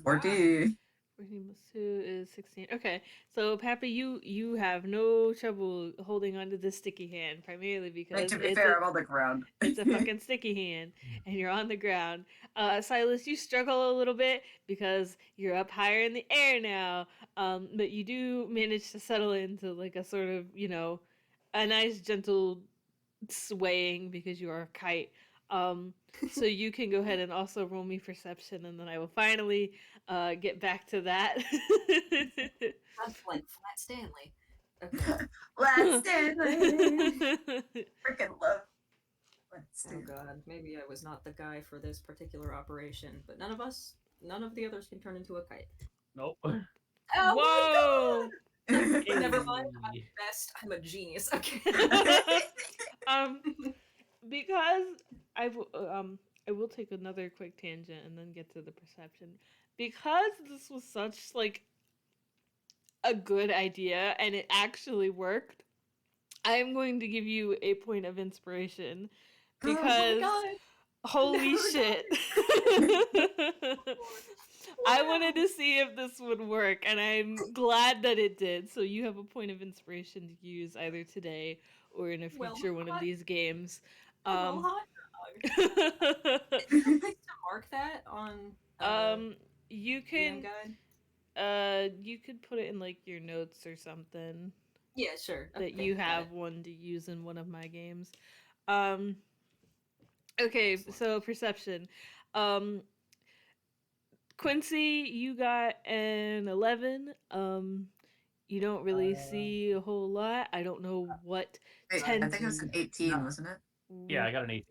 14. 14 plus 2 is 16. Okay, so Pappy, you have no trouble holding onto this sticky hand, primarily because Like, to be it's fair, a, I'm on the ground. it's a fucking sticky hand, and you're on the ground. Sylas, you struggle a little bit because you're up higher in the air now, but you do manage to settle into like a sort of, a nice gentle swaying because you are a kite. So you can go ahead and also roll me perception, and then I will finally get back to that. That's like Flat Stanley. Okay. Let's Stanley. Freaking love. Let's Oh Stanley. god, maybe I was not the guy for this particular operation, but none of the others can turn into a kite. Nope. Oh Whoa! my god! Never mind, I'm the best. I'm a genius. Okay. Because I will take another quick tangent and then get to the perception. Because this was such like a good idea and it actually worked, I am going to give you a point of inspiration because holy shit. I wanted to see if this would work and I'm glad that it did. So you have a point of inspiration to use either today or in a future one of these games. Hot dog. To mark that on you DM can guide? you could put it in like your notes or something Yeah, sure. that Okay, you got have it. one to use in one of my games. Okay, so perception. Quincy, you got an 11. You don't really see a whole lot. I don't know what Wait, I think it was an 18, wasn't it? Yeah, I got an 18.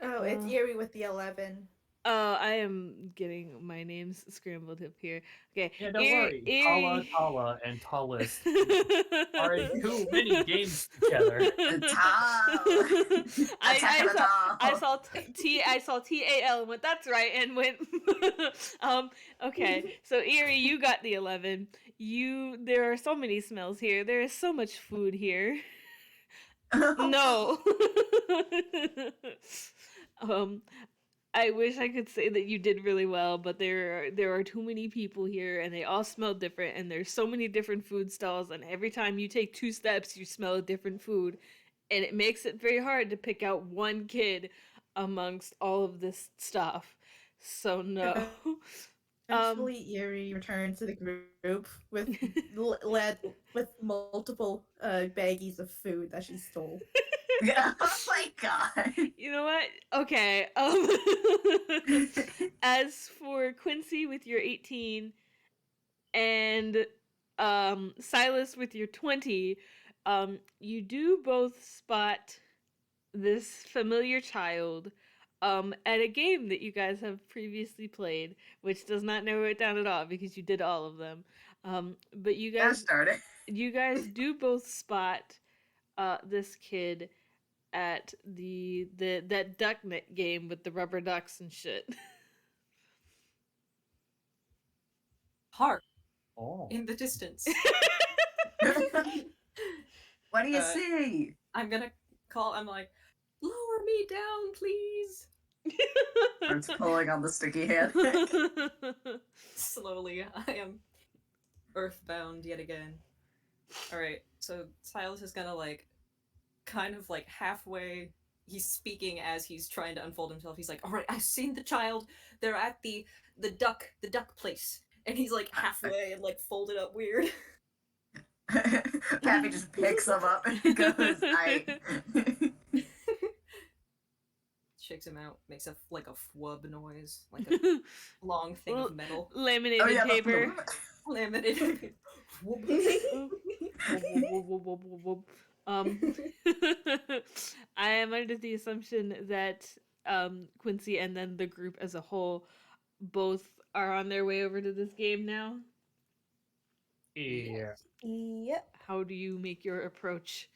Oh, it's Eerie with the 11. I am getting my names scrambled up here. Okay. Yeah, don't worry. Tala, and Tallest are in too many games together. I saw TAL and went, that's right, and went okay. So Eerie, you got the 11. There are so many smells here. There is so much food here. No. I wish I could say that you did really well, but there are too many people here, and they all smell different, and there's so many different food stalls, and every time you take 2 steps, you smell a different food, and it makes it very hard to pick out one kid amongst all of this stuff. So no. Eventually, Eerie returns to the group with with multiple baggies of food that she stole. Yeah, oh my god. You know what? Okay. As for Quincy with your 18 and Sylas with your 20, you do both spot this familiar child at a game that you guys have previously played, which does not narrow it down at all because you did all of them. But you guys do both spot this kid at that duck net game with the rubber ducks and shit. Hark Oh. in the distance. What do you Uh, see? I'm gonna call. I'm like, lower me down, please. Starts pulling on the sticky hand. Slowly, I am earthbound yet again. Alright, so Sylas is gonna, like, kind of, like, halfway. He's speaking as he's trying to unfold himself. He's like, alright, I've seen the child. They're at the duck place. And he's, like, halfway and, like, folded up weird. Pappy just picks him up and goes, Shakes him out, makes a fwub noise, like a long thing of metal. Laminated Oh, yeah, paper. Laminated paper. I am under the assumption that Quincy and then the group as a whole both are on their way over to this game now. Yeah. Yep. How do you make your approach?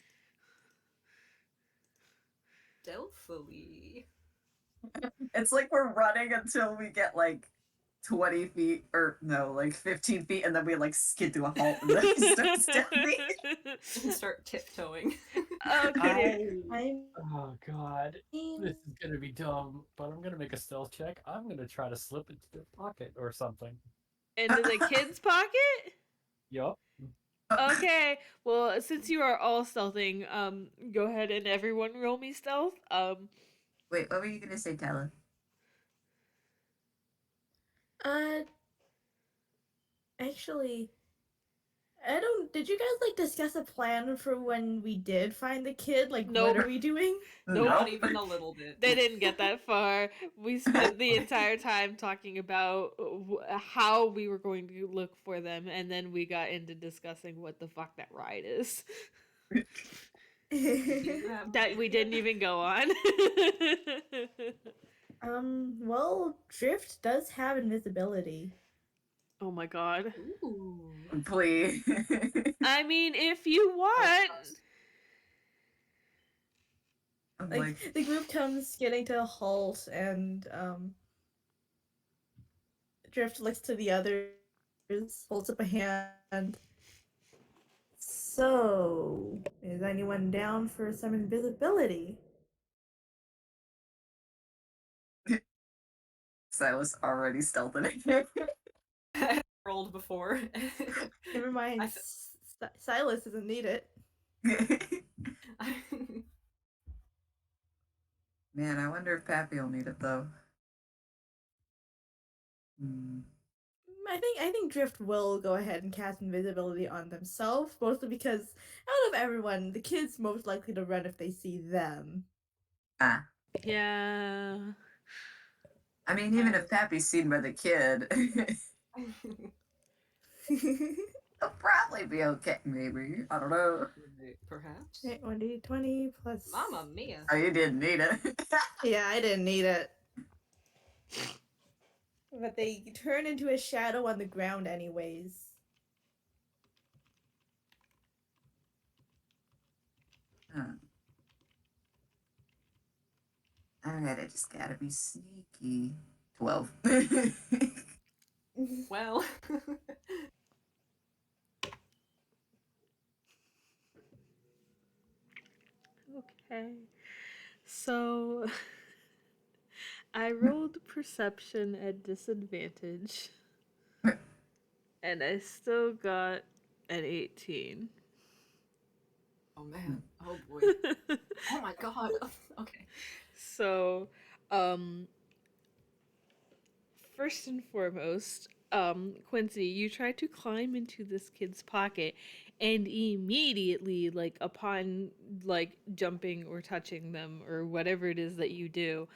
Stealthily. It's like we're running until we get like 20 feet, or no, like 15 feet, and then we like skid to a halt and then we start stepping. And start tiptoeing. Okay. Oh god, this is gonna be dumb, but I'm gonna make a stealth check. I'm gonna try to slip into their pocket or something. Into the kid's pocket? Yup. Okay. Well, since you are all stealthing, go ahead and everyone roll me stealth. Wait, what were you gonna say, Tala? Actually, I don't. Did you guys like discuss a plan for when we did find the kid? Like, Nope. what are we doing? Nope. Not even a little bit. They didn't get that far. We spent the entire time talking about how we were going to look for them, and then we got into discussing what the fuck that ride is. That we didn't even go on. Well, Drift does have invisibility. Oh my god. Ooh. Please. I mean, if you want. I'm Like, the group comes getting to a halt, and Drift looks to the others, holds up a hand. So, is anyone down for some invisibility? Silas already stealthing it. Rolled before. Never mind, Sylas doesn't need it. Man, I wonder if Pappy will need it though. I think Drift will go ahead and cast invisibility on themselves, mostly because out of everyone, the kid's most likely to run if they see them. Ah. Yeah. I mean, even if Pappy's seen by the kid, he'll probably be okay. Maybe. I don't know. Perhaps. 1d20 plus. Mamma mia. Oh, you didn't need it. Yeah, I didn't need it. But they turn into a shadow on the ground anyways. Alright, I just gotta be sneaky. 12. Well. Okay. So I rolled perception at disadvantage. And I still got an 18. Oh man. Oh boy. Oh my god. Okay. So, first and foremost, Quincy, you try to climb into this kid's pocket, and immediately, like, upon, like, jumping or touching them or whatever it is that you do,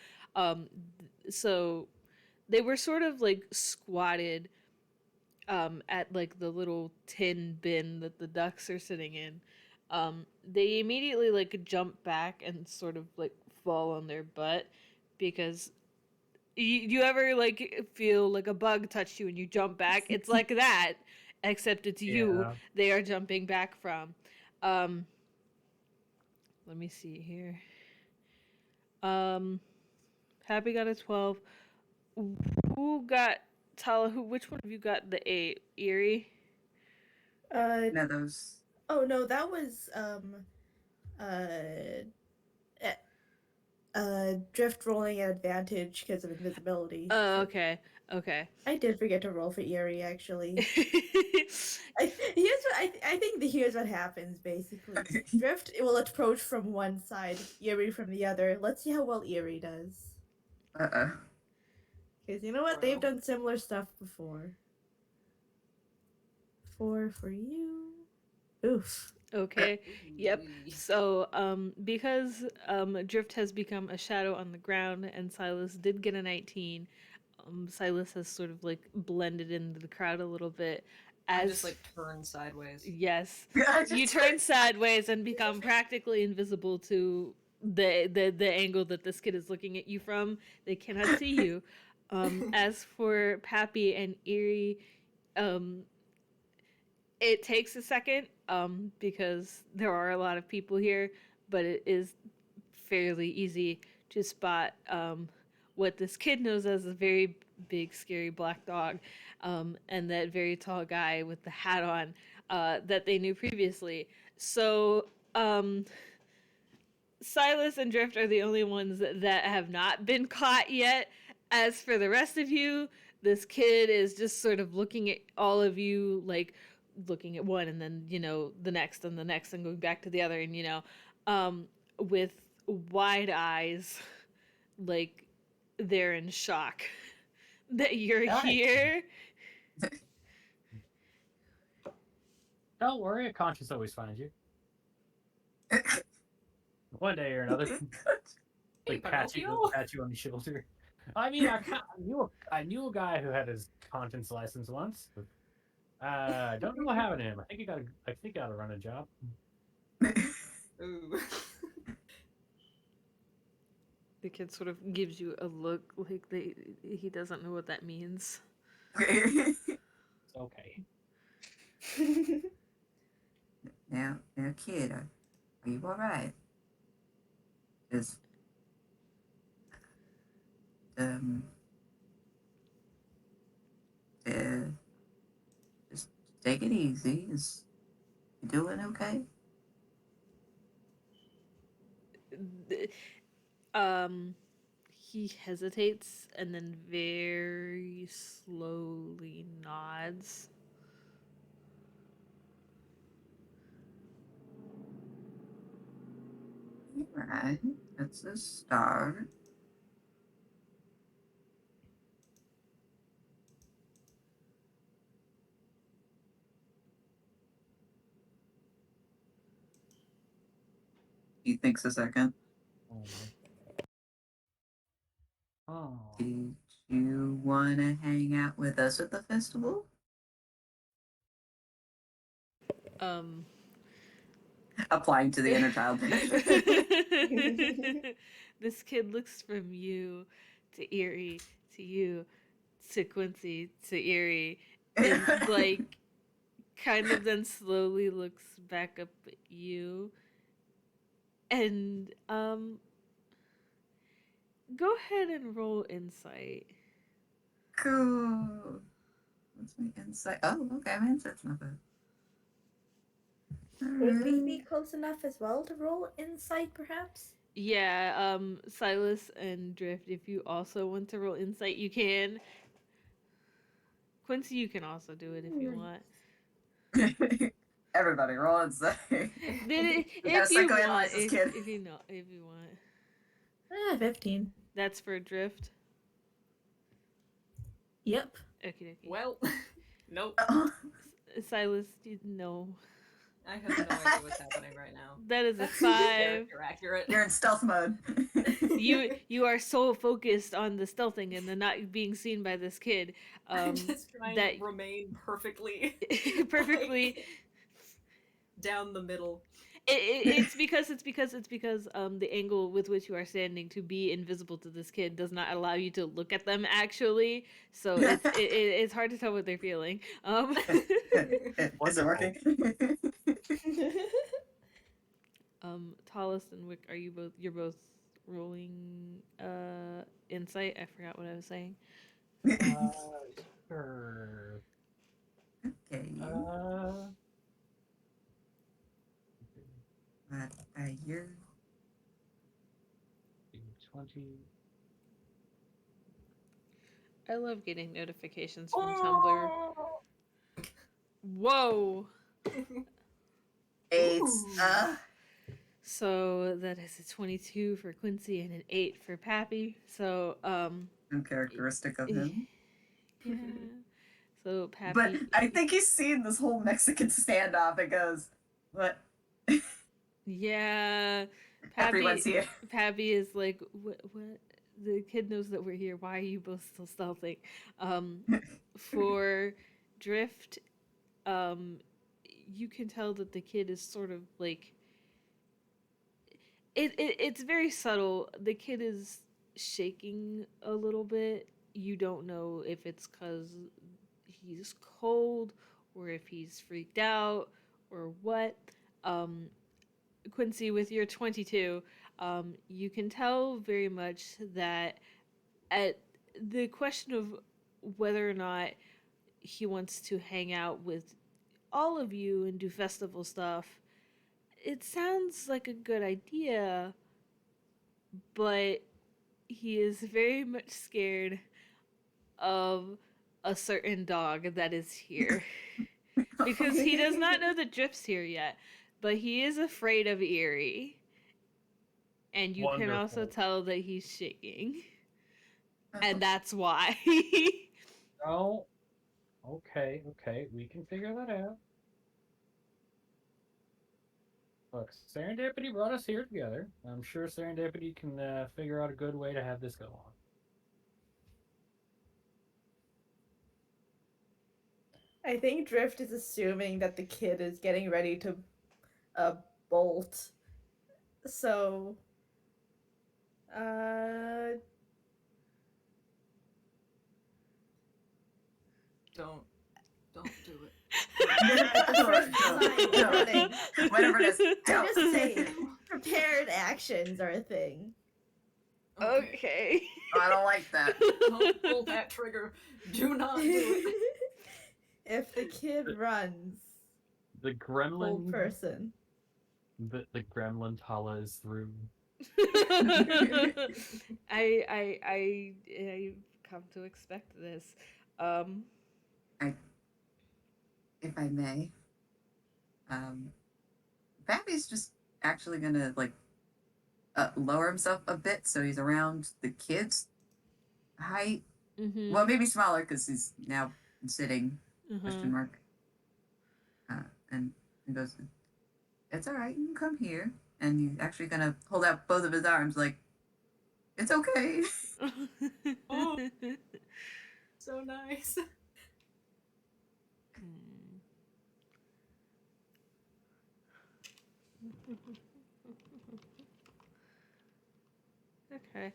so they were sort of, like, squatted, at, like, the little tin bin that the ducks are sitting in. They immediately, like, jump back and sort of, like, fall on their butt because you ever like feel like a bug touched you and you jump back? It's like that, except it's you they are jumping back from. Let me see here. Pappy got a 12. Who got Tala? Which one of you got the 8? Eerie? No, those. Oh no, that was uh drift rolling at advantage because of invisibility. Oh, okay. Okay. I did forget to roll for Eerie actually. Here's I think here's what happens basically. Drift will approach from one side, Eerie from the other. Let's see how well Eerie does. Because you know what? They've done similar stuff before. 4 for you. Oof. Okay. Yep. So, because Drift has become a shadow on the ground, and Sylas did get a 19. Sylas has sort of like blended into the crowd a little bit. I just like turn sideways. Yes, you turn sideways and become practically invisible to the angle that this kid is looking at you from. They cannot see you. As for Pappy and Eerie, it takes a second because there are a lot of people here, but it is fairly easy to spot what this kid knows as a very big, scary black dog, and that very tall guy with the hat on that they knew previously. So Sylas and Drift are the only ones that have not been caught yet. As for the rest of you, this kid is just sort of looking at all of you, like looking at one and then, the next and the next and going back to the other, and, with wide eyes, like they're in shock that you're here. Don't worry, a conscience always finds you. One day or another. Like pat you on the shoulder. I mean, I knew a guy who had his conscience license once. But, don't know what happened to him. I think he got to run a job. Ooh. The kid sort of gives you a look like he doesn't know what that means. It's okay. Now, kid, are you all right? Just, just take it easy. You doing okay? He hesitates and then very slowly nods. Right, that's a start. He thinks a second. Oh. Did you want to hang out with us at the festival? Applying to the inner child. This kid looks from you to Eerie to you to Quincy to Eerie and like kind of then slowly looks back up at you and go ahead and roll insight. Cool. What's my insight? Oh, okay, my insight's not bad. Would we be close enough as well to roll insight, perhaps? Yeah, Sylas and Drift, if you also want to roll insight, you can. Quincy, you can also do it if you want. Everybody, roll insight. If you want, if you want. 15. That's for Drift. Yep. Okay. Well, nope. Sylas, you know. I have no idea what's happening right now. That is a 5. You're accurate. You're in stealth mode. You are so focused on the stealthing and the not being seen by this kid. I'm just trying to remain perfectly down the middle. It's because the angle with which you are standing to be invisible to this kid does not allow you to look at them actually. So it's hard to tell what they're feeling. Was it working? Talas and Wick, you're both rolling insight. I forgot what I was saying. Sure. Okay. You're 20. I love getting notifications from Tumblr. Whoa! 8. Ooh. So that is a 22 for Quincy and an 8 for Pappy. So, uncharacteristic of him. yeah. So But Pappy. I think he's seen this whole Mexican standoff and goes, "What?" Yeah. Everyone's here. Pappy is like, what? The kid knows that we're here. Why are you both still stealthing? For Drift, you can tell that the kid is sort of like it's very subtle. The kid is shaking a little bit. You don't know if it's because he's cold or if he's freaked out or what. Quincy, with your 22, you can tell very much that at the question of whether or not he wants to hang out with all of you and do festival stuff, it sounds like a good idea, but he is very much scared of a certain dog that is here. Because he does not know that Drift's here yet, but he is afraid of Eerie. And you can also Wonderful. tell that he's shaking. And that's why. Oh, okay. We can figure that out. Look, serendipity brought us here together. I'm sure serendipity can figure out a good way to have this go on. I think Drift is assuming that the kid is getting ready to bolt. So, Don't do it. at the first sign of running, Whatever it is, I'm just don't. saying, prepared actions are a thing. Okay. I don't like that. Don't pull that trigger. Do not do it. If the kid runs, The gremlin. old person. The gremlin Tala is through. I come to expect this. If I may, Pappy's just actually gonna lower himself a bit so he's around the kid's height. Mm-hmm. Well, maybe smaller because he's now sitting. Question mark. And he goes, "It's all right. You can come here." And he's actually gonna hold out both of his arms, like, "It's okay." Oh. So nice. Okay.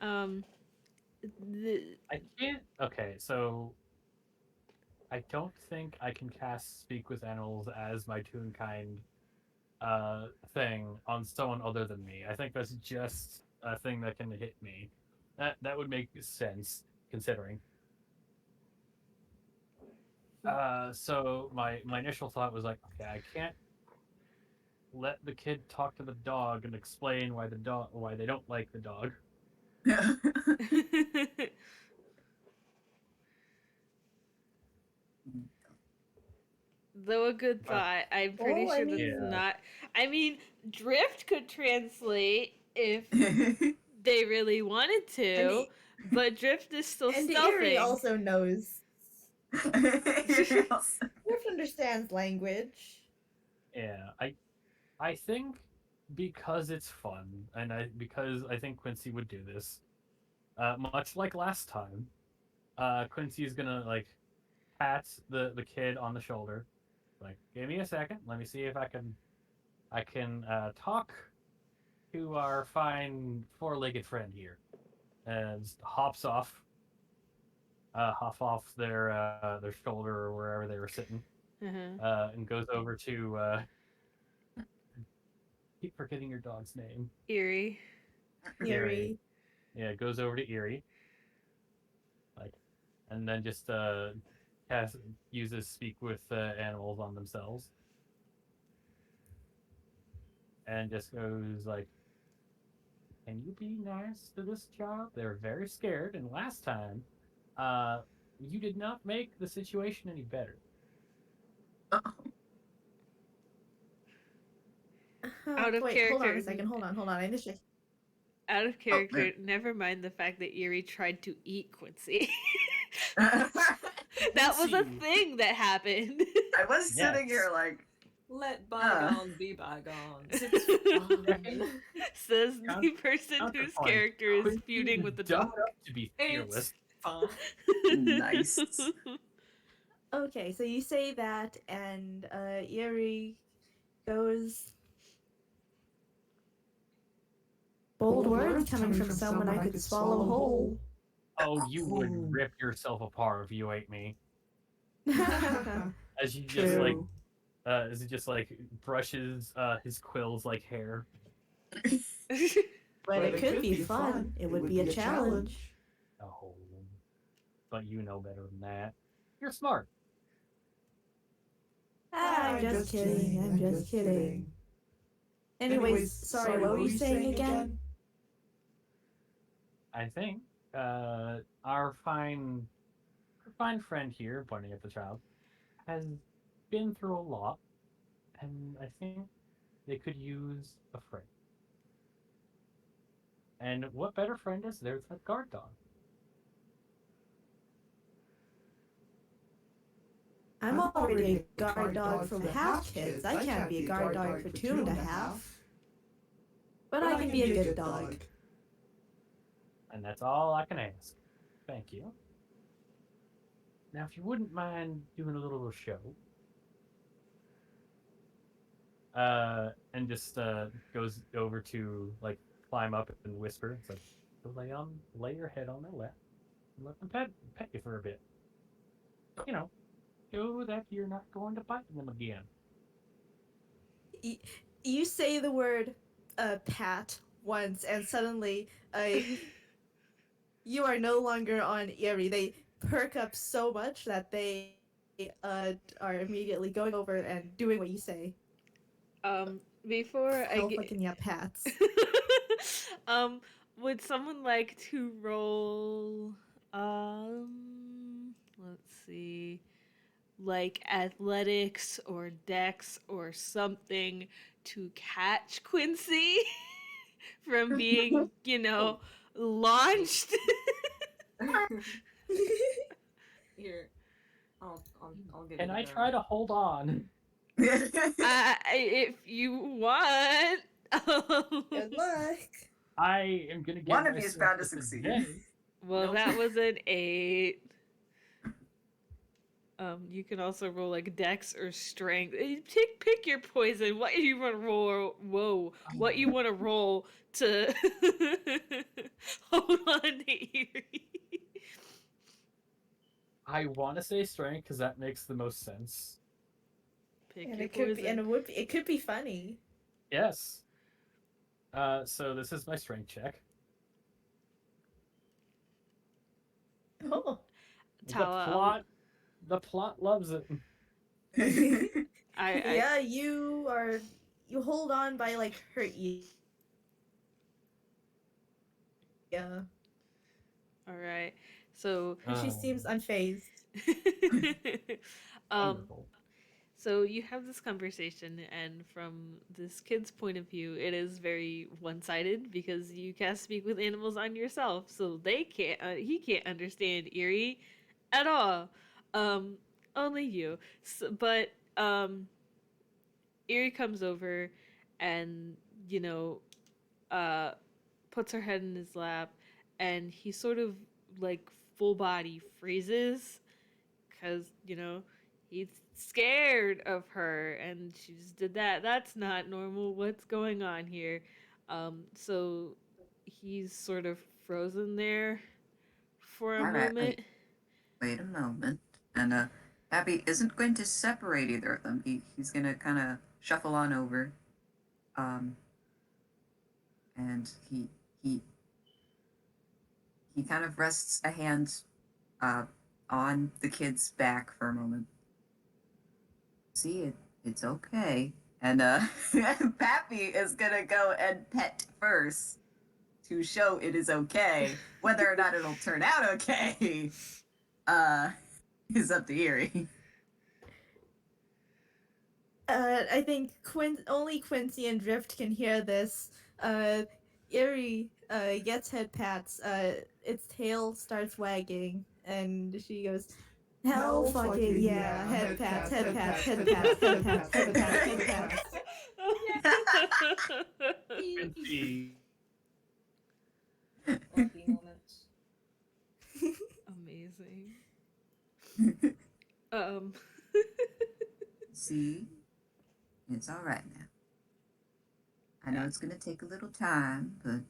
I can't. Okay, so I don't think I can cast Speak with Animals as my Toonkind thing on someone other than me. I think that's just a thing that can hit me. That would make sense considering. So my initial thought was like, okay, I can't let the kid talk to the dog and explain why they don't like the dog. Though a good thought, I'm pretty sure that's not. I mean, Drift could translate if they really wanted to, but Drift is still And stealthing. Eerie also knows. Drift understands language. Yeah, I think because it's fun, and because I think Quincy would do this, much like last time, Quincy's gonna like pat the kid on the shoulder, like, give me a second, let me see if I can talk to our fine four-legged friend here, and hops off, their shoulder or wherever they were sitting, and goes over to keep forgetting your dog's name. Eerie. Eerie. Yeah, it goes over to Erie, like, and then just uses speak with animals on themselves, and just goes like, "Can you be nice to this child? They're very scared, and last time, uh, you did not make the situation any better." Out of Wait, hold on a character. second. Hold on. I need to check. Out of Oh, character. Never mind the fact that Erie tried to eat Quincy. I That was a Quincy. thing that happened. was sitting Yes. here like, Let bygones be bygones. It's Second, fine. Says the Counter- person whose counterpoint. character is Quincy feuding with the dumb dog. enough to be fearless. It's fine. nice. Okay, so you say that, and Yuri goes. Bold words coming from someone I could swallow whole. Oh, you would rip yourself apart if you ate me. As you just like, True. as he just like brushes his quills like hair. But it could be fun. It would be a challenge. Oh, but you know better than that. You're smart. I'm just kidding. I'm just kidding. Anyways, sorry, what were you saying again? I think our fine friend here, pointing at the child, has been through a lot, and I think they could use a friend. And what better friend is there than a guard dog? I'm already a guard dog for the half kids. I can't be a guard dog for 2.5. But I can be a good dog. And that's all I can ask. Thank you. Now, if you wouldn't mind doing a little show, and just goes over to like climb up and whisper. It's like, so lay your head on their lap and let them pet you for a bit. You know, so that you're not going to bite them again. You say the word pat once, and suddenly you are no longer on Erie. They perk up so much that they are immediately going over and doing what you say. Before I Hell get fucking yeah, pats. would someone like to roll let's see, like athletics or dex or something to catch Quincy from being, launched? Here, I'll give Can it a I go. try to hold on? If you want. Good luck. I am gonna get One of you is myself bound to succeed. disadvantage. Well, Nope. that was an 8. You can also roll like dex or strength. Pick your poison. What you want to roll? Whoa! What you want to roll to hold on to Erie? I want to say strength because that makes the most sense. Pick And your it could poison. be, and it could be funny. Yes. So this is my strength check. Oh. Tala, The plot loves it. Yeah, you hold on by like her ear. Yeah. all right. So, And she seems unfazed. Wonderful. So you have this conversation, and from this kid's point of view, it is very one-sided because you can't speak with animals on yourself, so he can't understand Erie at all. Only you. But Erie comes over, and uh, puts her head in his lap, and he sort of like full body freezes because he's scared of her and she just did that. That's not normal. What's going on here? So he's sort of frozen there for a All right, moment. wait a moment. And Pappy isn't going to separate either of them. He's gonna kind of shuffle on over. And he he kind of rests a hand on the kid's back for a moment. See, it's okay. And Pappy is gonna go and pet first to show it is okay. Whether or not it'll turn out okay, is up to Erie. I think only Quincy and Drift can hear this. Erie gets head pats. Its tail starts wagging, and she goes, "Hell fucking yeah! Head pats, head pats, head pats, head pats, head pats, head pats." Quincy. Lucky moments. Amazing. See, it's all right now. I know it's gonna take a little time, but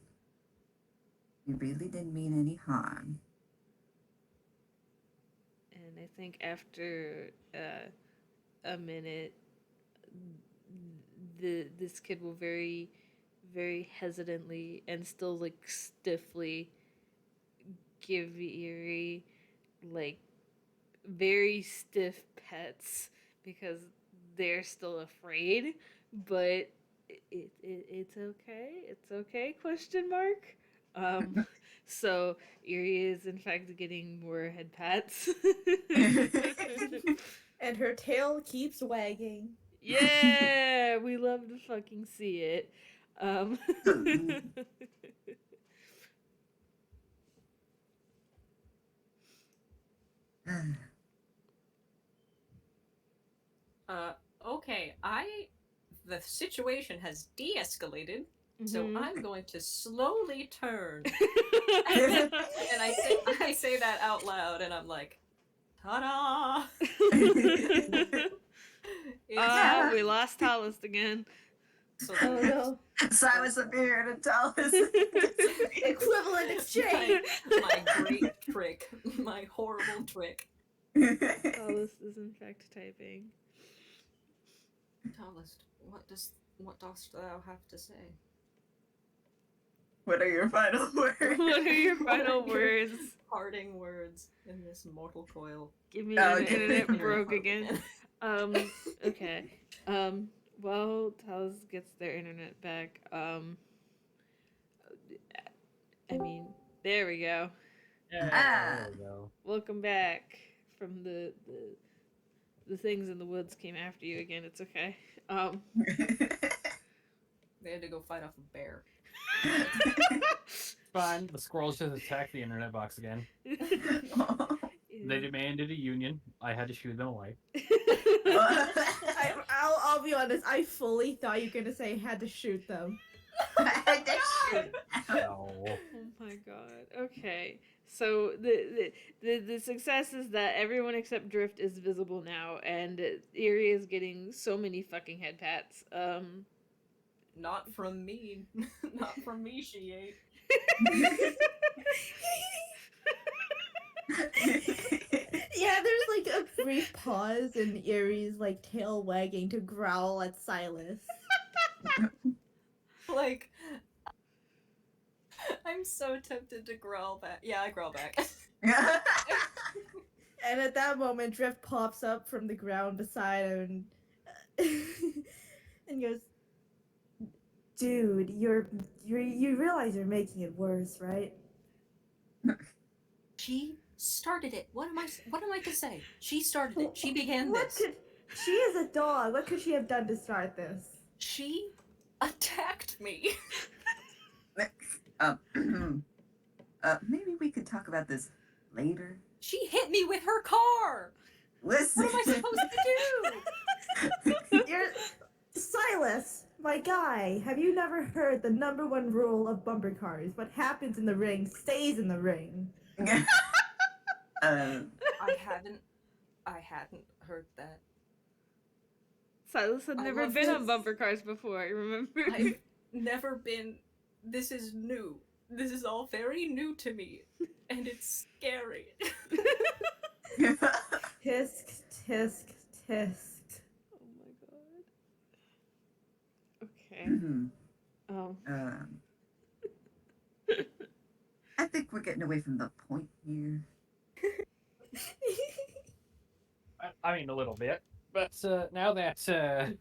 you really didn't mean any harm. And I think after a minute, this kid will very, very hesitantly and still like stiffly give Erie like very stiff pets because they're still afraid, but it's okay. It's okay? Question mark. So Erie is in fact getting more head pats. And her tail keeps wagging. Yeah, we love to fucking see it. Okay, the situation has de-escalated, so I'm going to slowly turn. And I say that out loud, and I'm like, ta-da! We lost Talist again. So Oh no. Silas appeared and Talis. Equivalent exchange! my great trick, my horrible trick. Talist is in fact typing. Talist, what dost thou have to say? What are your final words? What are your final words? Parting words in this mortal coil. Give me Oh, an okay. internet broke again. Okay. Well, Talist gets their internet back. I mean, there we go. Yeah, there we go. Welcome back from the things in the woods came after you again. It's okay. They had to go fight off a bear. Fine. The squirrels just attacked the internet box again. They demanded a union. I had to shoo them away. I'll be honest, I fully thought you were gonna say had to shoot them. No. Oh my god. Okay. So the success is that everyone except Drift is visible now, and Erie is getting so many fucking head pats. Not from me. Not from me, she ate. Yeah, there's like a brief pause in Erie's like tail wagging to growl at Sylas. Like, I'm so tempted to growl back. Yeah, I growl back. And at that moment, Drift pops up from the ground beside him and goes, "Dude, you realize you're making it worse, right?" She started it. What am I to say? She started it. She began What this. She is a dog. What could she have done to start this? She attacked me. Maybe we could talk about this later. She hit me with her car. Listen. What am I supposed to do? You're Sylas, my guy. Have you never heard the #1 rule of bumper cars? What happens in the ring stays in the ring. I hadn't heard that. Silas had I never love been on this. bumper cars before, remember? I've never been. This is new. This is all very new to me, and it's scary. Tisk, tisk, tisk. Oh my god. Okay. Mhm. Oh. I think we're getting away from the point here. I mean, a little bit. But now that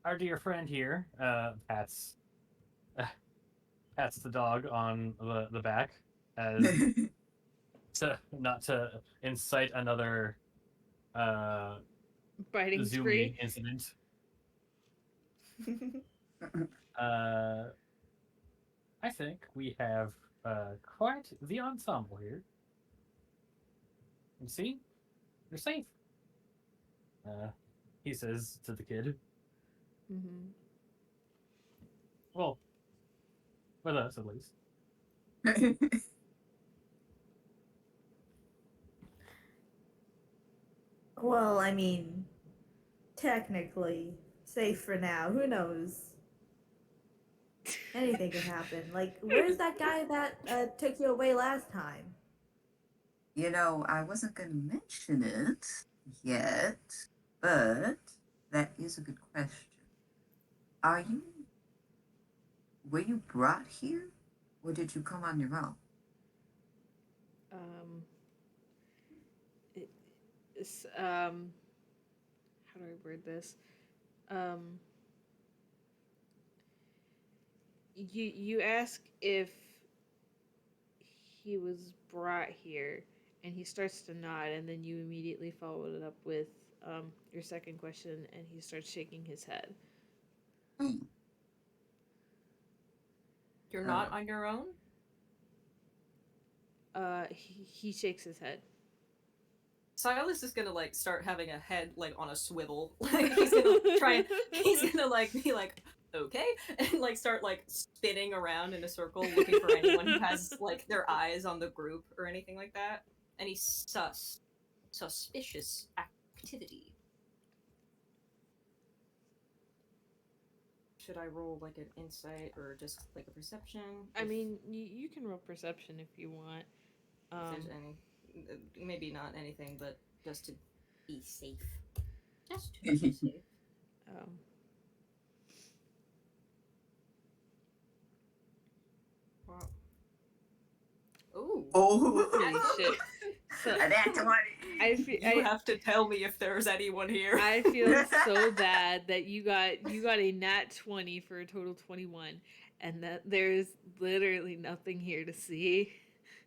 our dear friend here pats the dog on the back as to not to incite another Biting zooming spree. incident. I think we have quite the ensemble here. You see, you're safe. He says to the kid. Mm-hmm. Well, with us at least. Well, I mean, technically, safe for now. Who knows? Anything could happen. Like, where's that guy that took you away last time? You know, I wasn't going to mention it yet, but that is a good question. Were you brought here, or did you come on your own? It's, how do I word this? You ask if he was brought here, and he starts to nod, and then you immediately follow it up with your second question, and he starts shaking his head. You're not on your own? He shakes his head. Sylas is gonna like start having a head like on a swivel. Like he's gonna he's gonna like be like, okay, and like start like spinning around in a circle looking for anyone who has like their eyes on the group or anything like that. Any suspicious activity. Should I roll like an insight or just like a perception? I mean, you can roll perception if you want. If there's any, maybe not anything, but just to be safe. Just to be safe. Wow. Ooh. Oh, Holy shit. So, that's one. You have to tell me if there's anyone here. I feel so bad that you got a nat 20 for a total 21, and that there's literally nothing here to see.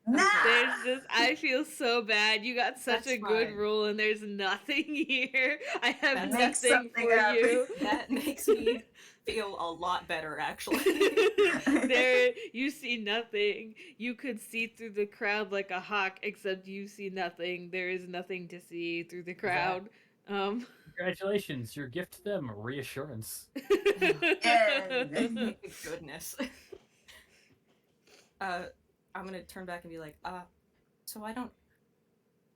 Nah. There's just, I feel so bad. You got such That's a good fine. roll, and there's nothing here. I have That makes nothing something for up. you. That makes me feel a lot better, actually. There, you see nothing. You could see through the crowd like a hawk, except you see nothing. There is nothing to see through the crowd. Congratulations, your gift to them, reassurance. Thank goodness. I'm gonna turn back and be like, so I don't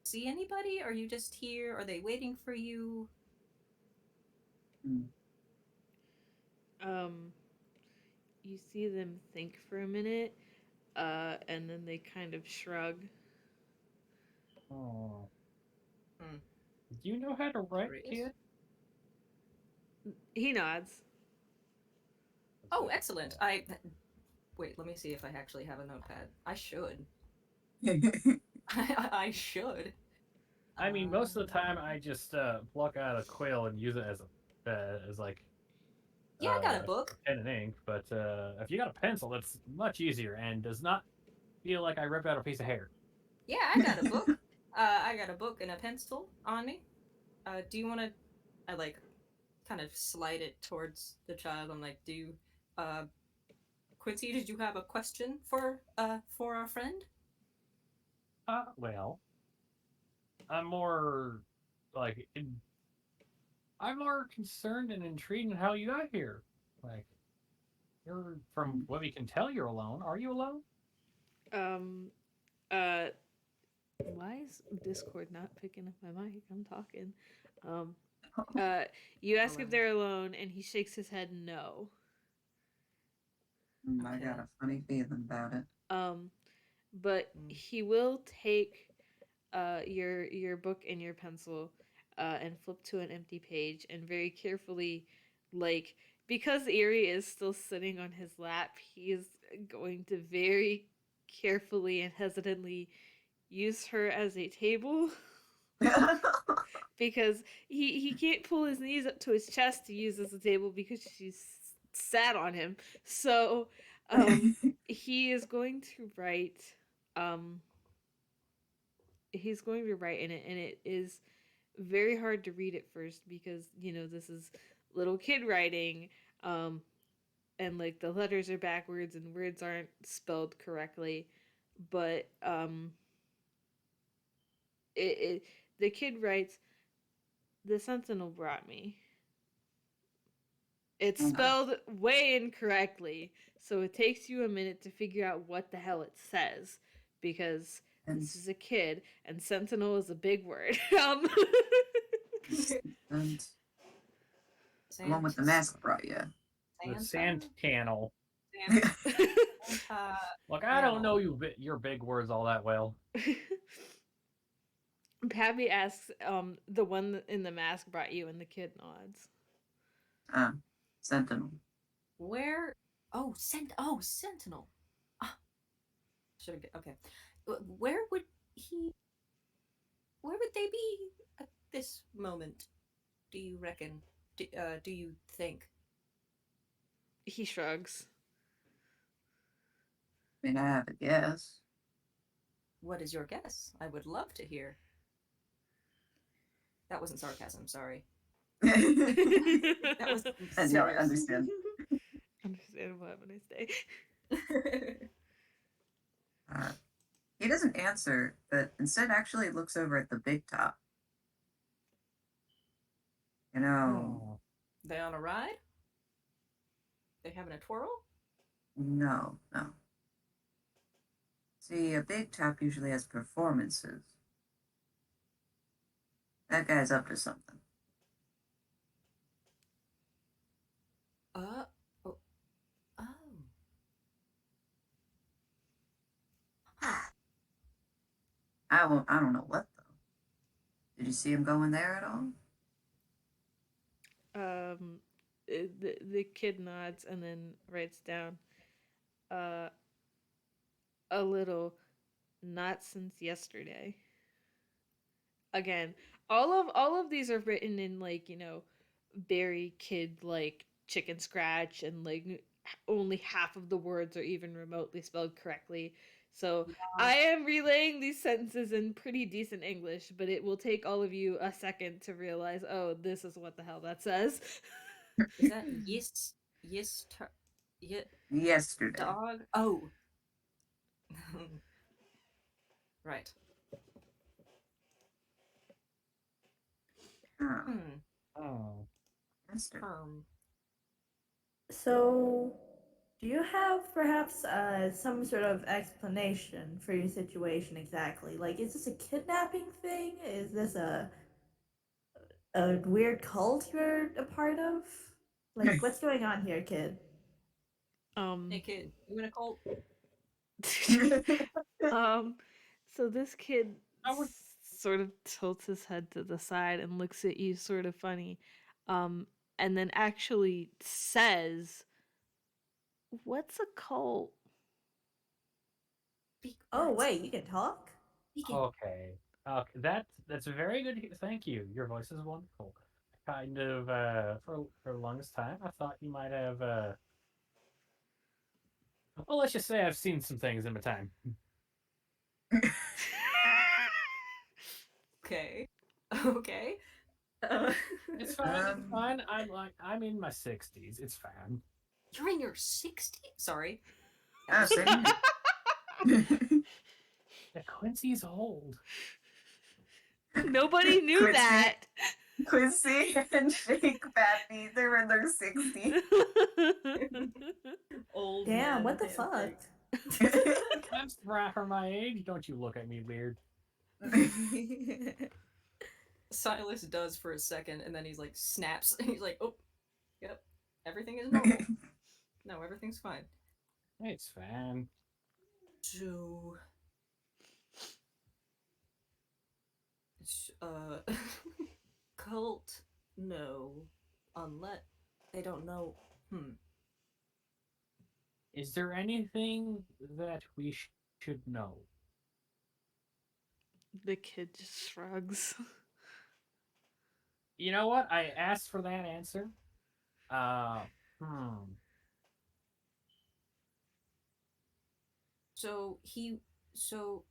see anybody? Are you just here? Are they waiting for you? You see them think for a minute, and then they kind of shrug. Oh. Do you know how to write, kid? He nods. Oh, excellent. Wait, let me see if I actually have a notepad. I should. I should. I mean, most of the time I just pluck out a quill and use it as like. Yeah, I got a book. Pen and ink, but if you got a pencil, it's much easier and does not feel like I ripped out a piece of hair. Yeah, I got a book. I got a book and a pencil on me. Do you want to? I like kind of slide it towards the child. I'm like, Quincy, did you have a question for our friend? Well, I'm more like I'm more concerned and intrigued in how you got here. Like, you're from what we can tell, you're alone. Are you alone? Why is Discord not picking up my mic? I'm talking. You ask if they're alone, and he shakes his head no. I got a funny feeling about it. But he will take your book and your pencil and flip to an empty page and very carefully, like, because Eerie is still sitting on his lap, he is going to very carefully and hesitantly use her as a table because he can't pull his knees up to his chest to use as a table because she's sat on him. So he is going to write he's going to write in it, and it is very hard to read at first because this is little kid writing, and like the letters are backwards and words aren't spelled correctly, but it the kid writes, "The Sentinel brought me." It's spelled way incorrectly, so it takes you a minute to figure out what the hell it says because and, this is a kid and sentinel is a big word. and the one with the mask brought you. The Santannel. Santa. Look, I don't know your big words all that well. Pappy asks, the one in the mask brought you, and the kid nods. Sentinel. Where? Oh, Sentinel. Should have. Okay. Where would he? Where would they be at this moment? Do you reckon? Do you think? He shrugs. I mean, I have a guess. What is your guess? I would love to hear. That wasn't sarcasm. Sorry. That was No, I understand. Understandable. Have a nice day. He doesn't answer, but instead actually looks over at the big top. They on a ride? They having a twirl? No. See, a big top usually has performances. That guy's up to something. Oh. I don't know what though. Did you see him going there at all? The kid nods and then writes down, a little, not since yesterday. Again, all of these are written in like very kid like chicken scratch, and like only half of the words are even remotely spelled correctly. So I am relaying these sentences in pretty decent English, but it will take all of you a second to realize, oh, this is what the hell that says. Is that Yesterday. dog? Oh. Right. Oh. Yesterday. So, do you have perhaps some sort of explanation for your situation exactly? Like, is this a kidnapping thing? Is this a weird cult you're a part of? Like, what's going on here, kid? Hey kid, you in a cult? So this kid sort of tilts his head to the side and looks at you sort of funny, and then actually says, "What's a cult?" Oh, wait, you can talk? Okay. That's a very good. Thank you. Your voice is wonderful. Kind of for the longest time, I thought you might have. Well, let's just say I've seen some things in my time. Okay. It's fine. It's fine. I'm in my 60s. It's fine. You're in your 60s? Sorry. Same. Yeah, Quincy's old. Nobody knew Quincy. that. Quincy and Shake Pappy, they're in their 60s. Old Damn, man what the pancake. fuck? I'm right for my age. Don't you look at me weird. Sylas does for a second, and then he's like snaps, and he's like, "Oh, yep, everything is normal. No, everything's fine." It's fine. So, cult? No, unless they don't know. Is there anything that we should know. The kid just shrugs. You know what? I asked for that answer. Uh, hmm. So so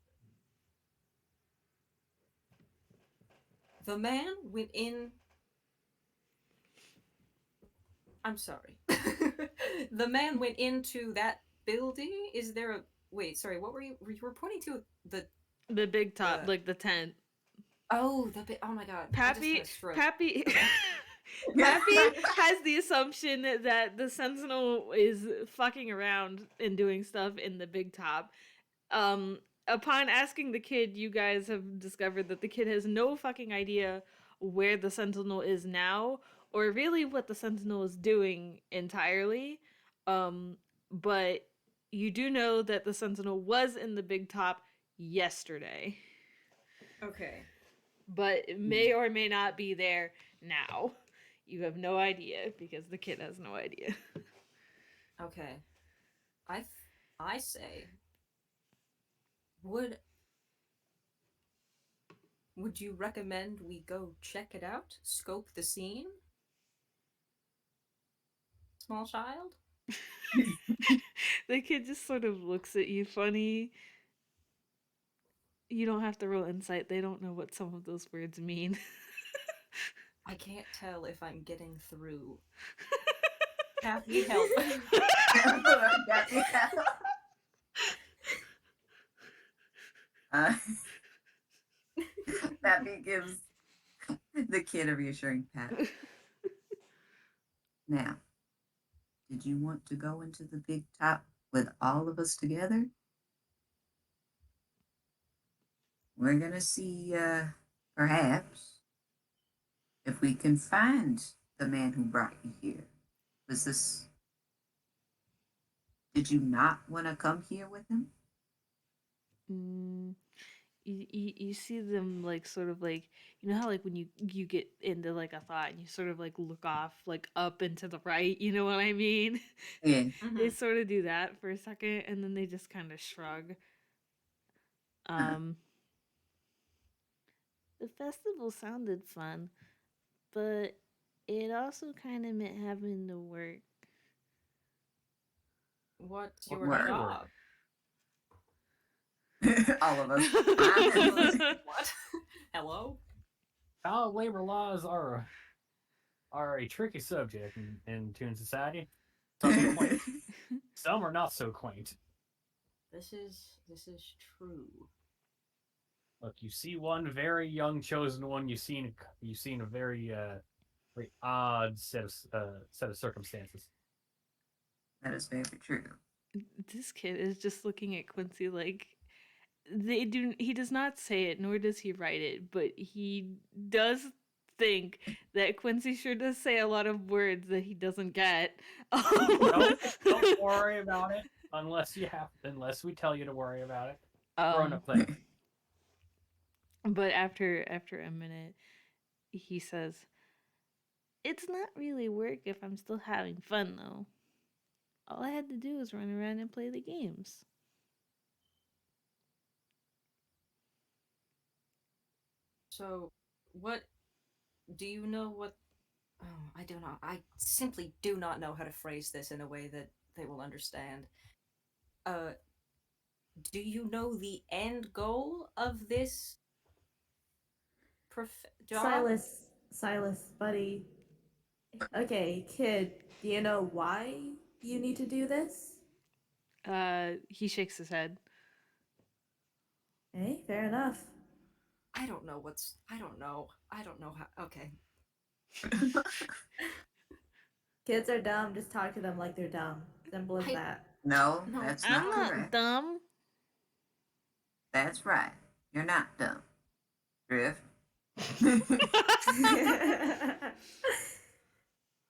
the man went in. I'm sorry. The man went into that building. Is there a wait? Sorry, what were you? You were pointing to The big top, the like the tent. oh the oh my god! I just had Pappy, a stroke. Pappy, Pappy has the assumption that the Sentinel is fucking around and doing stuff in the big top. Upon asking the kid, you guys have discovered that the kid has no fucking idea where the Sentinel is now, or really what the Sentinel is doing entirely. Um, but you do know that the Sentinel was in the big top yesterday, Okay. but it may or may not be there now. You have no idea because the kid has no idea. Okay. I say would would you recommend we go check it out? Scope the scene? Small child? The kid just sort of looks at you funny. You don't have to roll insight. They don't know what some of those words mean. I can't tell if I'm getting through. Pappy, help. uh, Pappy gives the kid a reassuring pat. Now, did you want to go into the big top with all of us together? We're gonna see, perhaps, if we can find the man who brought you here. Was this. Did you not want to come here with him? Mm, you see them like sort of like, you know how like when you get into like a thought and you sort of like look off like up and to the right, you know what I mean? Yeah. They sort of do that for a second and then they just kind of shrug. Um the festival sounded fun, but it also kind of meant having to work. What's What your kind Word. of work? job? All of us. What? Hello? Child labor laws are a tricky subject in Toon Society. Some are quaint, some are not so quaint. This is true. Look, you see one very young chosen one. You've seen a very very odd set of circumstances. That is very true. This kid is just looking at Quincy like he does not say it nor does he write it, but he does think that Quincy sure does say a lot of words that he doesn't get. Don't worry about it unless we tell you to worry about it. Grown up things. But after a minute he says, "It's not really work if I'm still having fun though. All I had to do was run around and play the games." So, what do you know what oh, I do not. I simply do not know how to phrase this in a way that they will understand. Uh, do you know the end goal of this job? Silas, buddy. Okay, kid, do you know why you need to do this? He shakes his head. Hey, fair enough. I don't know what's. I don't know. I don't know how. Okay. Kids are dumb, just talk to them like they're dumb. Simple as that. No, No, that's I'm not not correct. dumb. That's right. You're not dumb. Drift.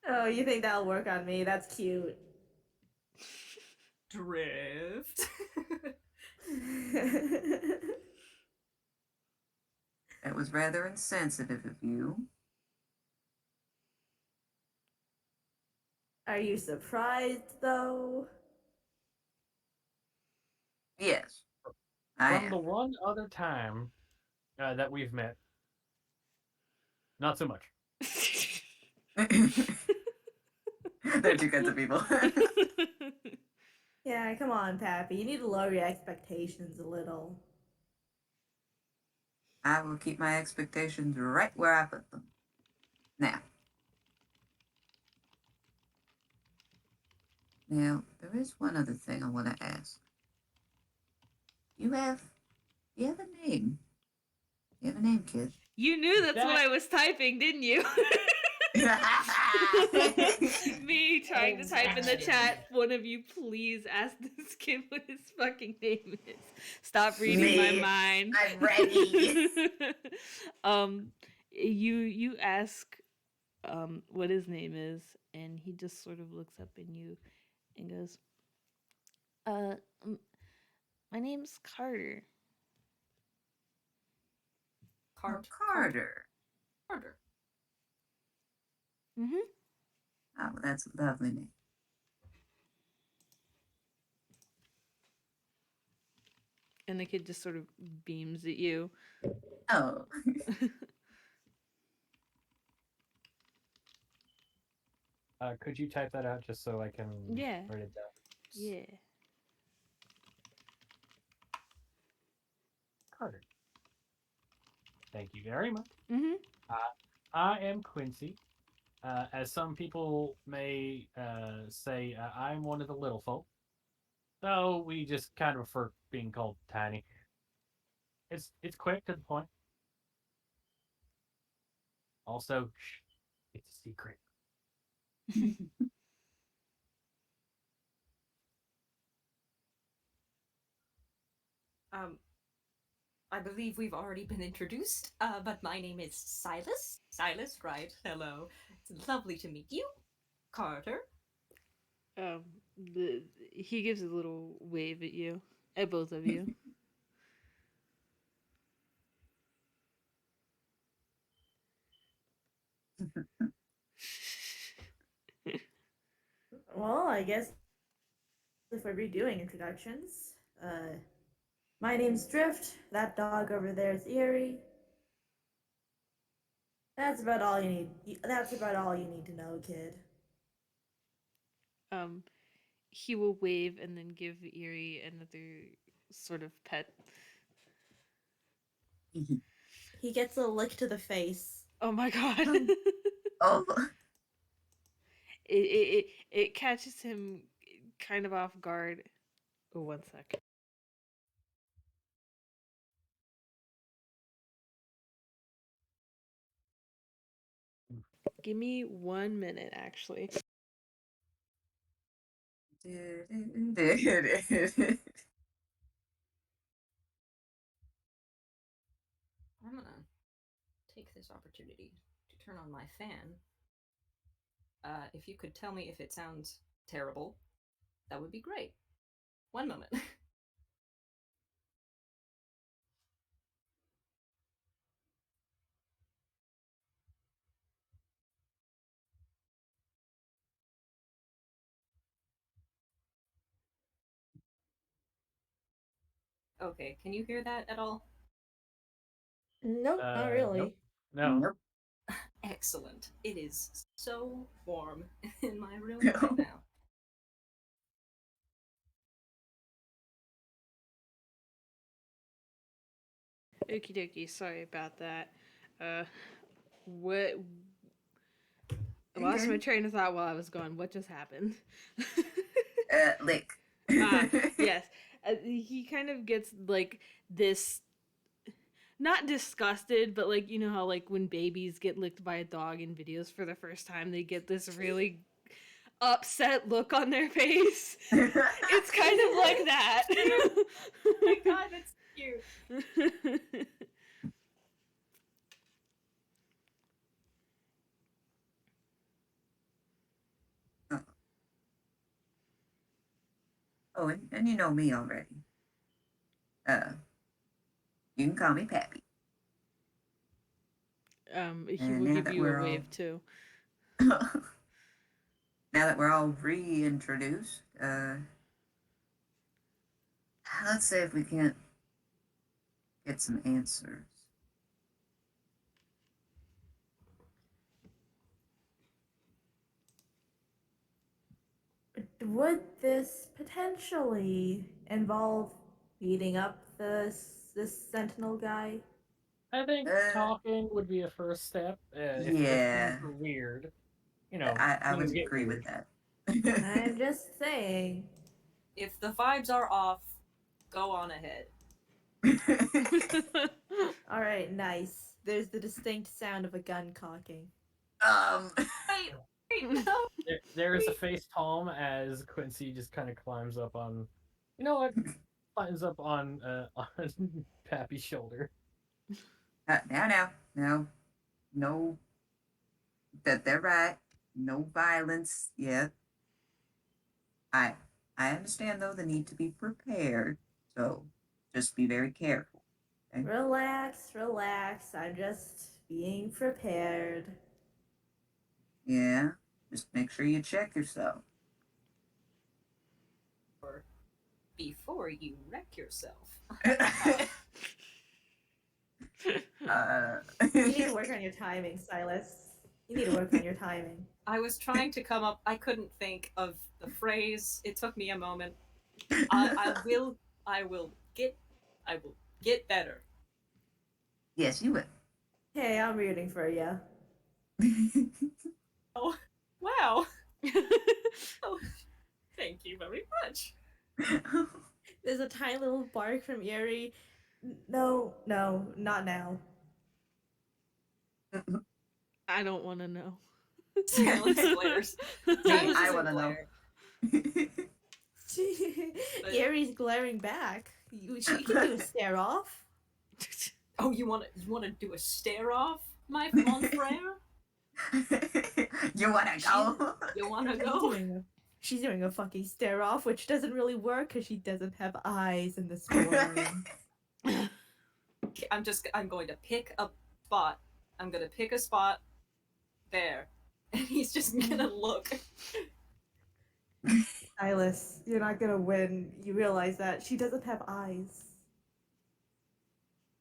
Oh, you think that'll work on me? That's cute. Drift. That was rather insensitive of you. Are you surprised though? Yes. I From the one other time that we've met, not so much. am. They're two kinds of people. Yeah, come on, Pappy. You need to lower your expectations a little. I will keep my expectations right where I put them. Now, there is one other thing I want to ask. You have a name. You have a name, kid. You knew that's what That- I was typing, didn't you? Me trying to type in the chat. One of you please ask this kid what his fucking name is. Stop reading my Me. mind. I'm ready. You ask what his name is, and he just sort of looks up at you and goes, my name's Carter. Carter. Carter. Mm-hmm. Oh, well, that's a lovely name. And the kid just sort of beams at you. Oh. Could you type that out just so I can Yeah. write it down? Yeah. Carter. Thank you very much. Mm-hmm. I am Quincy. As some people may say, I'm one of the little folk. So we just kind of prefer being called Tiny. It's quick to the point. Also, shh, it's a secret. I believe we've already been introduced, but my name is Sylas. Sylas, right? Hello. It's lovely to meet you. Carter. He gives a little wave at you, at both of you. Well, I guess if we're redoing introductions, my name's Drift. That dog over there is Eerie. That's about all you need. That's about all you need to know, kid. He will wave and then give Eerie another sort of pet. He gets a lick to the face. Oh my god. Oh. It catches him kind of off guard. Oh, 1 sec. Give me 1 minute, actually. I'm gonna take this opportunity to turn on my fan. If you could tell me if it sounds terrible, that would be great. 1 moment. Okay, can you hear that at all? Nope, not really. No. Nope. Excellent. It is so warm in my room right now. Okie dokie, sorry about that. What? I lost my train of thought while I was gone. What just happened? Lick. Yes. He kind of gets like this, not disgusted, but like, you know how like when babies get licked by a dog in videos for the first time, they get this really upset look on their face. It's kind of like that. Oh my god, that's cute. Oh, and you know me already. You can call me Pappy. He And will now give that you a we're wave all too. now that we're all reintroduced, let's say if we can't get some answers. Would this potentially involve beating up this sentinel guy? I think Uh, talking would be a first step. If things yeah, are weird, you know, I would things get agree with weird. that. I'm just saying. If the vibes are off, go on ahead. All right, nice. There's the distinct sound of a gun cocking. um, Wait, wait, no. There is a face palm as Quincy just kind of climbs up on, you know what, climbs up on on Pappy's shoulder. now, no, that they're right. No violence yet. I I understand though the need to be prepared. So just be very careful. Okay? Relax, relax. I'm just being prepared. Yeah. Just make sure you check yourself. Or before you wreck yourself. You need to work on your timing, Sylas. You need to work on your timing. I was trying to come up. I couldn't think of the phrase. It took me a moment. I will. I will get. I will get better. Yes, you will. Hey, I'm rooting for you. Oh, wow. Oh, thank you very much. There's a tiny little bark from Eerie. No, not now. I don't want to know. Silence glares. Me, Silence I doesn't want to know. glare. Eerie's glaring back. She can do a stare off. Oh, you want to do a stare off, mon frere? You want to go? You want to She's go? she's doing a fucking stare off, which doesn't really work because she doesn't have eyes in this form. I'm going to pick a spot. I'm going to pick a spot there. And he's just going to look. Sylas, you're not gonna win. You realize that she doesn't have eyes.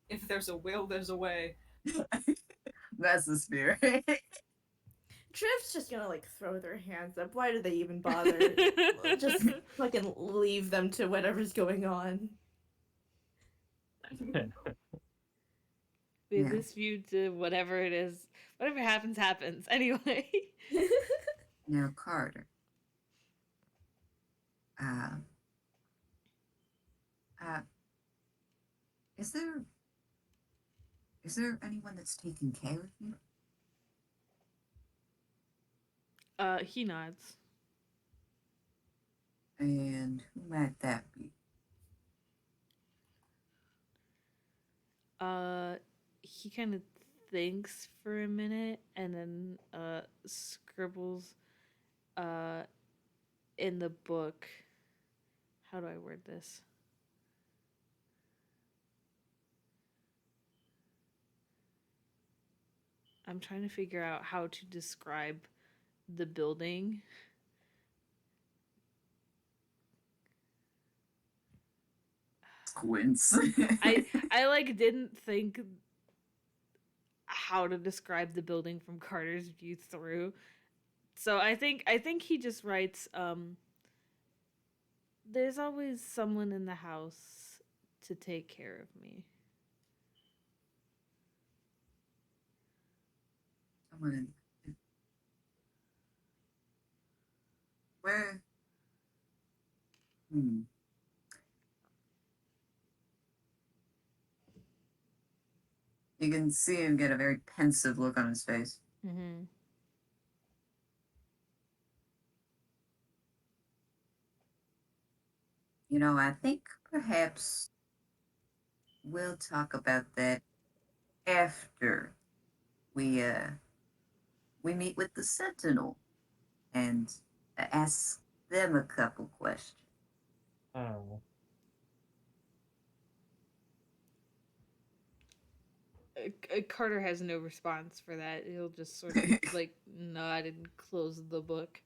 If there's a will, there's a way. That's the spirit. Triv's just gonna like throw their hands up. Why do they even bother? Just fucking leave them to whatever's going on. Leave Yeah. this view to whatever it is. Whatever happens, happens. Anyway. Now, Carter. Uh, uh, is there anyone that's taking care of you? He nods. And who might that be? He kind of thinks for a minute and then scribbles in the book. How do I word this? I'm trying to figure out how to describe the building. Quince. I like didn't think how to describe the building from Carter's view through. So I think he just writes there's always someone in the house to take care of me. Someone in. Where? Hmm. You can see him get a very pensive look on his face. Mm-hmm. You know, I think perhaps we'll talk about that after we meet with the Sentinel and ask them a couple questions. Oh. Carter has no response for that. He'll just sort of like nod and close the book.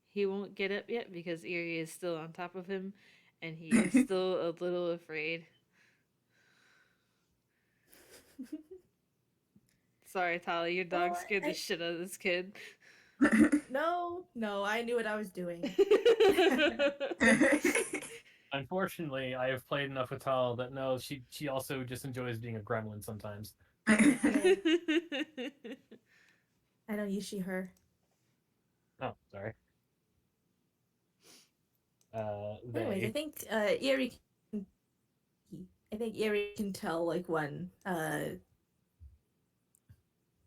He won't get up yet because Eerie is still on top of him, and he is still a little afraid. Sorry, Tala, your dog Well, scared the shit out of this kid. no, I knew what I was doing. Unfortunately, I have played enough with Tal that no, she also just enjoys being a gremlin sometimes. I know you, she, her. Oh, sorry. Anyways, I They. think Eerie. I think Eerie can tell like when.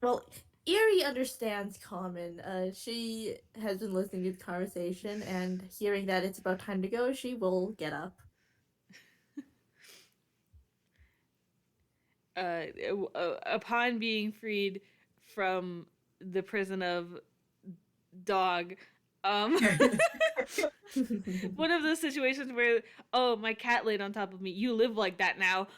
Well, Eerie understands common. She has been listening to the conversation and hearing that it's about time to go. She will get up. Upon being freed from the prison of dog, one of those situations where, oh, my cat laid on top of me. You live like that now.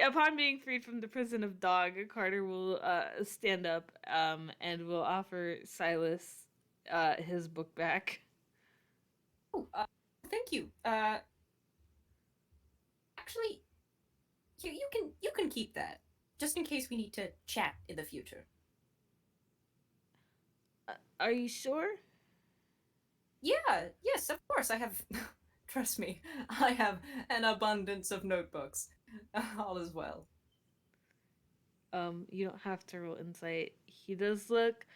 Upon being freed from the prison of dog, Carter will stand up and will offer Sylas his book back. Oh, thank you. Actually, you can keep that, just in case we need to chat in the future. Are you sure? Yeah, yes, of course. I have. Trust me, I have an abundance of notebooks. All is well. You don't have to roll insight. He does look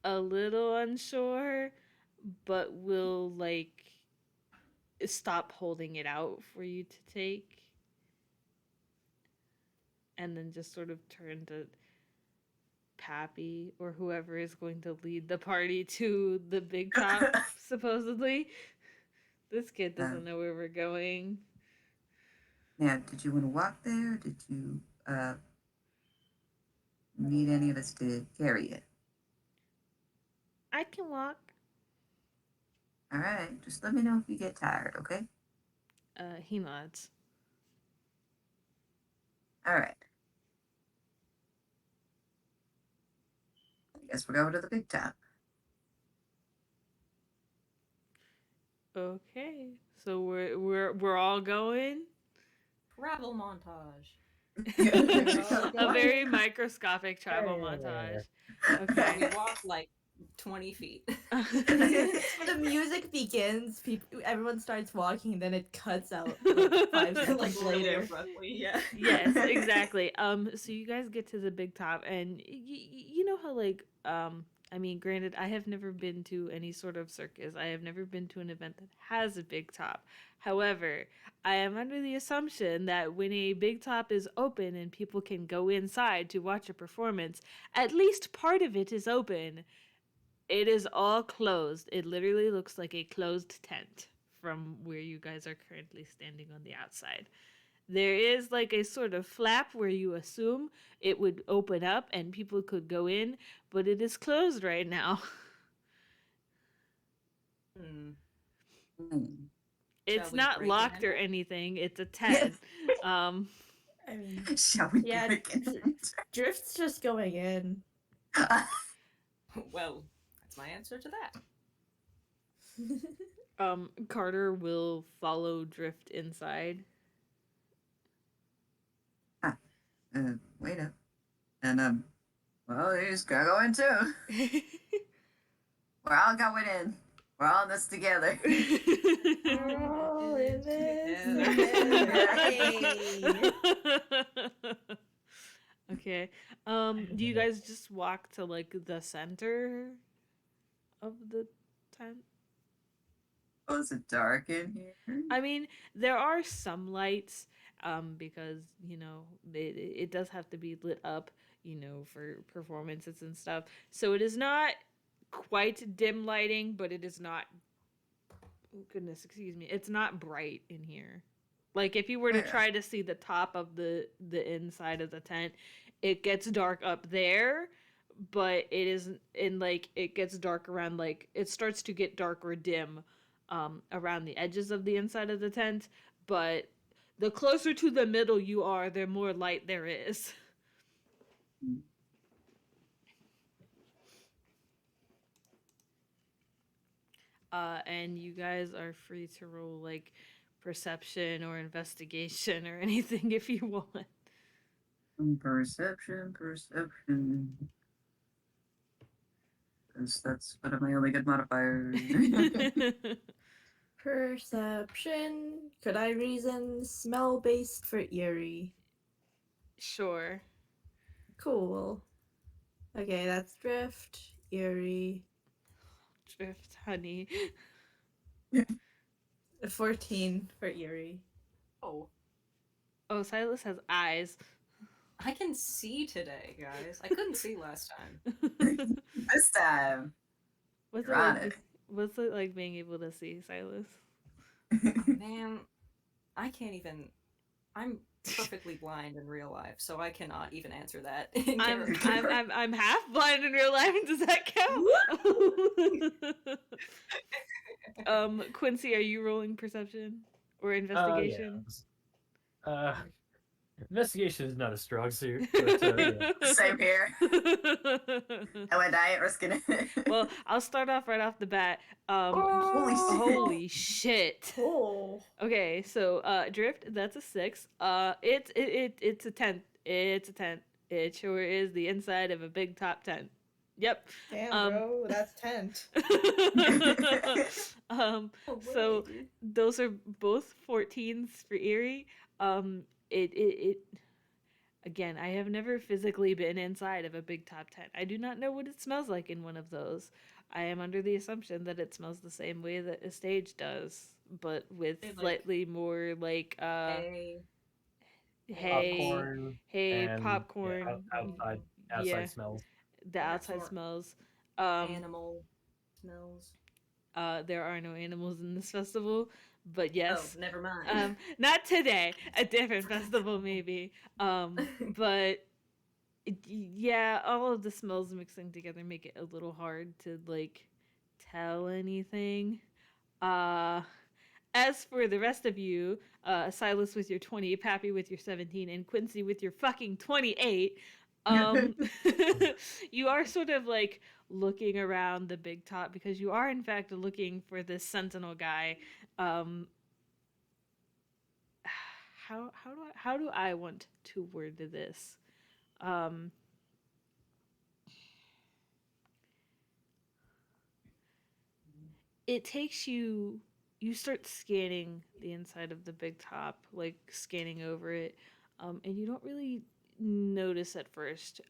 a little unsure, but will like stop holding it out for you to take, and then just sort of turn to Pappy or whoever is going to lead the party to the big top. Supposedly, this kid doesn't know where we're going. Now, did you want to walk there? Did you need any of us to carry it? I can walk. All right, just let me know if you get tired, okay? He nods. All right. I guess we're going to the big top. Okay, so we're all going. Travel montage. A very microscopic travel montage. Okay. We walk like 20 feet. The music begins. Everyone starts walking, and then it cuts out like 5 seconds like later. abruptly, yeah. Yes, exactly. So you guys get to the big top, and you know how like I mean, granted, I have never been to any sort of circus. I have never been to an event that has a big top. However, I am under the assumption that when a big top is open and people can go inside to watch a performance, at least part of it is open. It is all closed. It literally looks like a closed tent from where you guys are currently standing on the outside. There is like a sort of flap where you assume it would open up and people could go in, but it is closed right now. It's not locked or anything. It's a tent. I mean, Shall we yeah, break in? Drift's just going in. Well, that's my answer to that. Carter will follow Drift inside. Wait up. And, well, he's gonna go in too. We're all going in. We're all in this together. We're all in this together. Okay. Do you guys just walk to like the center of the tent? Oh, is it dark in here? I mean, there are some lights, because you know it does have to be lit up, you know, for performances and stuff. So it is not quite dim lighting, but it is not. Oh, goodness, excuse me. It's not bright in here. Like if you were to try to see the top of the inside of the tent, it gets dark up there, but it isn't in like it gets dark around like it starts to get dark or dim around the edges of the inside of the tent, but the closer to the middle you are, the more light there is. And you guys are free to roll like perception or investigation or anything if you want. Perception. That's one of my only good modifiers. Perception. Could I reason smell based for eerie? Sure. Cool. Okay, that's drift, eerie. Drift, honey. 14 for eerie. Oh, Oh, Sylas has eyes. I can see today, guys. I couldn't see last time. This time. What's You're it on like? it. What's it like being able to see, Sylas? Man, I can't even. I'm perfectly blind in real life, so I cannot even answer that in character. I'm half blind in real life. Does that count? Quincy, are you rolling perception or investigation? Yeah. Investigation is not a strong suit. But, yeah. Same here. I ain't risking it. Well, I'll start off right off the bat. Holy shit. Holy shit. Oh. Okay, so drift, that's a 6. It's a tent. It's a tent. It sure is the inside of a big top tent. Yep. Damn, bro, that's tent. So those are both 14s for eerie. It again, I have never physically been inside of a big top tent. I do not know what it smells like in one of those. I am under the assumption that it smells the same way that a stage does, but with slightly more like Popcorn and, popcorn, outside smells. The outside smells. Animal smells. There are no animals in this festival, but yes. Oh, never mind. Not today. A different festival, maybe. But yeah, all of the smells mixing together make it a little hard to like tell anything. As for the rest of you, Sylas with your 20, Pappy with your 17, and Quincy with your fucking 28, you are sort of like looking around the big top because you are in fact looking for this sentinel guy. How do I want to word this? It takes you start scanning the inside of the big top, like scanning over it, and you don't really notice at first,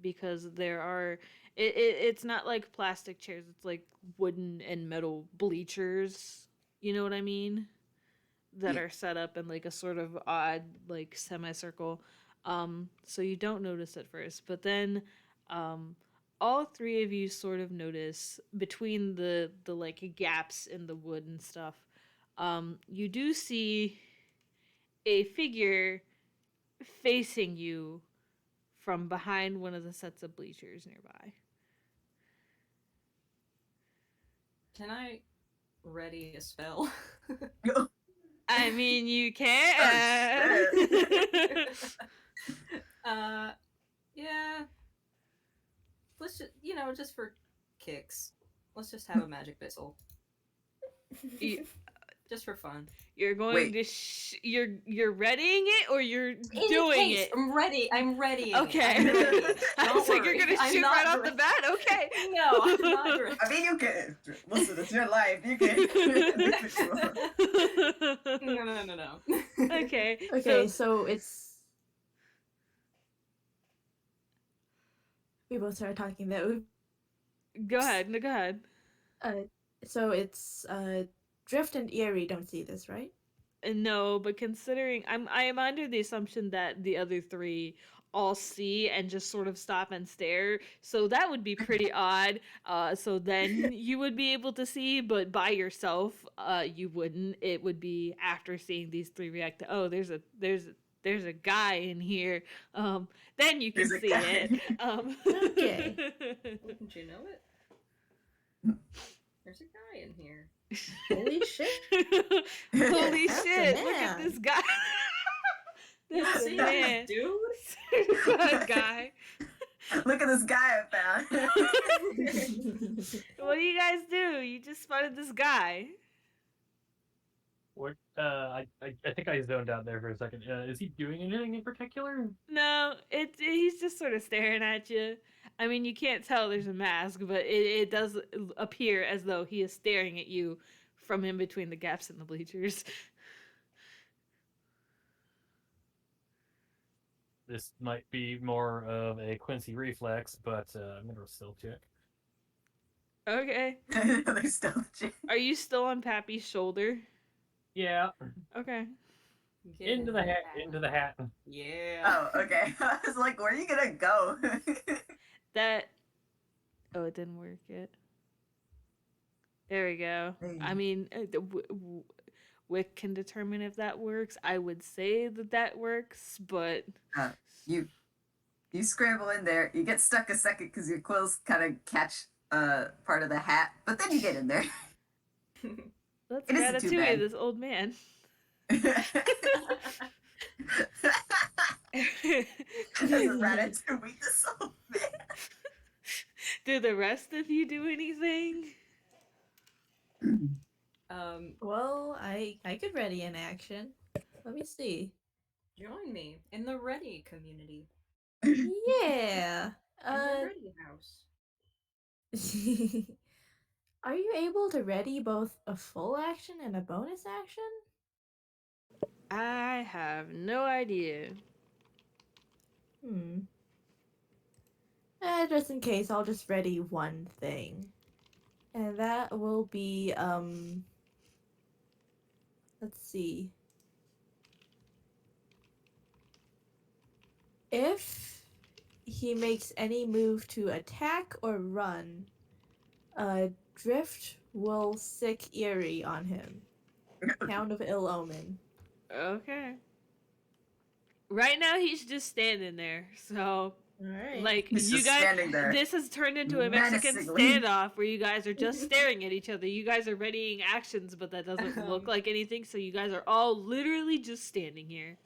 because there are it's not like plastic chairs, it's like wooden and metal bleachers, you know what I mean, that are set up in like a sort of odd like semicircle. So you don't notice at first, but then all three of you sort of notice between the like gaps in the wood and stuff, you do see a figure facing you from behind one of the sets of bleachers nearby. Can I ready a spell? I mean, you can. Yeah. Let's just, just for kicks, let's just have a magic missile. Just for fun. You're going to you're readying it or you're doing it? I'm ready. Okay. I was like, you're gonna shoot right off the bat? Okay. No, I'm not ready. I mean, you can. Listen, it's your life. You can. No. Okay. Okay, so it's. We both started talking though. Go ahead. No, go ahead. So it's Drift and Eerie don't see this, right? No, but considering I am under the assumption that the other three all see and just sort of stop and stare, so that would be pretty odd. So then you would be able to see, but by yourself, you wouldn't. It would be after seeing these three react to, oh, there's a guy in here. Then you can see it. Okay. Wouldn't you know it? There's a guy in here. Holy shit. Holy That's a shit. Look at man. this guy. That's a See man. this dude? Certified guy. Look at this guy I found. What do you guys do? You just spotted this guy. What? I think I zoned out there for a second. Is he doing anything in particular? No, he's just sort of staring at you. I mean, you can't tell there's a mask, but it does appear as though he is staring at you from in between the gaps in the bleachers. This might be more of a Quincy reflex, but I'm gonna still check. Okay. They're still Are you still on Pappy's shoulder? Yeah, Okay. Get into in the hat, hat. into the hat. Yeah. Oh, okay. I was like, where are you gonna go? That. Oh, it didn't work yet. There we go. Hey. I mean, Wick can determine if that works. I would say that that works, but You scramble in there. You get stuck a second because your quills kind of catch part of the hat, but then you get in there. let's It isn't too ratatouille bad. this old man. Doesn't ratatouille this old man. Do the rest of you do anything? Well, I could ready an action. Let me see. Join me in the Ready community. Yeah. In the Ready house. Are you able to ready both a full action and a bonus action? I have no idea. Just in case, I'll just ready one thing. And that will be, let's see. If he makes any move to attack or run, Drift will sick Eerie on him. Count of ill omen. Okay. Right now he's just standing there, so Alright. like He's you just guys, standing there. this has turned into a Mexican Menacingly. standoff where you guys are just staring at each other. You guys are readying actions, but that doesn't look like anything. So you guys are all literally just standing here.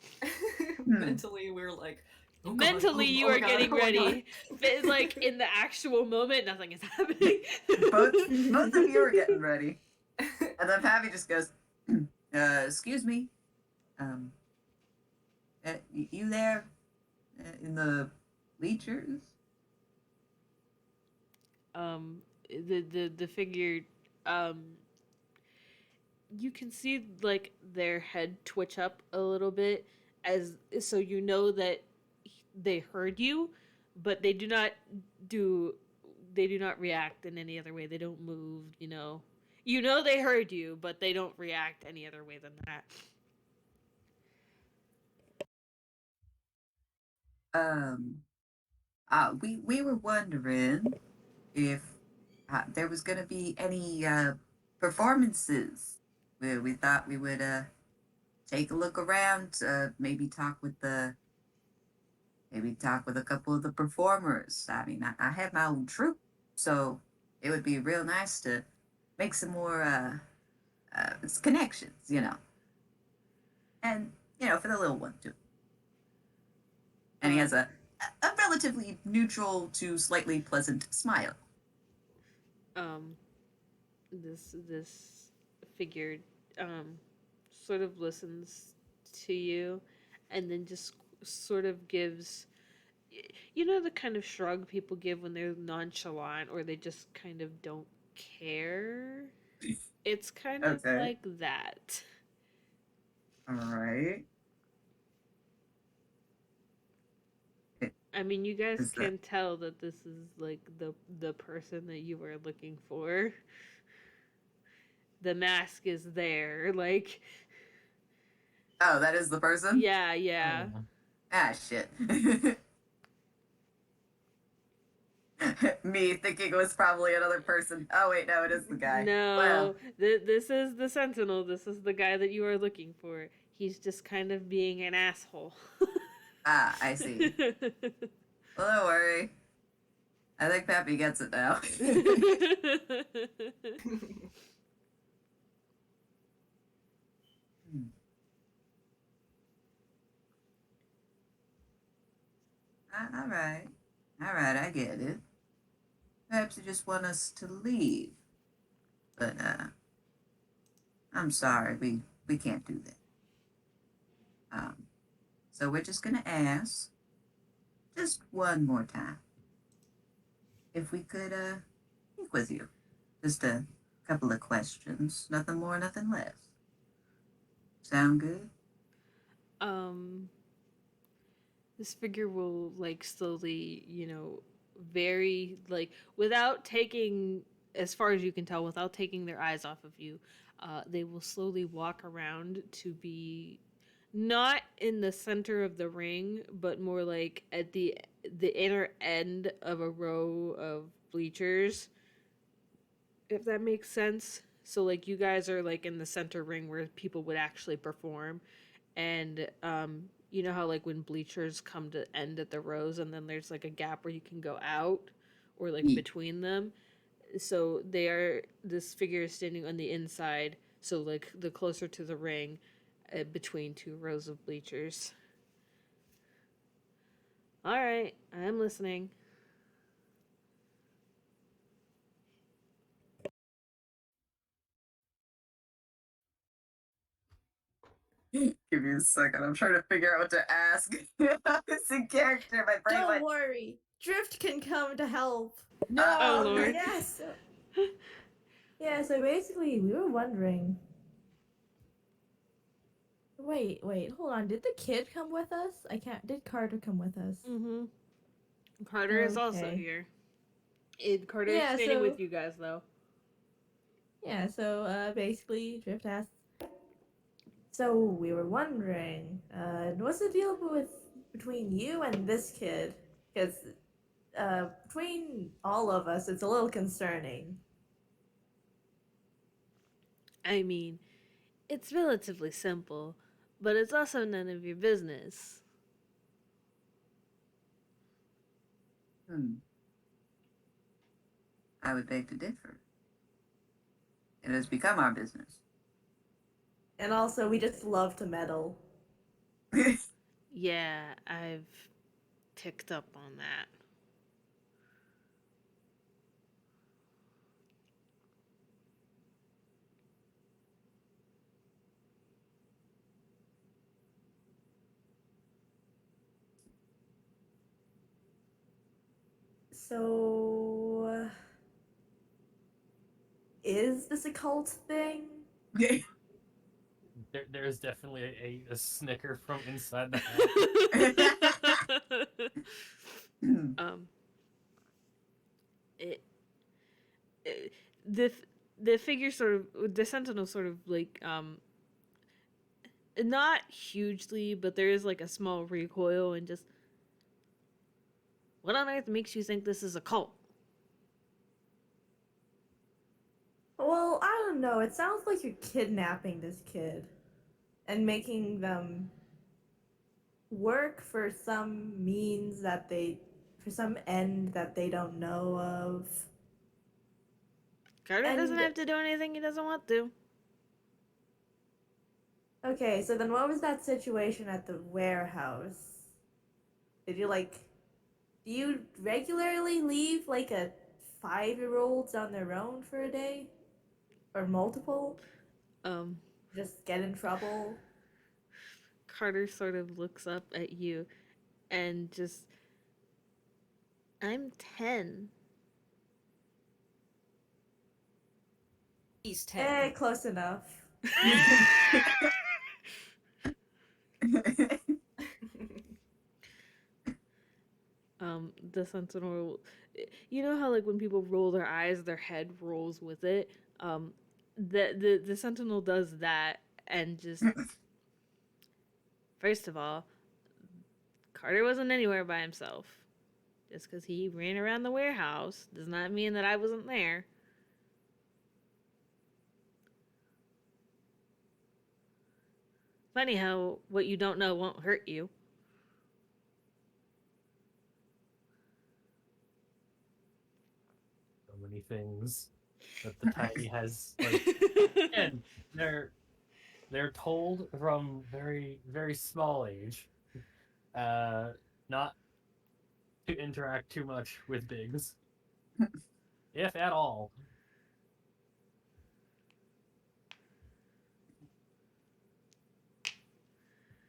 Mentally, we're like. Oh God, Mentally, oh you my are God, getting oh my ready. But, like in the actual moment, nothing is happening. both of you are getting ready, and then Pappy just goes, "Excuse me, you there in the bleachers?" The figure, you can see like their head twitch up a little bit, as so you know that they heard you, but they do not react in any other way. They don't move. You know they heard you, but they don't react any other way than that. We were wondering if there was gonna be any performances. We thought we would take a look around, maybe talk with a couple of the performers. I mean, I have my own troupe, so it would be real nice to make some more connections, and for the little one too. And he has a relatively neutral to slightly pleasant smile. This figure sort of listens to you, and then just sort of gives, the kind of shrug people give when they're nonchalant or they just kind of don't care. It's kind of Okay. like that. All right. I mean, you guys Is can tell that this is like the person that you were looking for. The mask is there, like. Oh, that is the person? Yeah. Ah, shit. Me thinking it was probably another person. Oh, wait, no, it is the guy. No, Well, this is the Sentinel. This is the guy that you are looking for. He's just kind of being an asshole. I see. Well, don't worry. I think Pappy gets it now. All right. All right, I get it. Perhaps you just want us to leave. But, I'm sorry. We we can't do that. So we're just gonna ask, just one more time, if we could speak with you. Just a couple of questions, nothing more, nothing less. Sound good? Um, this figure will like slowly, very like without taking, as far as you can tell, without taking their eyes off of you, they will slowly walk around to be not in the center of the ring, but more like at the inner end of a row of bleachers, if that makes sense. So like you guys are like in the center ring where people would actually perform, and you know how like when bleachers come to end at the rows and then there's like a gap where you can go out or like Yeah. between them. So this figure is standing on the inside, so like the closer to the ring, between two rows of bleachers. All right, I'm listening. Give me a second. I'm trying to figure out what to ask. It's a character. My brain Don't went. worry. Drift can come to help. No. Oh, Lord. Yes. Yeah, so basically we were wondering. Wait, hold on. Did the kid come with us? I can't. Did Carter come with us? Mm-hmm. Carter is also Okay. here. Carter is Yeah, standing so with you guys though. basically Drift asked. So we were wondering, what's the deal between you and this kid? Because between all of us, it's a little concerning. I mean, it's relatively simple, but it's also none of your business. I would beg to differ. It has become our business. And also, we just love to meddle. Yeah, I've picked up on that. So, is this a cult thing? There's definitely a snicker from inside the house. um, it, it the figure sort of the sentinel sort of like not hugely, but there is like a small recoil and just what on earth makes you think this is a cult? Well, I don't know. It sounds like you're kidnapping this kid and making them work for some means for some end that they don't know of. Carter doesn't And have to do anything he doesn't want to. okay, so then what was that situation at the warehouse? Did you do you regularly leave like a 5-year-olds on their own for a day? Or multiple? Um, Just get in trouble? Carter sort of looks up at you and just, I'm 10. He's 10. Close enough. The sentinel, you know how like when people roll their eyes, their head rolls with it. The sentinel does that and just first of all, Carter wasn't anywhere by himself. Just because he ran around the warehouse does not mean that I wasn't there. Funny how what you don't know won't hurt you. So many things that the tiny has like, and they're told from very small age, not to interact too much with bigs, if at all.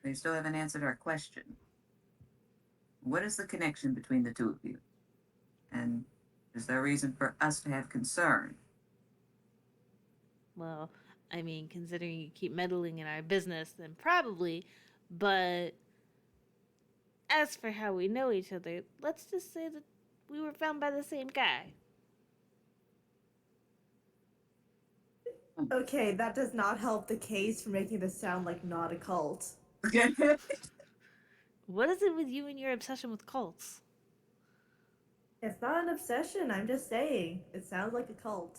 You still haven't answered our question. What is the connection between the two of you? And is there a reason for us to have concern? Well, I mean, considering you keep meddling in our business, then probably. But as for how we know each other, let's just say that we were found by the same guy. Okay, that does not help the case for making this sound like not a cult. What is it with you and your obsession with cults? It's not an obsession, I'm just saying. It sounds like a cult.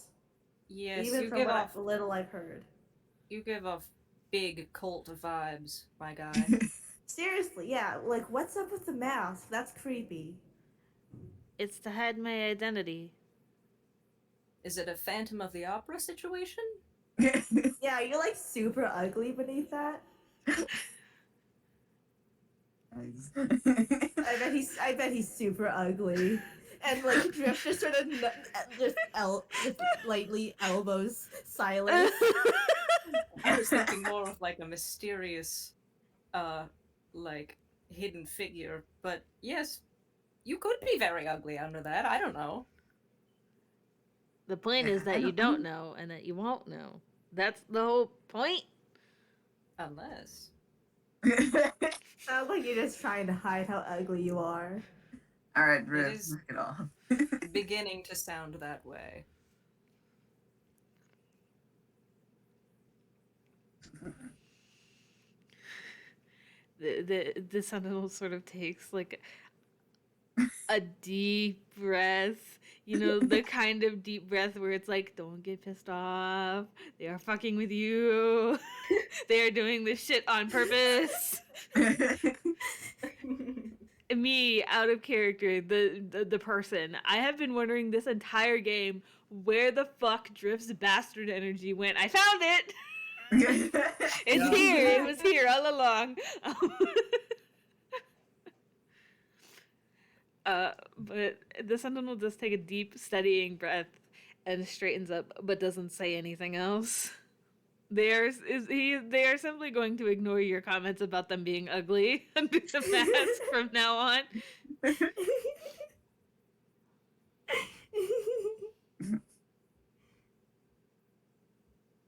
Yes, Even you from give what off little I've heard. you give off big cult vibes, my guy. Seriously, yeah, like what's up with the mask? That's creepy. It's to hide my identity. Is it a Phantom of the Opera situation? Yeah, you're like super ugly beneath that. I bet he's super ugly. And like Drift just sort of just lightly elbows Sylas. I was thinking more of like a mysterious, like hidden figure. But yes, you could be very ugly under that. I don't know. The point is I that you don't don't know and that you won't know. That's the whole point. Unless. Sounds like you're just trying to hide how ugly you are. All right, It Riff, is knock it off. beginning to sound that way. The sentinel sort of takes like a deep breath. You know, the kind of deep breath where it's like, don't get pissed off. They are fucking with you. They are doing this shit on purpose. Me, out of character, the person. I have been wondering this entire game where the fuck Drift's bastard energy went. I found it! It's Yeah. here. It was here all along. But the sentinel does take a deep, steadying breath and straightens up, but doesn't say anything else. They are simply going to ignore your comments about them being ugly under the mask from now on.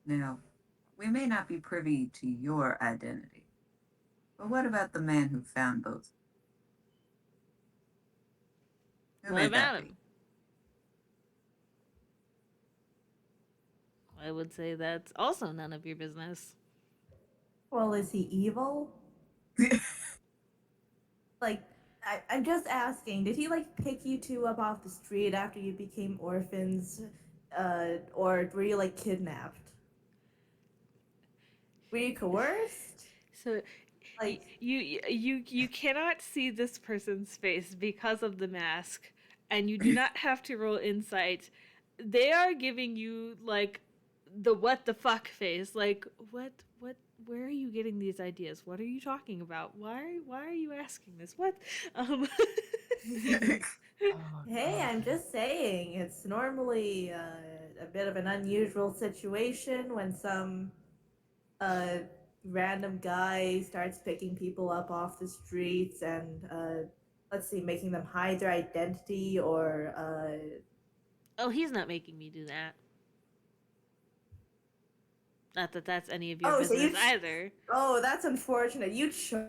Now, we may not be privy to your identity, but what about the man who found both? Who What may that about be? him? I would say that's also none of your business. Well, is he evil? Like, I'm just asking, did he like pick you two up off the street after you became orphans? Or were you like kidnapped? Were you coerced? So Like, you cannot see this person's face because of the mask, and you do not have to roll insight. They are giving you like the what the fuck face. Like what where are you getting these ideas? What are you talking about? Why are you asking this? What? Oh, hey, God. I'm just saying, it's normally a bit of an unusual situation when some uh, random guy starts picking people up off the streets and, let's see, making them hide their identity or, Oh, he's not making me do that. Not that that's any of your oh, so business either. oh, that's unfortunate. You chose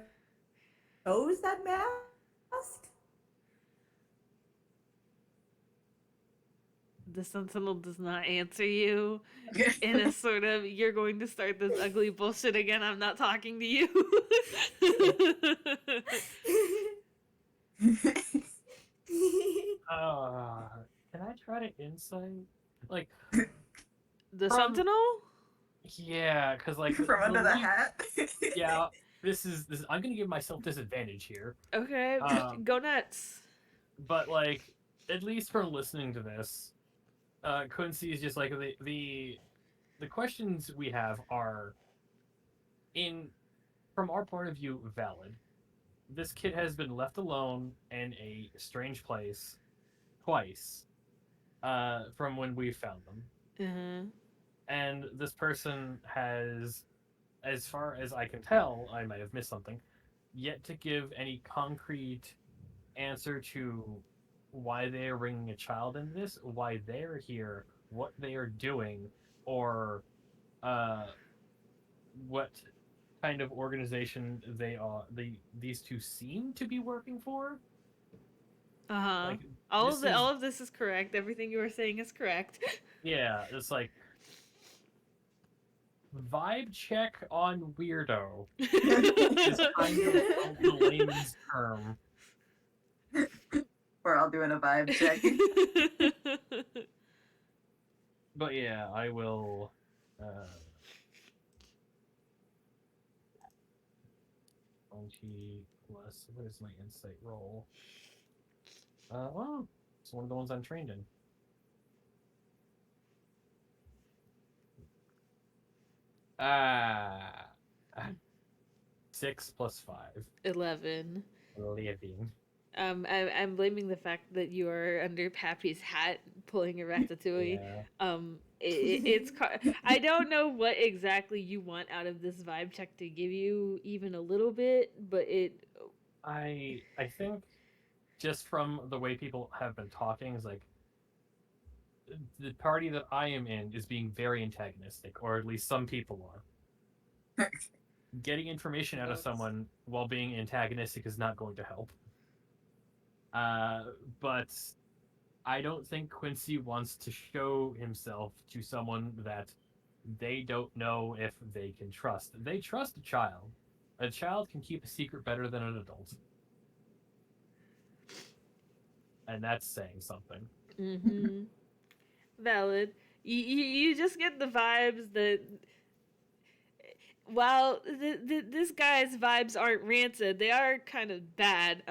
that mask? The sentinel does not answer you in a sort of, you're going to start this ugly bullshit again, I'm not talking to you. Can I try to insight? Like, The From- sentinel? yeah, because like From under the way- hat? Yeah, this is. I'm gonna give myself disadvantage here, Okay, go nuts. but like at least from listening to this, Quincy is just like the questions we have are in from our point of view valid. This kid has been left alone in a strange place twice from when we found them. Uh-huh. And this person has as far as I can tell, I might have missed something, yet to give any concrete answer to why they are bringing a child into this, why they're here, what they are doing, or uh, what kind of organization they are. These two seem to be working for. Uh-huh. Like All of this is correct. Everything you were saying is correct. yeah, it's like vibe check on weirdo is kind of the layman's term. We're all doing a vibe check. But yeah, I will. 20 plus. What is my insight roll? Well, it's one of the ones I'm trained in. Ah, 6 plus 5. 11. 11. I'm blaming the fact that you are under Pappy's hat pulling a ratatouille. Yeah. I don't know what exactly you want out of this vibe check to give you even a little bit, but I think just from the way people have been talking is like the party that I am in is being very antagonistic, or at least some people are. Getting information out of someone while being antagonistic is not going to help. But I don't think Quincy wants to show himself to someone that they don't know if they can trust. They trust a child. A child can keep a secret better than an adult. And that's saying something. Mm-hmm. Valid. You just get the vibes that while this guy's vibes aren't rancid, they are kind of bad.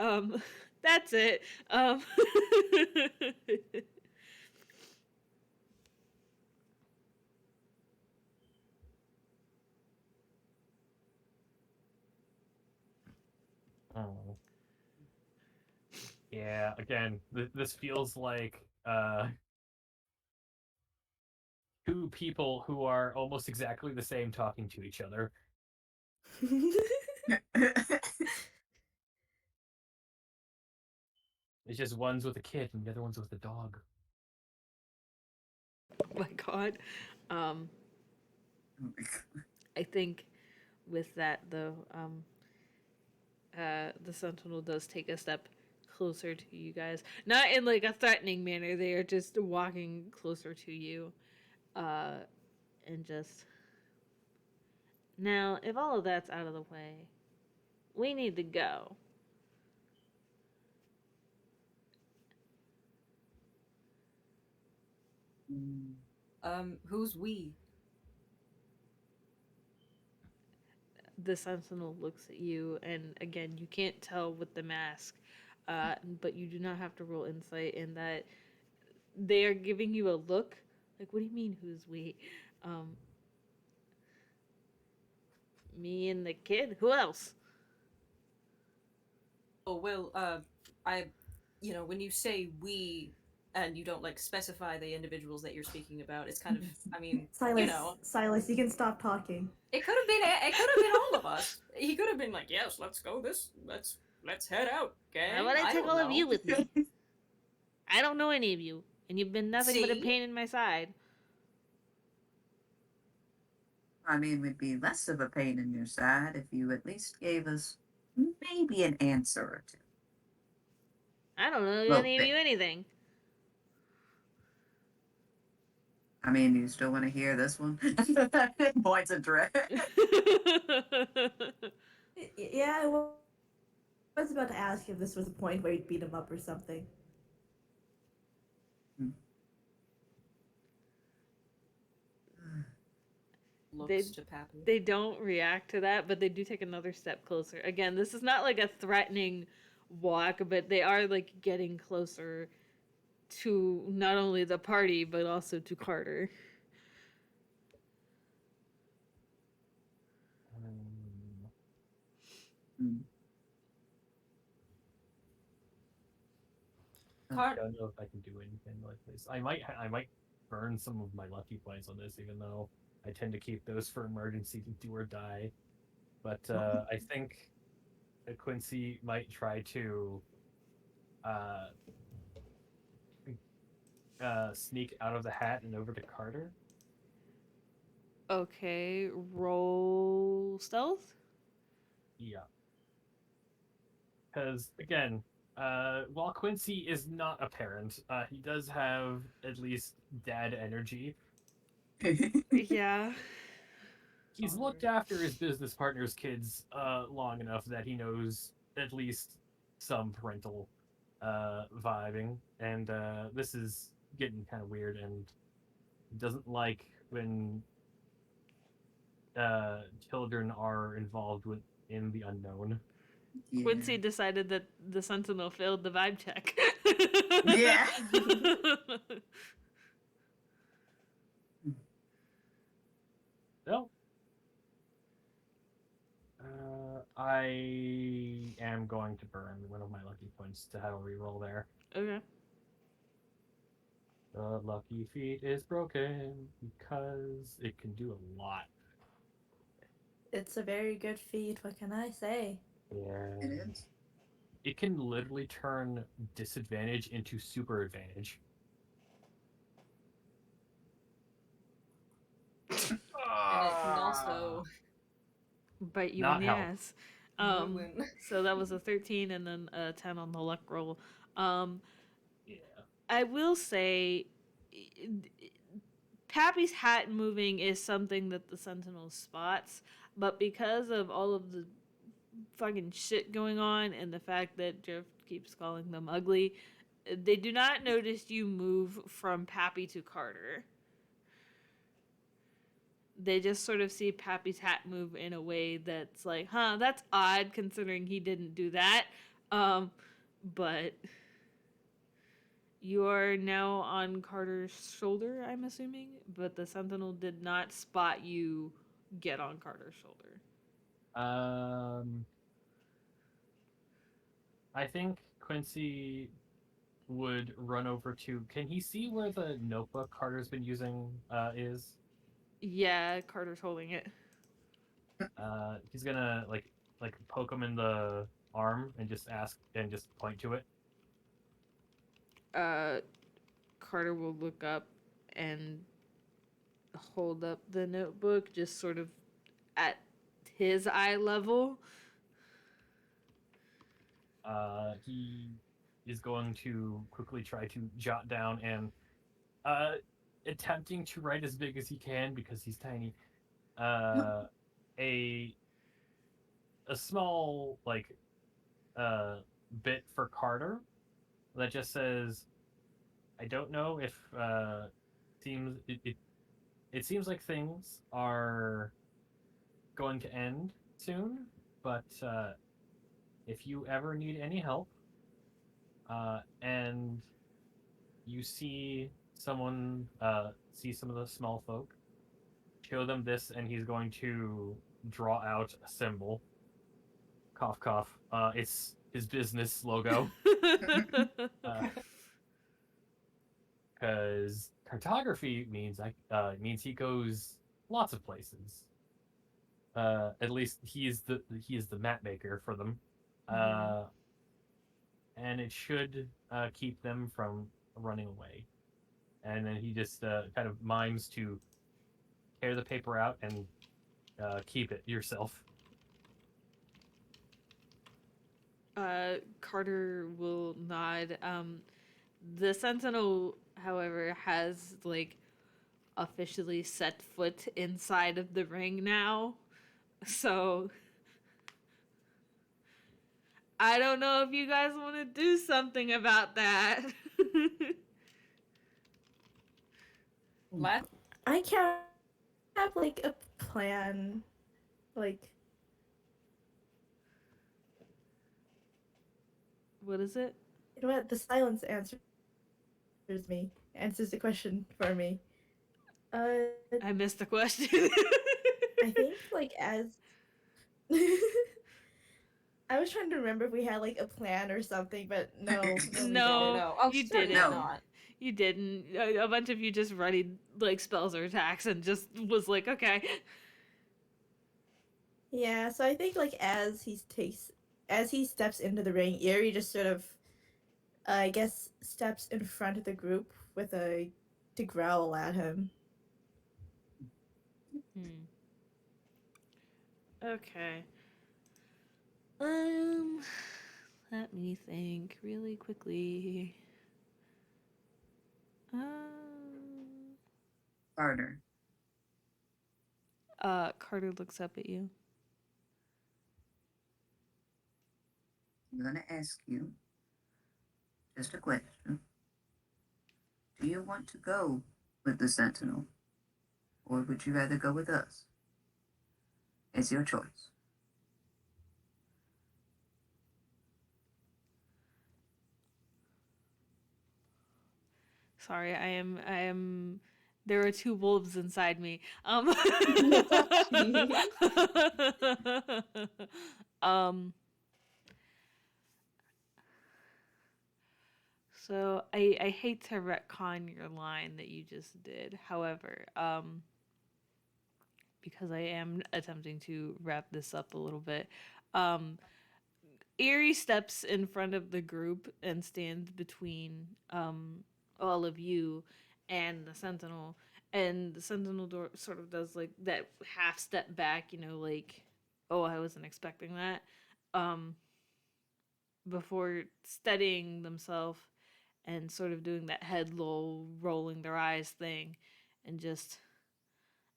That's it. Oh. Yeah, again, this feels like two people who are almost exactly the same talking to each other. It's just one's with a kid and the other one's with a dog. Oh my god. I think with that though, the Sentinel does take a step closer to you guys. Not in like a threatening manner, they are just walking closer to you. And just now, if all of that's out of the way, we need to go. Who's we? The Sentinel looks at you, and again, you can't tell with the mask, but you do not have to roll insight in that they are giving you a look. Like, what do you mean, who's we? Um, Me and the kid? Who else? Oh, well, when you say we and you don't like specify the individuals that you're speaking about, it's kind of, I mean, Sylas, you can stop talking. it could have been all of us. He could have been like, yes, let's go let's head out, gang. Why would I take all of you with me? me? I don't know any of you, and you've been nothing but a See? pain in my side. I mean, we'd be less of a pain in your side if you at least gave us maybe an answer or two. I don't know Well, any of you anything. I mean, you still want to hear this one? Points of dread. Yeah, I was about to ask if this was a point where you'd beat him up or something. Looks to Pappy. They don't react to that, but they do take another step closer. Again, this is not like a threatening walk, but they are like getting closer to not only the party but also to Carter. I don't know if I can do anything like this. I might burn some of my lucky points on this, even though I tend to keep those for emergency do or die. But I think Quincy might try to uh, sneak out of the hat and over to Carter. Okay, roll stealth. Yeah. Because, again, while Quincy is not a parent, he does have at least dad energy. Yeah. He's looked after his business partner's kids long enough that he knows at least some parental vibing. And this is getting kind of weird, and he doesn't like when children are involved in the unknown. Yeah. Quincy decided that the Sentinel failed the vibe check. Yeah. No. I am going to burn one of my lucky points to have a reroll there. Okay. The lucky feat is broken because it can do a lot. It's a very good feat. What can I say? Yeah. It is. It can literally turn disadvantage into super advantage. And it can also Bite you Not in the help. ass. ruin. So that was a 13 and then a 10 on the luck roll. Yeah. I will say, Pappy's hat moving is something that the Sentinel spots, but because of all of the fucking shit going on and the fact that Jeff keeps calling them ugly, they do not notice you move from Pappy to Carter. They just sort of see Pappy's hat move in a way that's like, huh, that's odd considering he didn't do that. But you are now on Carter's shoulder, I'm assuming, but the Sentinel did not spot you get on Carter's shoulder. I think Quincy would run over to. Can he see where the notebook Carter's been using is? Yeah, Carter's holding it. He's gonna like poke him in the arm and just ask and just point to it. Carter will look up and hold up the notebook just sort of at his eye level. He is going to quickly try to jot down and attempting to write as big as he can because he's tiny. A small bit for Carter that just says, "I don't know if it seems like things are going to end soon, but if you ever need any help, and you see someone see some of the small folk, show them this," and he's going to draw out a symbol. Cough, cough. It's his business logo. Because cartography means means he goes lots of places. At least he is the map maker for them, and it should keep them from running away. And then he just kind of mimes to tear the paper out and keep it yourself. Carter will nod. The Sentinel, however, has like officially set foot inside of the ring now. So I don't know if you guys want to do something about that. I can't have like a plan. Like, what is it? you know what? The silence answers the question for me. I missed the question. I think like as I was trying to remember if we had like a plan or something, but no, we No. didn't. No. Oh, You certainly didn't. not. You didn't. A bunch of you just readied like spells or attacks and just was like, okay. Yeah, so I think like as he steps into the ring, Eerie just sort of I guess steps in front of the group with a to growl at him. Okay. Let me think really quickly. Carter. Carter looks up at you. I'm gonna ask you just a question. Do you want to go with the Sentinel? Or would you rather go with us? It's your choice. Sorry, I am there are two wolves inside me. So I hate to retcon your line that you just did. However, because I am attempting to wrap this up a little bit, Eerie steps in front of the group and stands between all of you and the Sentinel. And the Sentinel door sort of does like that half step back, like, oh, I wasn't expecting that. Before steadying themselves and sort of doing that head low, rolling their eyes thing, and just,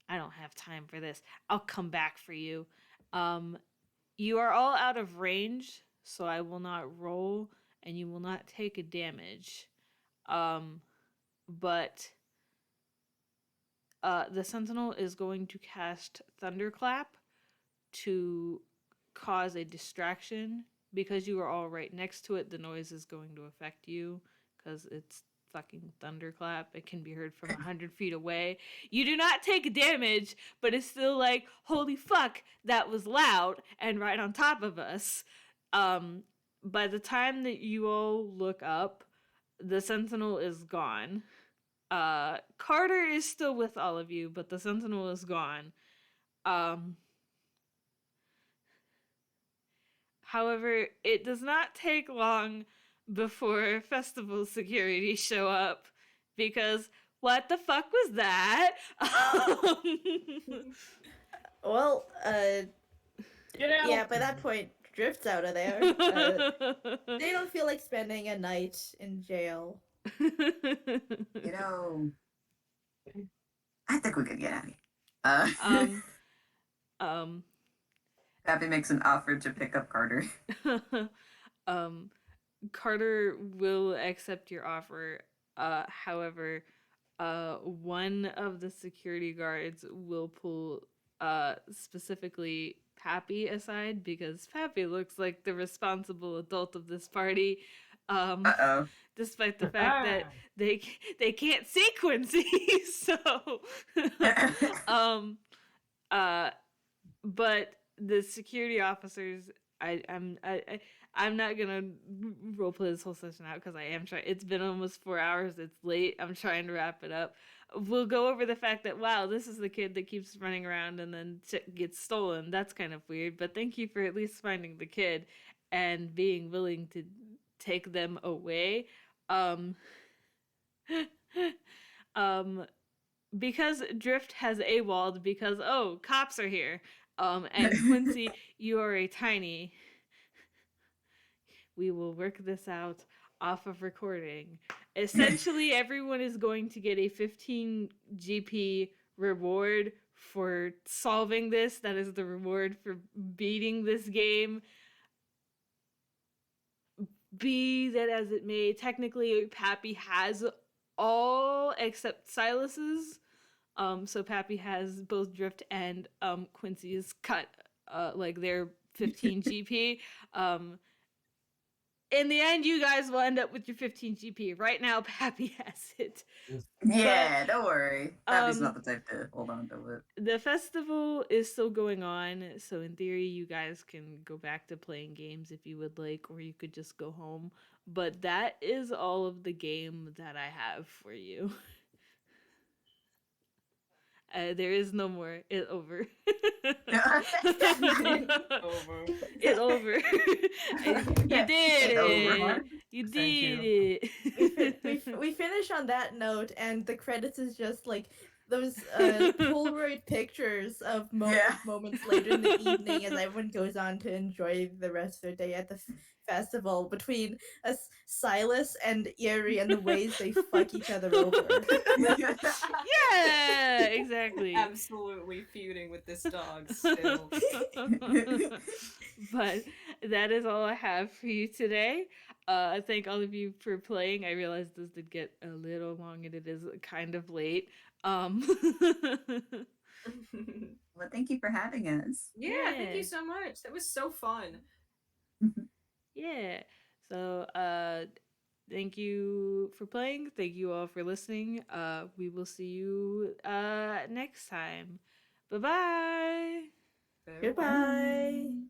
I don't have time for this. I'll come back for you. You are all out of range, so I will not roll, and you will not take a damage. But the Sentinel is going to cast Thunderclap to cause a distraction. Because you are all right next to it, the noise is going to affect you because it's fucking thunderclap. It can be heard from 100 feet away. You do not take damage, but it's still like, holy fuck, that was loud and right on top of us. By the time that you all look up, the Sentinel is gone. Carter is still with all of you, but the Sentinel is gone. However, it does not take long before festival security show up because what the fuck was that? Well, Get out! yeah, by that point, Drift's out of there. They don't feel like spending a night in jail. You know, I think we could get out of here. Pappy makes an offer to pick up Carter. Carter will accept your offer. However, one of the security guards will pull specifically Pappy aside because Pappy looks like the responsible adult of this party. Uh-oh. Despite the fact that they can't see Quincy, so but the security officers, I'm not gonna roleplay this whole session out because I am trying. It's been almost 4 hours. It's late. I'm trying to wrap it up. We'll go over the fact that, wow, this is the kid that keeps running around and then gets stolen. That's kind of weird. But thank you for at least finding the kid and being willing to take them away. Because Drift has AWOL'd because, oh, cops are here. And Quincy, you are a tiny. We will work this out off of recording. Essentially, everyone is going to get a 15 GP reward for solving this. That is the reward for beating this game. Be that as it may, technically Pappy has all except Sylas's. So Pappy has both Drift and Quincy's cut, like their 15 GP. in the end, you guys will end up with your 15 GP. Right now, Pappy has it. Yeah, don't worry. Pappy's um, not the type to hold on to it. The festival is still going on, so in theory, you guys can go back to playing games if you would like, or you could just go home. But that is all of the game that I have for you. There is no more. It over. Over. It over. You did It over. it. You Thank did you. it. We finish on that note, and the credits is just like those Polaroid pictures of Yeah. moments later in the evening as everyone goes on to enjoy the rest of their day at the festival between us, Sylas and Eerie, and the ways they fuck each other over. Yeah, exactly. Absolutely feuding with this dog still. But that is all I have for you today. Thank all of you for playing. I realize this did get a little long and it is kind of late. Well, thank you for having us. Yeah, thank you so much. That was so fun. Yeah. So, thank you for playing. Thank you all for listening. We will see you next time. Bye-bye. Goodbye.